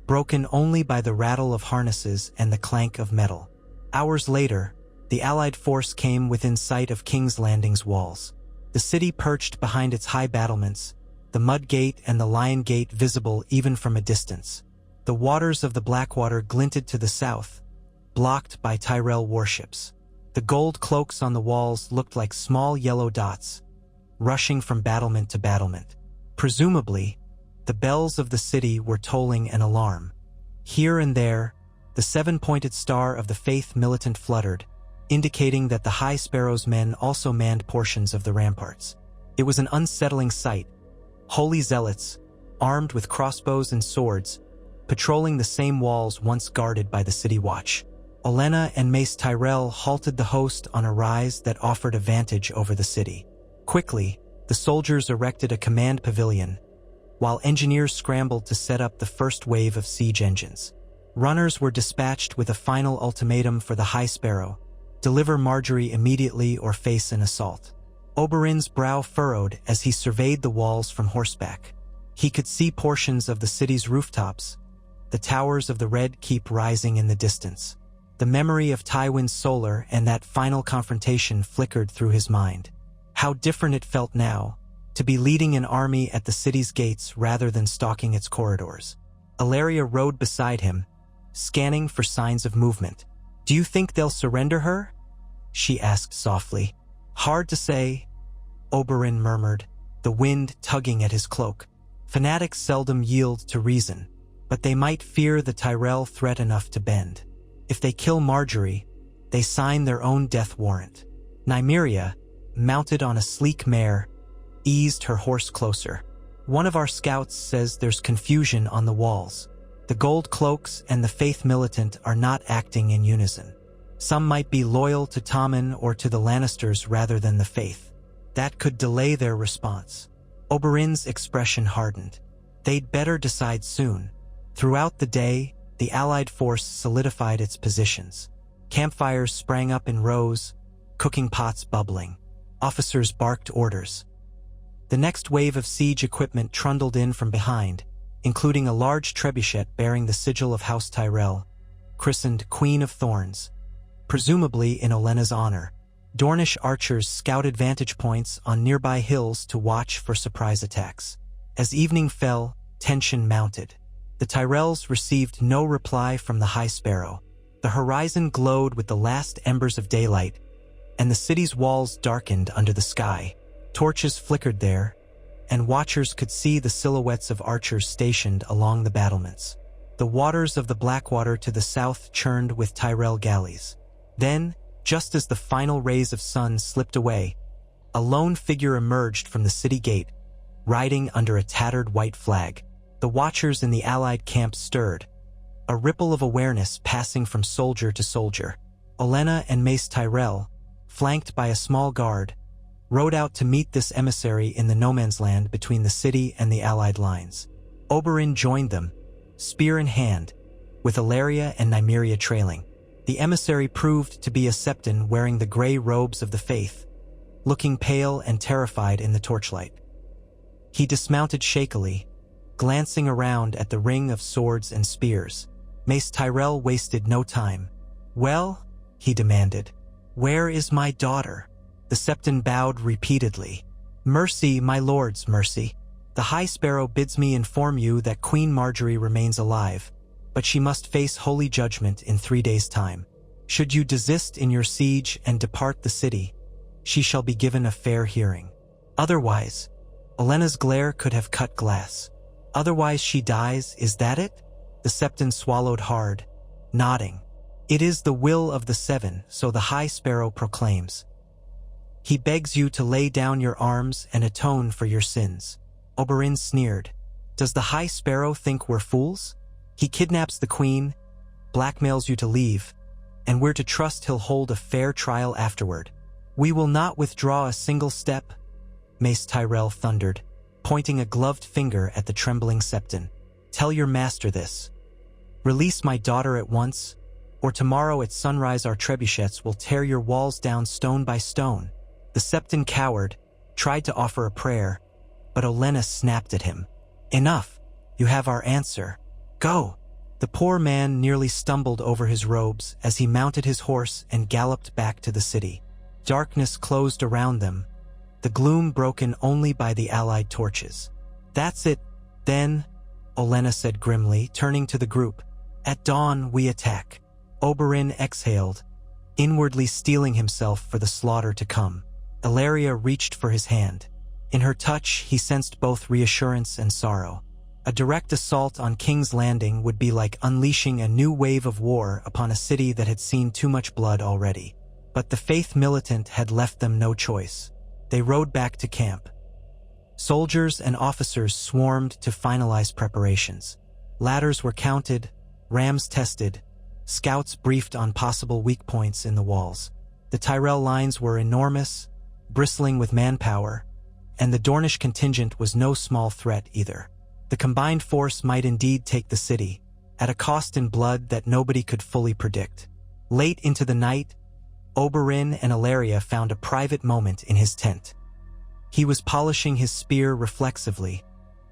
broken only by the rattle of harnesses and the clank of metal. Hours later, the Allied force came within sight of King's Landing's walls. The city perched behind its high battlements, the Mud Gate and the Lion Gate visible even from a distance. The waters of the Blackwater glinted to the south, blocked by Tyrell warships. The gold cloaks on the walls looked like small yellow dots, rushing from battlement to battlement. Presumably, the bells of the city were tolling an alarm. Here and there, the seven-pointed star of the Faith militant fluttered, indicating that the High Sparrow's men also manned portions of the ramparts. It was an unsettling sight. Holy zealots, armed with crossbows and swords, patrolling the same walls once guarded by the city watch. Olenna and Mace Tyrell halted the host on a rise that offered a vantage over the city. Quickly, the soldiers erected a command pavilion, while engineers scrambled to set up the first wave of siege engines. Runners were dispatched with a final ultimatum for the High Sparrow: deliver Margaery immediately or face an assault. Oberyn's brow furrowed as he surveyed the walls from horseback. He could see portions of the city's rooftops, the towers of the Red Keep rising in the distance. The memory of Tywin's solar and that final confrontation flickered through his mind. How different it felt now, to be leading an army at the city's gates rather than stalking its corridors. Alleria rode beside him, scanning for signs of movement. "Do you think they'll surrender her?" she asked softly. "Hard to say," Oberyn murmured, the wind tugging at his cloak. Fanatics seldom yield to reason, but they might fear the Tyrell threat enough to bend. If they kill Margaery, they sign their own death warrant. Nymeria, mounted on a sleek mare, eased her horse closer. "One of our scouts says there's confusion on the walls. The gold cloaks and the Faith militant are not acting in unison. Some might be loyal to Tommen or to the Lannisters rather than the Faith. That could delay their response." Oberyn's expression hardened. They'd better decide soon. Throughout the day, the Allied force solidified its positions. Campfires sprang up in rows, cooking pots bubbling. Officers barked orders. The next wave of siege equipment trundled in from behind, including a large trebuchet bearing the sigil of House Tyrell, christened Queen of Thorns, presumably in Olenna's honor. Dornish archers scouted vantage points on nearby hills to watch for surprise attacks. As evening fell, tension mounted. The Tyrells received no reply from the High Sparrow. The horizon glowed with the last embers of daylight, and the city's walls darkened under the sky. Torches flickered there, and watchers could see the silhouettes of archers stationed along the battlements. The waters of the Blackwater to the south churned with Tyrell galleys. Then, just as the final rays of sun slipped away, a lone figure emerged from the city gate, riding under a tattered white flag. The watchers in the Allied camp stirred, a ripple of awareness passing from soldier to soldier. Olenna and Mace Tyrell, flanked by a small guard, rode out to meet this emissary in the no-man's land between the city and the Allied lines. Oberyn joined them, spear in hand, with Alleria and Nymeria trailing. The emissary proved to be a Septon wearing the gray robes of the Faith, looking pale and terrified in the torchlight. He dismounted shakily, glancing around at the ring of swords and spears. Mace Tyrell wasted no time. "Well," he demanded, "where is my daughter?" The Septon bowed repeatedly. "Mercy, my lords, mercy. The High Sparrow bids me inform you that Queen Margaery remains alive, but she must face holy judgment in 3 days' time. Should you desist in your siege and depart the city, she shall be given a fair hearing. Otherwise," Olenna's glare could have cut glass. "Otherwise she dies, is that it?" The Septon swallowed hard, nodding. "It is the will of the Seven, so the High Sparrow proclaims. He begs you to lay down your arms and atone for your sins." Oberyn sneered. "Does the High Sparrow think we're fools? He kidnaps the Queen, blackmails you to leave, and we're to trust he'll hold a fair trial afterward. We will not withdraw a single step," Mace Tyrell thundered, pointing a gloved finger at the trembling Septon. "Tell your master this. Release my daughter at once, or tomorrow at sunrise our trebuchets will tear your walls down stone by stone." The Septon cowered, tried to offer a prayer, but Olenna snapped at him. "Enough. You have our answer. Go." The poor man nearly stumbled over his robes as he mounted his horse and galloped back to the city. Darkness closed around them, the gloom broken only by the allied torches. "That's it, then," Olenna said grimly, turning to the group. "At dawn, we attack." Oberyn exhaled, inwardly steeling himself for the slaughter to come. Ellaria reached for his hand. In her touch, he sensed both reassurance and sorrow. A direct assault on King's Landing would be like unleashing a new wave of war upon a city that had seen too much blood already. But the Faith Militant had left them no choice. They rode back to camp. Soldiers and officers swarmed to finalize preparations. Ladders were counted, rams tested, scouts briefed on possible weak points in the walls. The Tyrell lines were enormous, bristling with manpower, and the Dornish contingent was no small threat either. The combined force might indeed take the city, at a cost in blood that nobody could fully predict. Late into the night, Oberyn and Ellaria found a private moment in his tent. He was polishing his spear reflexively,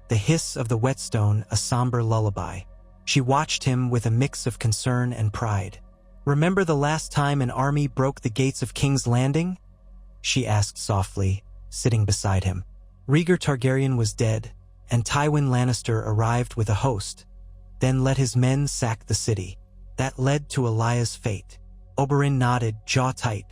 the hiss of the whetstone a somber lullaby. She watched him with a mix of concern and pride. "Remember the last time an army broke the gates of King's Landing?" she asked softly, sitting beside him. "Rhaegar Targaryen was dead, and Tywin Lannister arrived with a host, then let his men sack the city. That led to Elaya's fate." Oberyn nodded, jaw tight.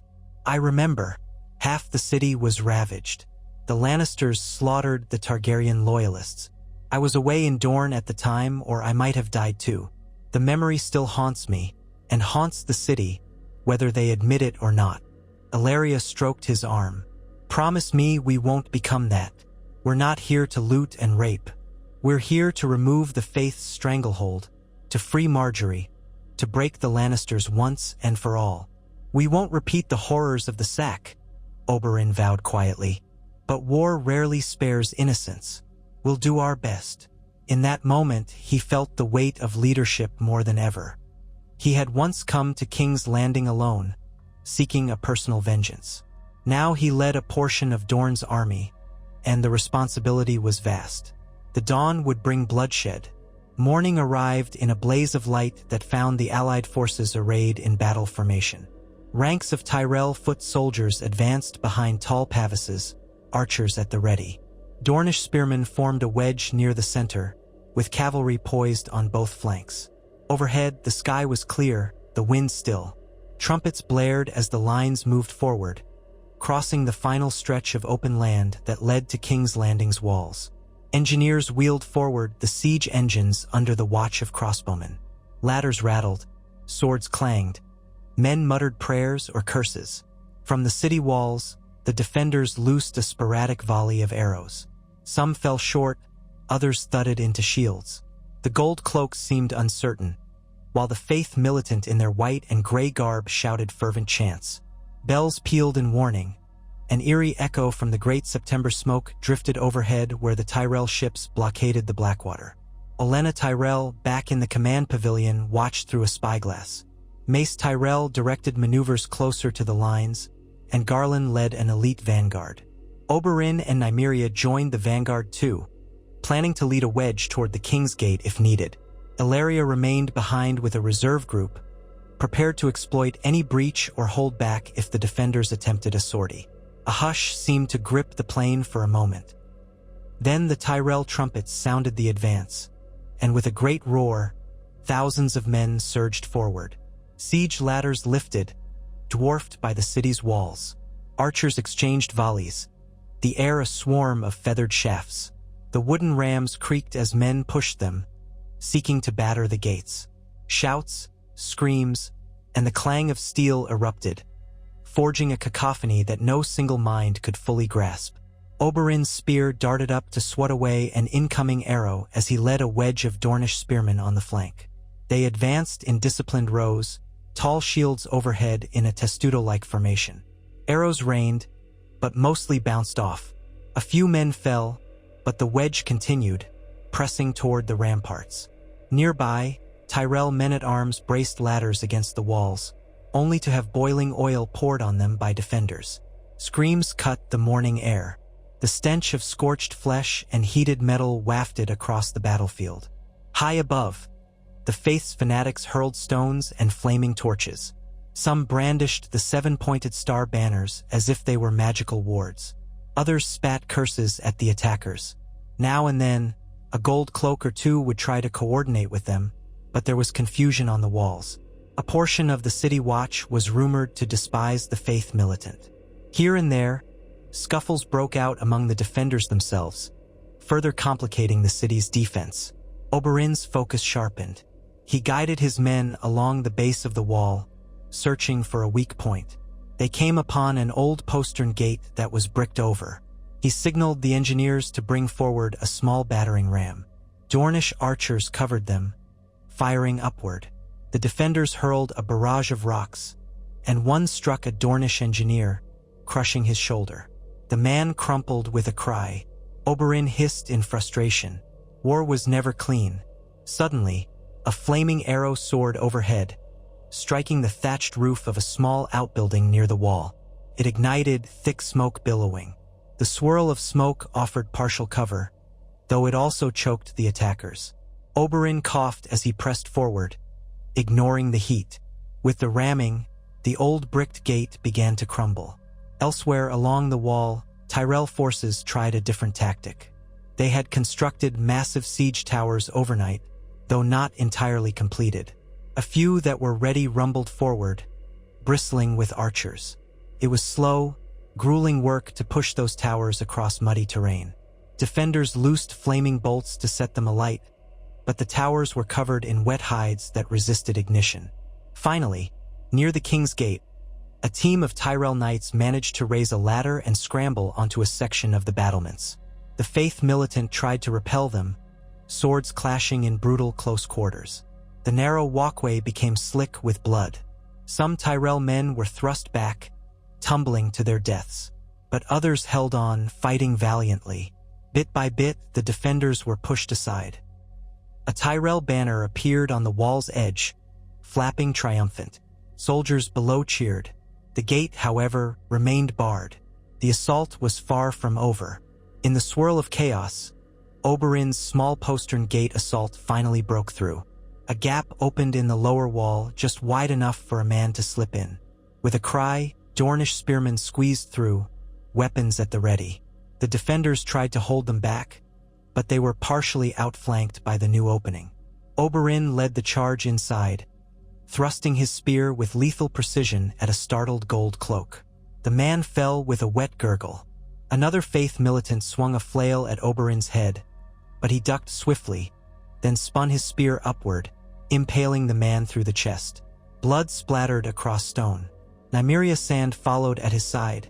"I remember. Half the city was ravaged. The Lannisters slaughtered the Targaryen loyalists. I was away in Dorne at the time, or I might have died too. The memory still haunts me, and haunts the city, whether they admit it or not." Ellaria stroked his arm. "Promise me we won't become that. We're not here to loot and rape. We're here to remove the Faith's stranglehold, to free Margaery, to break the Lannisters once and for all. We won't repeat the horrors of the sack," Oberyn vowed quietly. "But war rarely spares innocence. We'll do our best." In that moment, he felt the weight of leadership more than ever. He had once come to King's Landing alone, seeking a personal vengeance. Now he led a portion of Dorne's army, and the responsibility was vast. The dawn would bring bloodshed. Morning arrived in a blaze of light that found the allied forces arrayed in battle formation. Ranks of Tyrell foot soldiers advanced behind tall pavises, archers at the ready. Dornish spearmen formed a wedge near the center, with cavalry poised on both flanks. Overhead, the sky was clear, the wind still. Trumpets blared as the lines moved forward, crossing the final stretch of open land that led to King's Landing's walls. Engineers wheeled forward the siege engines under the watch of crossbowmen. Ladders rattled, swords clanged. Men muttered prayers or curses. From the city walls, the defenders loosed a sporadic volley of arrows. Some fell short, others thudded into shields. The gold cloaks seemed uncertain, while the Faith Militant in their white and gray garb shouted fervent chants. Bells pealed in warning. An eerie echo from the great September smoke drifted overhead where the Tyrell ships blockaded the Blackwater. Olenna Tyrell, back in the command pavilion, watched through a spyglass. Mace Tyrell directed maneuvers closer to the lines, and Garland led an elite vanguard. Oberyn and Nymeria joined the vanguard too, planning to lead a wedge toward the King's Gate if needed. Ellaria remained behind with a reserve group, prepared to exploit any breach or hold back if the defenders attempted a sortie. A hush seemed to grip the plain for a moment. Then the Tyrell trumpets sounded the advance, and with a great roar, thousands of men surged forward. Siege ladders lifted, dwarfed by the city's walls. Archers exchanged volleys, the air a swarm of feathered shafts. The wooden rams creaked as men pushed them, seeking to batter the gates. Shouts, screams, and the clang of steel erupted, forging a cacophony that no single mind could fully grasp. Oberyn's spear darted up to swat away an incoming arrow as he led a wedge of Dornish spearmen on the flank. They advanced in disciplined rows, tall shields overhead in a testudo-like formation. Arrows rained, but mostly bounced off. A few men fell, but the wedge continued, pressing toward the ramparts. Nearby, Tyrell men-at-arms braced ladders against the walls, only to have boiling oil poured on them by defenders. Screams cut the morning air. The stench of scorched flesh and heated metal wafted across the battlefield. High above, The Faith's fanatics hurled stones and flaming torches. Some brandished the seven-pointed star banners as if they were magical wards. Others spat curses at the attackers. Now and then, a gold cloak or two would try to coordinate with them, but there was confusion on the walls. A portion of the city watch was rumored to despise the Faith militant. Here and there, scuffles broke out among the defenders themselves, further complicating the city's defense. Oberyn's focus sharpened. He guided his men along the base of the wall, searching for a weak point. They came upon an old postern gate that was bricked over. He signaled the engineers to bring forward a small battering ram. Dornish archers covered them, firing upward. The defenders hurled a barrage of rocks, and one struck a Dornish engineer, crushing his shoulder. The man crumpled with a cry. Oberyn hissed in frustration. War was never clean. Suddenly, a flaming arrow soared overhead, striking the thatched roof of a small outbuilding near the wall. It ignited, thick smoke billowing. The swirl of smoke offered partial cover, though it also choked the attackers. Oberyn coughed as he pressed forward, ignoring the heat. With the ramming, the old bricked gate began to crumble. Elsewhere along the wall, Tyrell forces tried a different tactic. They had constructed massive siege towers overnight, though not entirely completed. A few that were ready rumbled forward, bristling with archers. It was slow, grueling work to push those towers across muddy terrain. Defenders loosed flaming bolts to set them alight, but the towers were covered in wet hides that resisted ignition. Finally, near the King's Gate, a team of Tyrell knights managed to raise a ladder and scramble onto a section of the battlements. The Faith militant tried to repel them, swords clashing in brutal close quarters. The narrow walkway became slick with blood. Some Tyrell men were thrust back, tumbling to their deaths, but others held on, fighting valiantly. Bit by bit, the defenders were pushed aside. A Tyrell banner appeared on the wall's edge, flapping triumphant. Soldiers below cheered. The gate, however, remained barred. The assault was far from over. In the swirl of chaos, Oberyn's small postern gate assault finally broke through. A gap opened in the lower wall, just wide enough for a man to slip in. With a cry, Dornish spearmen squeezed through, weapons at the ready. The defenders tried to hold them back, but they were partially outflanked by the new opening. Oberyn led the charge inside, thrusting his spear with lethal precision at a startled gold cloak. The man fell with a wet gurgle. Another Faith militant swung a flail at Oberyn's head, but he ducked swiftly, then spun his spear upward, impaling the man through the chest. Blood splattered across stone. Nymeria Sand followed at his side,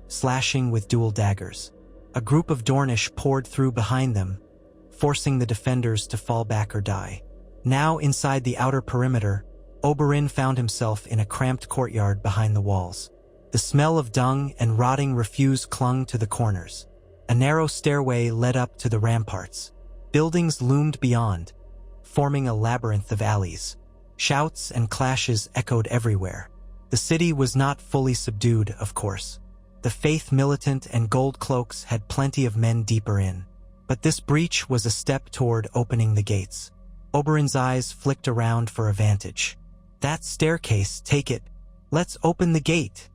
slashing with dual daggers. A group of Dornish poured through behind them, forcing the defenders to fall back or die. Now inside the outer perimeter, Oberyn found himself in a cramped courtyard behind the walls. The smell of dung and rotting refuse clung to the corners. A narrow stairway led up to the ramparts. Buildings loomed beyond, forming a labyrinth of alleys. Shouts and clashes echoed everywhere. The city was not fully subdued, of course. The Faith militant and gold cloaks had plenty of men deeper in. But this breach was a step toward opening the gates. Oberyn's eyes flicked around for a vantage. "That staircase, take it. Let's open the gate,"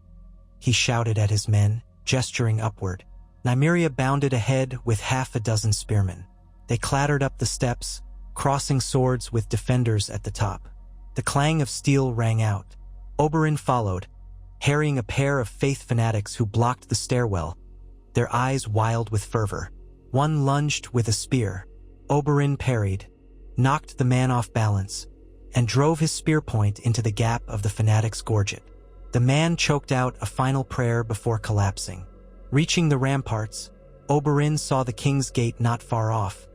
he shouted at his men, gesturing upward. Nymeria bounded ahead with half a dozen spearmen. They clattered up the steps, crossing swords with defenders at the top. The clang of steel rang out. Oberyn followed, harrying a pair of Faith fanatics who blocked the stairwell, their eyes wild with fervor. One lunged with a spear. Oberyn parried, knocked the man off balance, and drove his spear point into the gap of the fanatic's gorget. The man choked out a final prayer before collapsing. Reaching the ramparts, Oberyn saw the King's Gate not far off,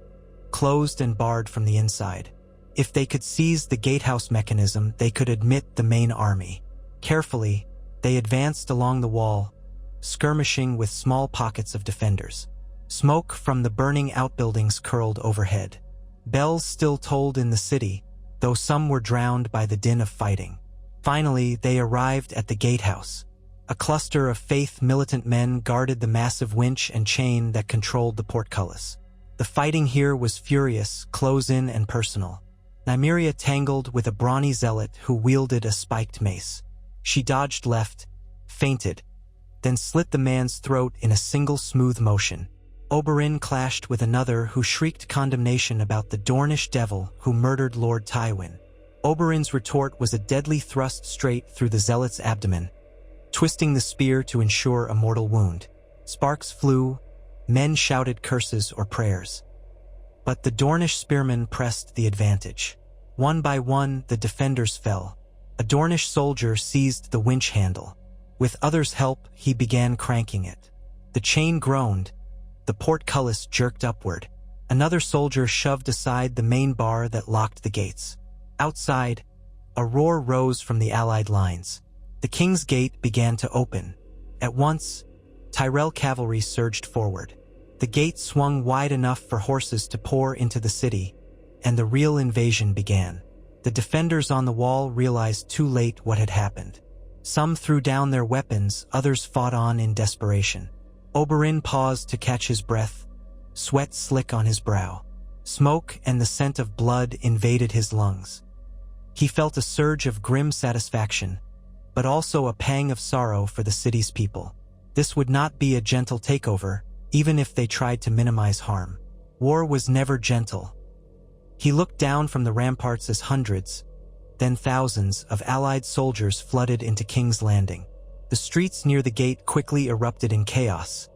closed and barred from the inside. If they could seize the gatehouse mechanism, they could admit the main army. Carefully, they advanced along the wall, skirmishing with small pockets of defenders. Smoke from the burning outbuildings curled overhead. Bells still tolled in the city, though some were drowned by the din of fighting. Finally, they arrived at the gatehouse. A cluster of Faith militant men guarded the massive winch and chain that controlled the portcullis. The fighting here was furious, close-in and personal. Nymeria tangled with a brawny zealot who wielded a spiked mace. She dodged left, feinted, then slit the man's throat in a single smooth motion. Oberyn clashed with another who shrieked condemnation about the Dornish devil who murdered Lord Tywin. Oberyn's retort was a deadly thrust straight through the zealot's abdomen, twisting the spear to ensure a mortal wound. Sparks flew, men shouted curses or prayers. But the Dornish spearmen pressed the advantage. One by one, the defenders fell. A Dornish soldier seized the winch handle. With others' help, he began cranking it. The chain groaned. The portcullis jerked upward. Another soldier shoved aside the main bar that locked the gates. Outside, a roar rose from the Allied lines. The King's Gate began to open. At once, Tyrell cavalry surged forward. The gate swung wide enough for horses to pour into the city, and the real invasion began. The defenders on the wall realized too late what had happened. Some threw down their weapons, others fought on in desperation. Oberyn paused to catch his breath, sweat slick on his brow. Smoke and the scent of blood invaded his lungs. He felt a surge of grim satisfaction, but also a pang of sorrow for the city's people. This would not be a gentle takeover, even if they tried to minimize harm. War was never gentle. He looked down from the ramparts as hundreds, then thousands of Allied soldiers flooded into King's Landing. The streets near the gate quickly erupted in chaos.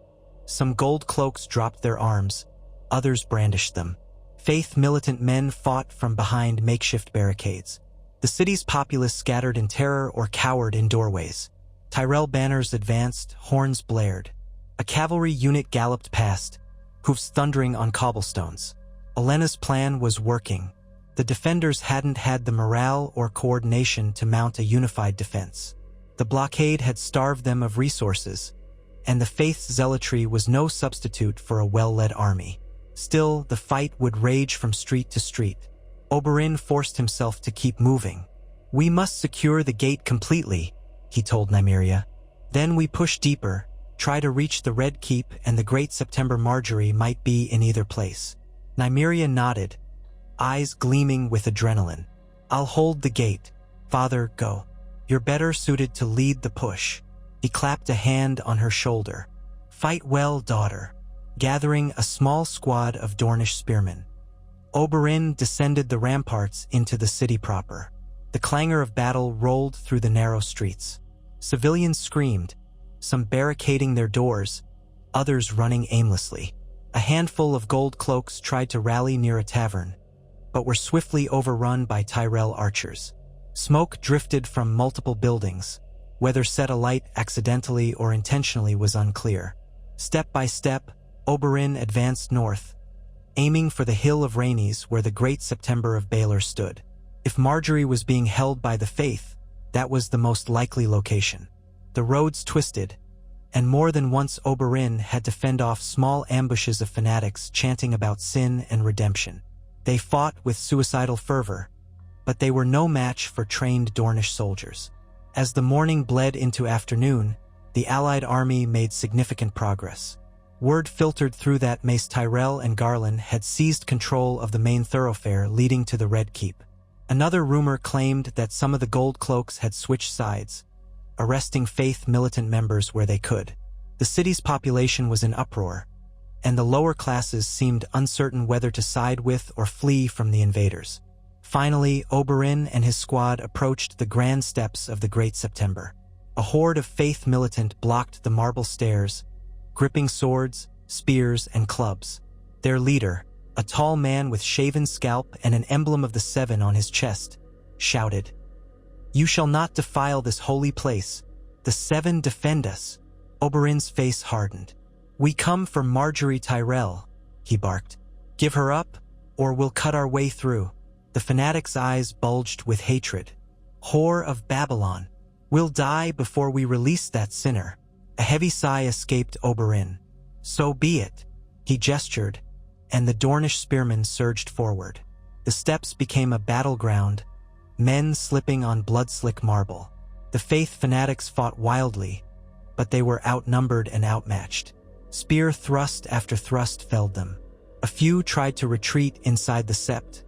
Some gold cloaks dropped their arms, others brandished them. Faith militant men fought from behind makeshift barricades. The city's populace scattered in terror or cowered in doorways. Tyrell banners advanced, horns blared. A cavalry unit galloped past, hoofs thundering on cobblestones. Olenna's plan was working. The defenders hadn't had the morale or coordination to mount a unified defense. The blockade had starved them of resources, and the faith's zealotry was no substitute for a well-led army. Still, the fight would rage from street to street. Oberyn forced himself to keep moving. "We must secure the gate completely," he told Nymeria. "Then we push deeper, try to reach the Red Keep, and the Great September Margaery might be in either place." Nymeria nodded, eyes gleaming with adrenaline. "I'll hold the gate. Father, go. You're better suited to lead the push." He clapped a hand on her shoulder. "Fight well, daughter." Gathering a small squad of Dornish spearmen, Oberyn descended the ramparts into the city proper. The clangor of battle rolled through the narrow streets. Civilians screamed, some barricading their doors, others running aimlessly. A handful of gold cloaks tried to rally near a tavern, but were swiftly overrun by Tyrell archers. Smoke drifted from multiple buildings. Whether set alight accidentally or intentionally was unclear. Step by step, Oberyn advanced north, aiming for the Hill of Rainies where the Great September of Baelor stood. If Margaery was being held by the Faith, that was the most likely location. The roads twisted, and more than once Oberyn had to fend off small ambushes of fanatics chanting about sin and redemption. They fought with suicidal fervor, but they were no match for trained Dornish soldiers. As the morning bled into afternoon, the Allied army made significant progress. Word filtered through that Mace Tyrell and Garland had seized control of the main thoroughfare leading to the Red Keep. Another rumor claimed that some of the gold cloaks had switched sides, arresting Faith militant members where they could. The city's population was in uproar, and the lower classes seemed uncertain whether to side with or flee from the invaders. Finally, Oberyn and his squad approached the grand steps of the Great September. A horde of Faith militant blocked the marble stairs, gripping swords, spears, and clubs. Their leader, a tall man with shaven scalp and an emblem of the Seven on his chest, shouted, "You shall not defile this holy place. The Seven defend us." Oberyn's face hardened. "We come for Margaery Tyrell," he barked. "Give her up, or we'll cut our way through." The fanatic's eyes bulged with hatred. "Whore of Babylon, we'll die before we release that sinner." A heavy sigh escaped Oberyn. "So be it." He gestured, and the Dornish spearmen surged forward. The steps became a battleground, men slipping on blood-slick marble. The Faith fanatics fought wildly, but they were outnumbered and outmatched. Spear thrust after thrust felled them. A few tried to retreat inside the sept,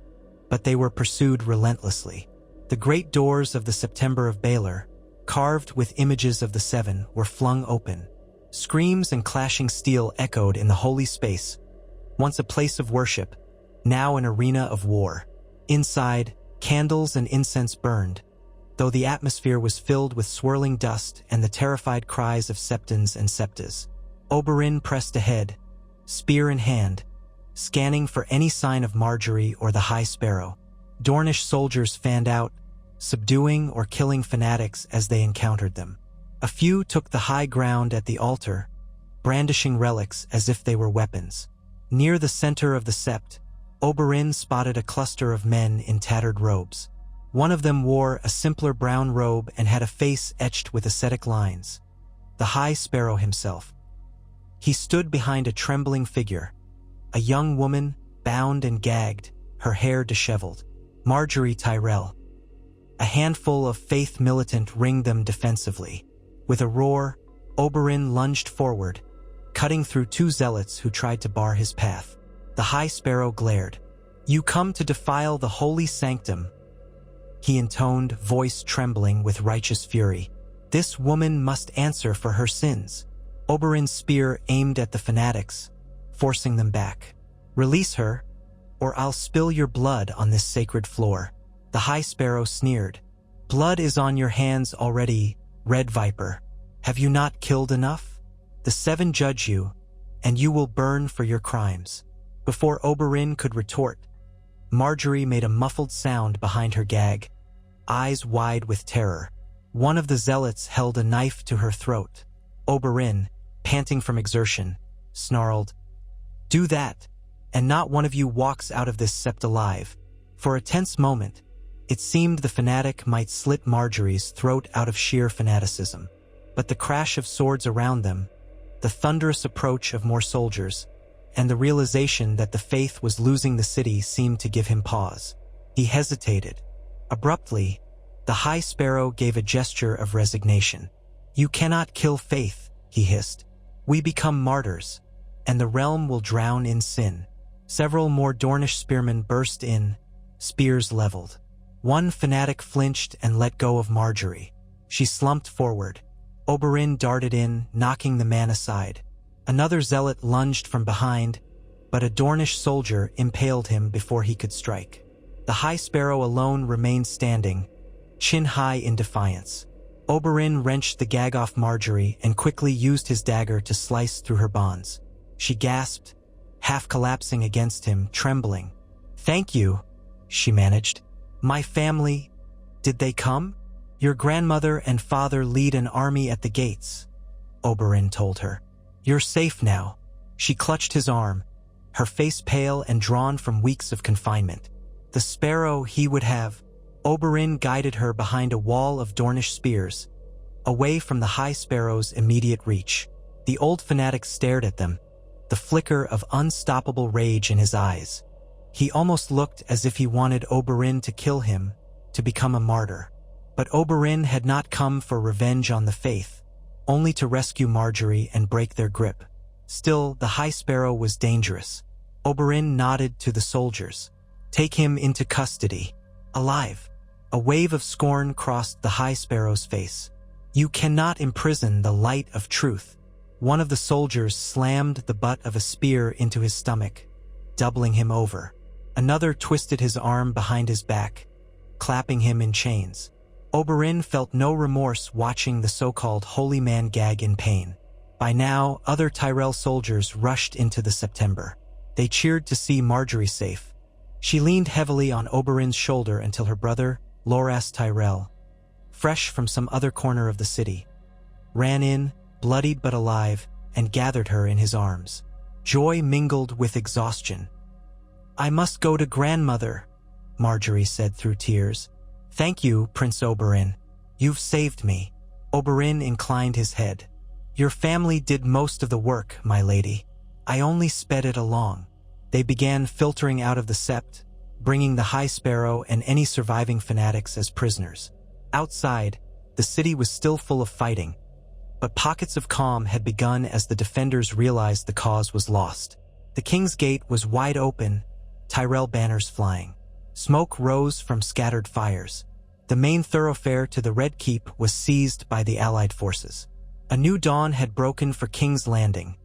but they were pursued relentlessly. The great doors of the September of Baelor, carved with images of the Seven, were flung open. Screams and clashing steel echoed in the holy space, once a place of worship, now an arena of war. Inside, candles and incense burned, though the atmosphere was filled with swirling dust and the terrified cries of septons and septas. Oberyn pressed ahead, spear in hand, scanning for any sign of Margaery or the High Sparrow. Dornish soldiers fanned out, subduing or killing fanatics as they encountered them. A few took the high ground at the altar, brandishing relics as if they were weapons. Near the center of the sept, Oberyn spotted a cluster of men in tattered robes. One of them wore a simpler brown robe and had a face etched with ascetic lines. The High Sparrow himself. He stood behind a trembling figure, a young woman, bound and gagged, her hair disheveled. Margaery Tyrell. A handful of Faith militant ringed them defensively. With a roar, Oberyn lunged forward, cutting through two zealots who tried to bar his path. The High Sparrow glared. "You come to defile the holy sanctum," he intoned, voice trembling with righteous fury. "This woman must answer for her sins." Oberyn's spear aimed at the fanatics, forcing them back. "Release her, or I'll spill your blood on this sacred floor." The High Sparrow sneered. "Blood is on your hands already, Red Viper. Have you not killed enough? The Seven judge you, and you will burn for your crimes." Before Oberyn could retort, Margaery made a muffled sound behind her gag, eyes wide with terror. One of the zealots held a knife to her throat. Oberyn, panting from exertion, snarled, "Do that, and not one of you walks out of this sept alive." For a tense moment, it seemed the fanatic might slit Margaery's throat out of sheer fanaticism. But the crash of swords around them, the thunderous approach of more soldiers, and the realization that the Faith was losing the city seemed to give him pause. He hesitated. Abruptly, the High Sparrow gave a gesture of resignation. "You cannot kill Faith," he hissed. "We become martyrs, and the realm will drown in sin." Several more Dornish spearmen burst in, spears leveled. One fanatic flinched and let go of Margaery. She slumped forward. Oberyn darted in, knocking the man aside. Another zealot lunged from behind, but a Dornish soldier impaled him before he could strike. The High Sparrow alone remained standing, chin high in defiance. Oberyn wrenched the gag off Margaery and quickly used his dagger to slice through her bonds. She gasped, half collapsing against him, trembling. "Thank you," she managed. "My family, did they come?" "Your grandmother and father lead an army at the gates," Oberyn told her. "You're safe now." She clutched his arm, her face pale and drawn from weeks of confinement. The sparrow he would have. Oberyn guided her behind a wall of Dornish spears, away from the High Sparrow's immediate reach. The old fanatic stared at them, the flicker of unstoppable rage in his eyes. He almost looked as if he wanted Oberyn to kill him, to become a martyr. But Oberyn had not come for revenge on the Faith, only to rescue Margaery and break their grip. Still, the High Sparrow was dangerous. Oberyn nodded to the soldiers. "Take him into custody. Alive." A wave of scorn crossed the High Sparrow's face. "You cannot imprison the light of truth." One of the soldiers slammed the butt of a spear into his stomach, doubling him over. Another twisted his arm behind his back, clapping him in chains. Oberyn felt no remorse watching the so-called holy man gag in pain. By now, other Tyrell soldiers rushed into the September. They cheered to see Margaery safe. She leaned heavily on Oberyn's shoulder until her brother, Loras Tyrell, fresh from some other corner of the city, ran in, bloodied but alive, and gathered her in his arms. Joy mingled with exhaustion. "I must go to grandmother," Margaery said through tears. "Thank you, Prince Oberyn. You've saved me." Oberyn inclined his head. "Your family did most of the work, my lady. I only sped it along." They began filtering out of the sept, bringing the High Sparrow and any surviving fanatics as prisoners. Outside, the city was still full of fighting, but pockets of calm had begun as the defenders realized the cause was lost. The King's Gate was wide open, Tyrell banners flying. Smoke rose from scattered fires. The main thoroughfare to the Red Keep was seized by the Allied forces. A new dawn had broken for King's Landing,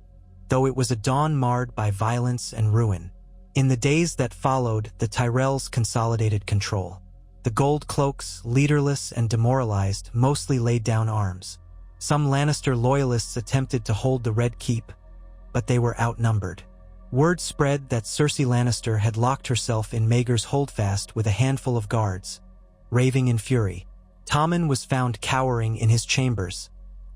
though it was a dawn marred by violence and ruin. In the days that followed, the Tyrells consolidated control. The Gold Cloaks, leaderless and demoralized, mostly laid down arms. Some Lannister loyalists attempted to hold the Red Keep, but they were outnumbered. Word spread that Cersei Lannister had locked herself in Maegor's holdfast with a handful of guards. Raving in fury, Tommen was found cowering in his chambers,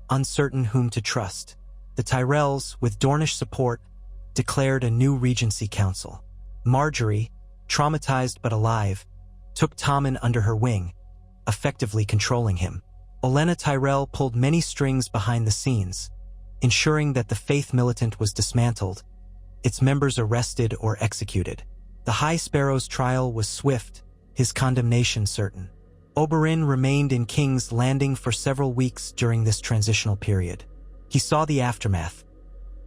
uncertain whom to trust. The Tyrells, with Dornish support, declared a new regency council. Margaery, traumatized but alive, took Tommen under her wing, effectively controlling him. Olenna Tyrell pulled many strings behind the scenes, ensuring that the Faith Militant was dismantled, its members arrested or executed. The High Sparrow's trial was swift, his condemnation certain. Oberyn remained in King's Landing for several weeks during this transitional period. He saw the aftermath.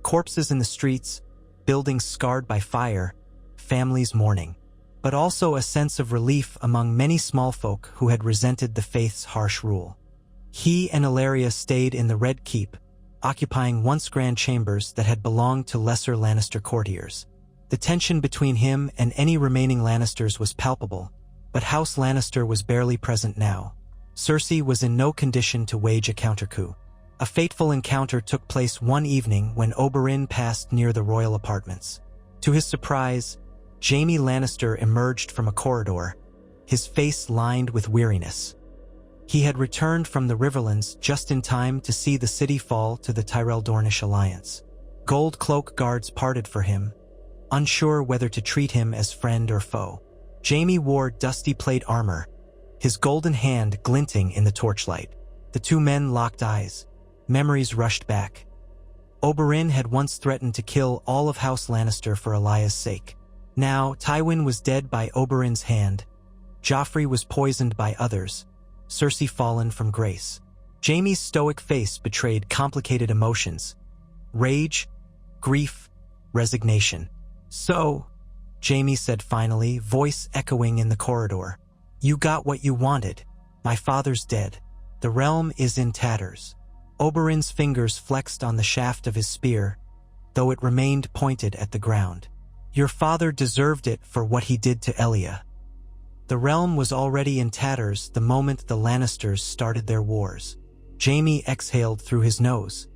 Corpses in the streets, buildings scarred by fire, families mourning, but also a sense of relief among many small folk who had resented the Faith's harsh rule. He and Illyria stayed in the Red Keep, occupying once grand chambers that had belonged to lesser Lannister courtiers. The tension between him and any remaining Lannisters was palpable, but House Lannister was barely present now. Cersei was in no condition to wage a countercoup. A fateful encounter took place one evening when Oberyn passed near the royal apartments. To his surprise, Jaime Lannister emerged from a corridor, his face lined with weariness. He had returned from the Riverlands just in time to see the city fall to the Tyrell-Dornish alliance. Gold Cloak guards parted for him, unsure whether to treat him as friend or foe. Jaime wore dusty plate armor, his golden hand glinting in the torchlight. The two men locked eyes. Memories rushed back. Oberyn had once threatened to kill all of House Lannister for Elaya's sake. Now, Tywin was dead by Oberyn's hand. Joffrey was poisoned by others. Cersei fallen from grace. Jaime's stoic face betrayed complicated emotions. Rage, grief, resignation. "So," Jaime said finally, voice echoing in the corridor, "you got what you wanted. My father's dead. The realm is in tatters." Oberyn's fingers flexed on the shaft of his spear, though it remained pointed at the ground. "Your father deserved it for what he did to Elia." The realm was already in tatters the moment the Lannisters started their wars. Jaime exhaled through his nose.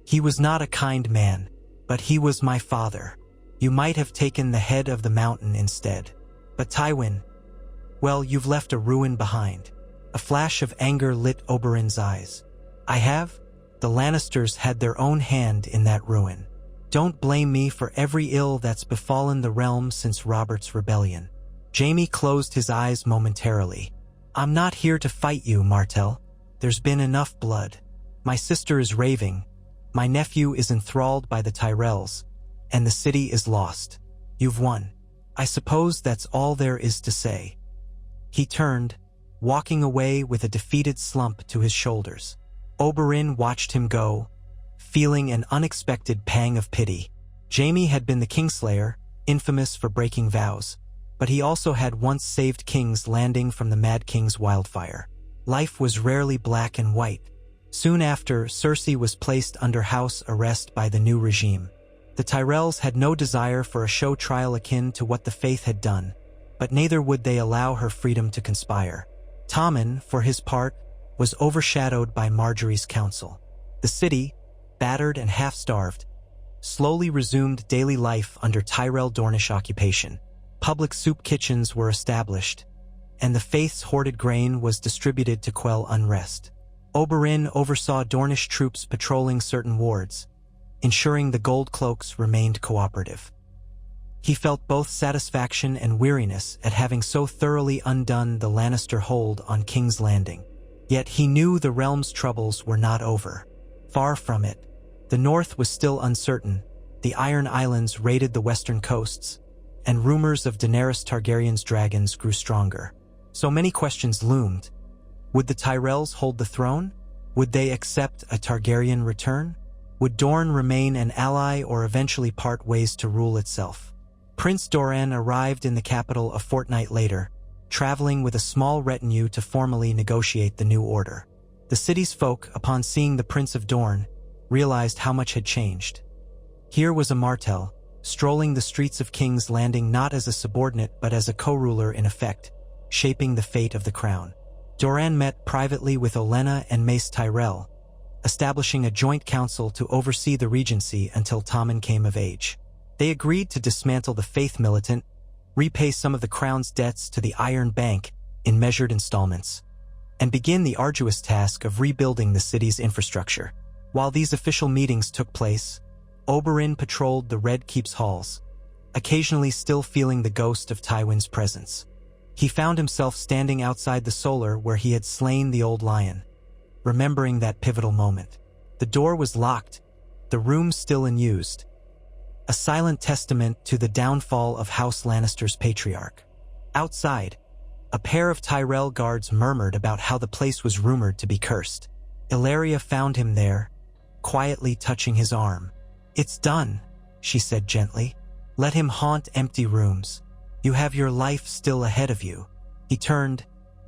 "He was not a kind man, but he was my father. You might have taken the head of the mountain instead. But Tywin, well, you've left a ruin behind." A flash of anger lit Oberyn's eyes. "I have? The Lannisters had their own hand in that ruin. Don't blame me for every ill that's befallen the realm since Robert's rebellion." Jaime closed his eyes momentarily. "I'm not here to fight you, Martell. There's been enough blood. My sister is raving. My nephew is enthralled by the Tyrells, and the city is lost. You've won. I suppose that's all there is to say." He turned, walking away with a defeated slump to his shoulders. Oberyn watched him go, feeling an unexpected pang of pity. Jaime had been the Kingslayer, infamous for breaking vows, but he also had once saved King's Landing from the Mad King's wildfire. Life was rarely black and white. Soon after, Cersei was placed under house arrest by the new regime. The Tyrells had no desire for a show trial akin to what the Faith had done, but neither would they allow her freedom to conspire. Tommen, for his part, was overshadowed by Margaery's counsel. The city, battered and half-starved, slowly resumed daily life under Tyrell-Dornish occupation. Public soup kitchens were established, and the Faith's hoarded grain was distributed to quell unrest. Oberyn oversaw Dornish troops patrolling certain wards, ensuring the Gold Cloaks remained cooperative. He felt both satisfaction and weariness at having so thoroughly undone the Lannister hold on King's Landing. Yet he knew the realm's troubles were not over. Far from it. The north was still uncertain, the Iron Islands raided the western coasts, and rumors of Daenerys Targaryen's dragons grew stronger. So many questions loomed. Would the Tyrells hold the throne? Would they accept a Targaryen return? Would Dorne remain an ally or eventually part ways to rule itself? Prince Doran arrived in the capital a fortnight later, traveling with a small retinue to formally negotiate the new order. The city's folk, upon seeing the Prince of Dorne, realized how much had changed. Here was a Martell, strolling the streets of King's Landing not as a subordinate but as a co-ruler in effect, shaping the fate of the crown. Doran met privately with Olenna and Mace Tyrell, establishing a joint council to oversee the regency until Tommen came of age. They agreed to dismantle the Faith Militant, repay some of the crown's debts to the Iron Bank in measured installments, and begin the arduous task of rebuilding the city's infrastructure. While these official meetings took place, Oberyn patrolled the Red Keep's halls, occasionally still feeling the ghost of Tywin's presence. He found himself standing outside the solar where he had slain the old lion, remembering that pivotal moment. The door was locked, the room still unused, a silent testament to the downfall of House Lannister's patriarch. Outside, a pair of Tyrell guards murmured about how the place was rumored to be cursed. Ellaria found him there, quietly touching his arm. "It's done," she said gently. "Let him haunt empty rooms. You have your life still ahead of you." He turned,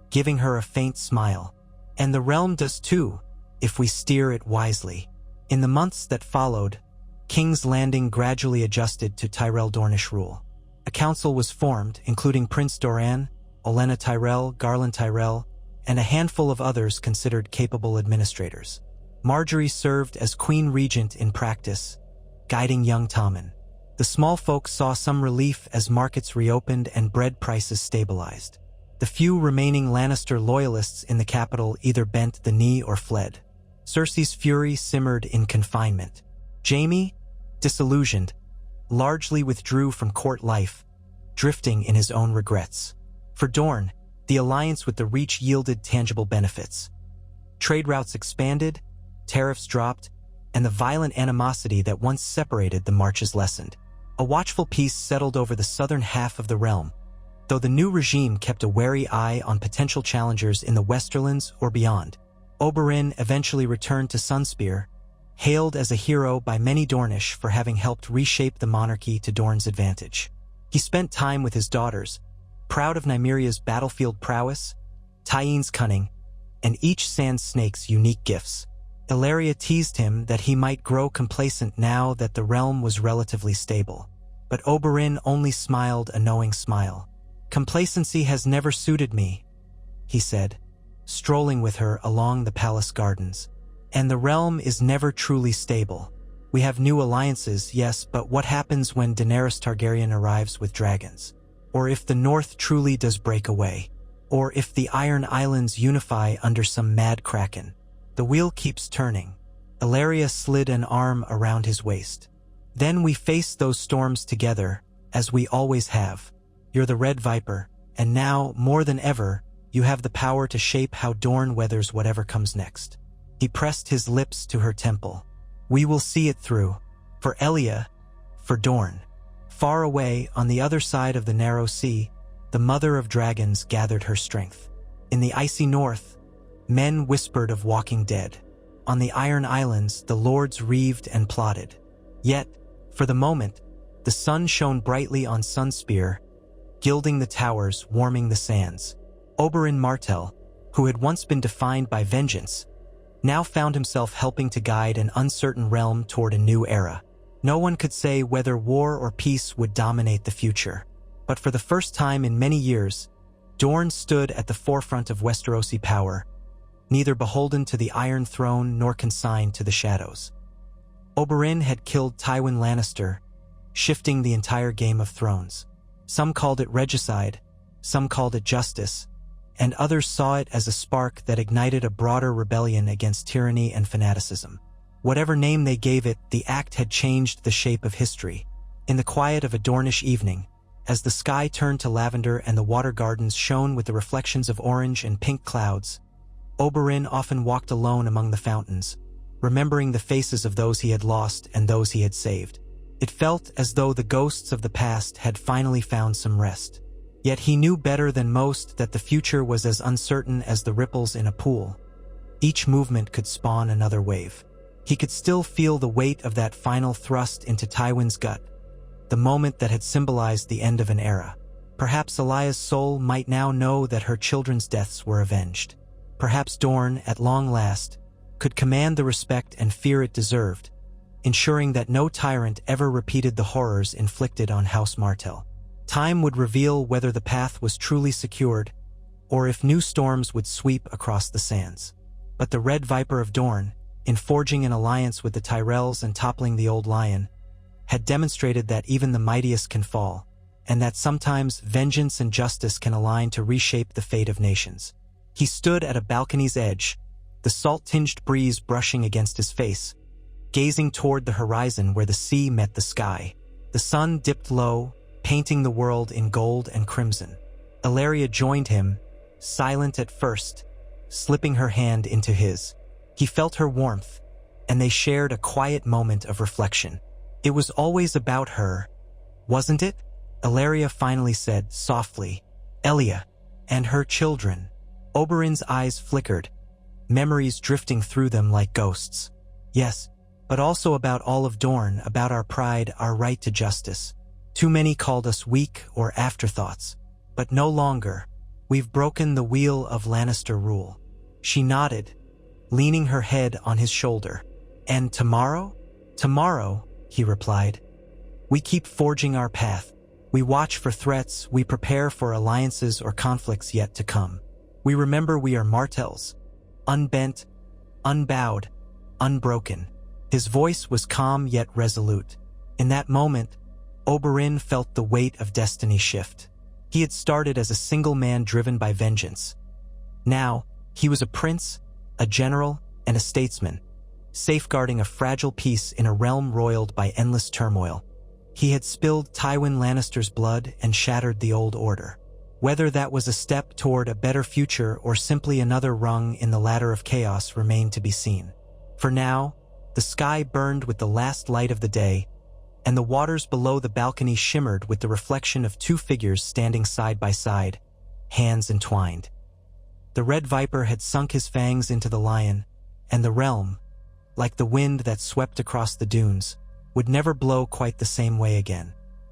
giving her a faint smile. "And the realm does too, if we steer it wisely." In the months that followed, King's Landing gradually adjusted to Tyrell Dornish rule. A council was formed, including Prince Doran, Olenna Tyrell, Garland Tyrell, and a handful of others considered capable administrators. Margaery served as Queen Regent in practice, guiding young Tommen. The small folk saw some relief as markets reopened and bread prices stabilized. The few remaining Lannister loyalists in the capital either bent the knee or fled. Cersei's fury simmered in confinement. Jaime, disillusioned, largely withdrew from court life, drifting in his own regrets. For Dorne, the alliance with the Reach yielded tangible benefits. Trade routes expanded, tariffs dropped, and the violent animosity that once separated the marches lessened. A watchful peace settled over the southern half of the realm, though the new regime kept a wary eye on potential challengers in the Westerlands or beyond. Oberyn eventually returned to Sunspear, hailed as a hero by many Dornish for having helped reshape the monarchy to Dorne's advantage. He spent time with his daughters, proud of Nymeria's battlefield prowess, Tyeen's cunning, and each sand snake's unique gifts. Ellaria teased him that he might grow complacent now that the realm was relatively stable. But Oberyn only smiled a knowing smile. "Complacency has never suited me," he said, strolling with her along the palace gardens. "And the realm is never truly stable. We have new alliances, yes, but what happens when Daenerys Targaryen arrives with dragons? Or if the North truly does break away? Or if the Iron Islands unify under some mad kraken? The wheel keeps turning." Ellaria slid an arm around his waist. "Then we face those storms together, as we always have. You're the Red Viper, and now, more than ever, you have the power to shape how Dorne weathers whatever comes next." He pressed his lips to her temple. "We will see it through. For Elia, for Dorne." Far away, on the other side of the narrow sea, the Mother of Dragons gathered her strength. In the icy north, men whispered of walking dead. On the Iron Islands, the lords reaved and plotted. Yet, for the moment, the sun shone brightly on Sunspear, gilding the towers, warming the sands. Oberyn Martell, who had once been defined by vengeance, now found himself helping to guide an uncertain realm toward a new era. No one could say whether war or peace would dominate the future. But for the first time in many years, Dorne stood at the forefront of Westerosi power, neither beholden to the Iron Throne nor consigned to the shadows. Oberyn had killed Tywin Lannister, shifting the entire Game of Thrones. Some called it regicide, some called it justice, and others saw it as a spark that ignited a broader rebellion against tyranny and fanaticism. Whatever name they gave it, the act had changed the shape of history. In the quiet of a Dornish evening, as the sky turned to lavender and the water gardens shone with the reflections of orange and pink clouds, Oberyn often walked alone among the fountains, remembering the faces of those he had lost and those he had saved. It felt as though the ghosts of the past had finally found some rest. Yet he knew better than most that the future was as uncertain as the ripples in a pool. Each movement could spawn another wave. He could still feel the weight of that final thrust into Tywin's gut, the moment that had symbolized the end of an era. Perhaps Elaya's soul might now know that her children's deaths were avenged. Perhaps Dorne, at long last, could command the respect and fear it deserved, ensuring that no tyrant ever repeated the horrors inflicted on House Martell. Time would reveal whether the path was truly secured, or if new storms would sweep across the sands. But the Red Viper of Dorne, in forging an alliance with the Tyrells and toppling the Old Lion, had demonstrated that even the mightiest can fall, and that sometimes vengeance and justice can align to reshape the fate of nations. He stood at a balcony's edge, the salt-tinged breeze brushing against his face, gazing toward the horizon where the sea met the sky. The sun dipped low, painting the world in gold and crimson. Ellaria joined him, silent at first, slipping her hand into his. He felt her warmth, and they shared a quiet moment of reflection. It was always about her, wasn't it? Ellaria finally said softly. Elia, and her children. Oberyn's eyes flickered, memories drifting through them like ghosts. Yes, but also about all of Dorne, about our pride, our right to justice. Too many called us weak or afterthoughts, but no longer. We've broken the wheel of Lannister rule. She nodded, leaning her head on his shoulder. And tomorrow? Tomorrow, he replied. We keep forging our path. We watch for threats, we prepare for alliances or conflicts yet to come. We remember we are Martells, unbent, unbowed, unbroken. His voice was calm yet resolute. In that moment, Oberyn felt the weight of destiny shift. He had started as a single man driven by vengeance. Now, he was a prince, a general, and a statesman, safeguarding a fragile peace in a realm roiled by endless turmoil. He had spilled Tywin Lannister's blood and shattered the old order. Whether that was a step toward a better future or simply another rung in the ladder of chaos remained to be seen. For now, the sky burned with the last light of the day, and the waters below the balcony shimmered with the reflection of two figures standing side by side, hands entwined. The Red Viper had sunk his fangs into the lion, and the realm, like the wind that swept across the dunes, would never blow quite the same way again.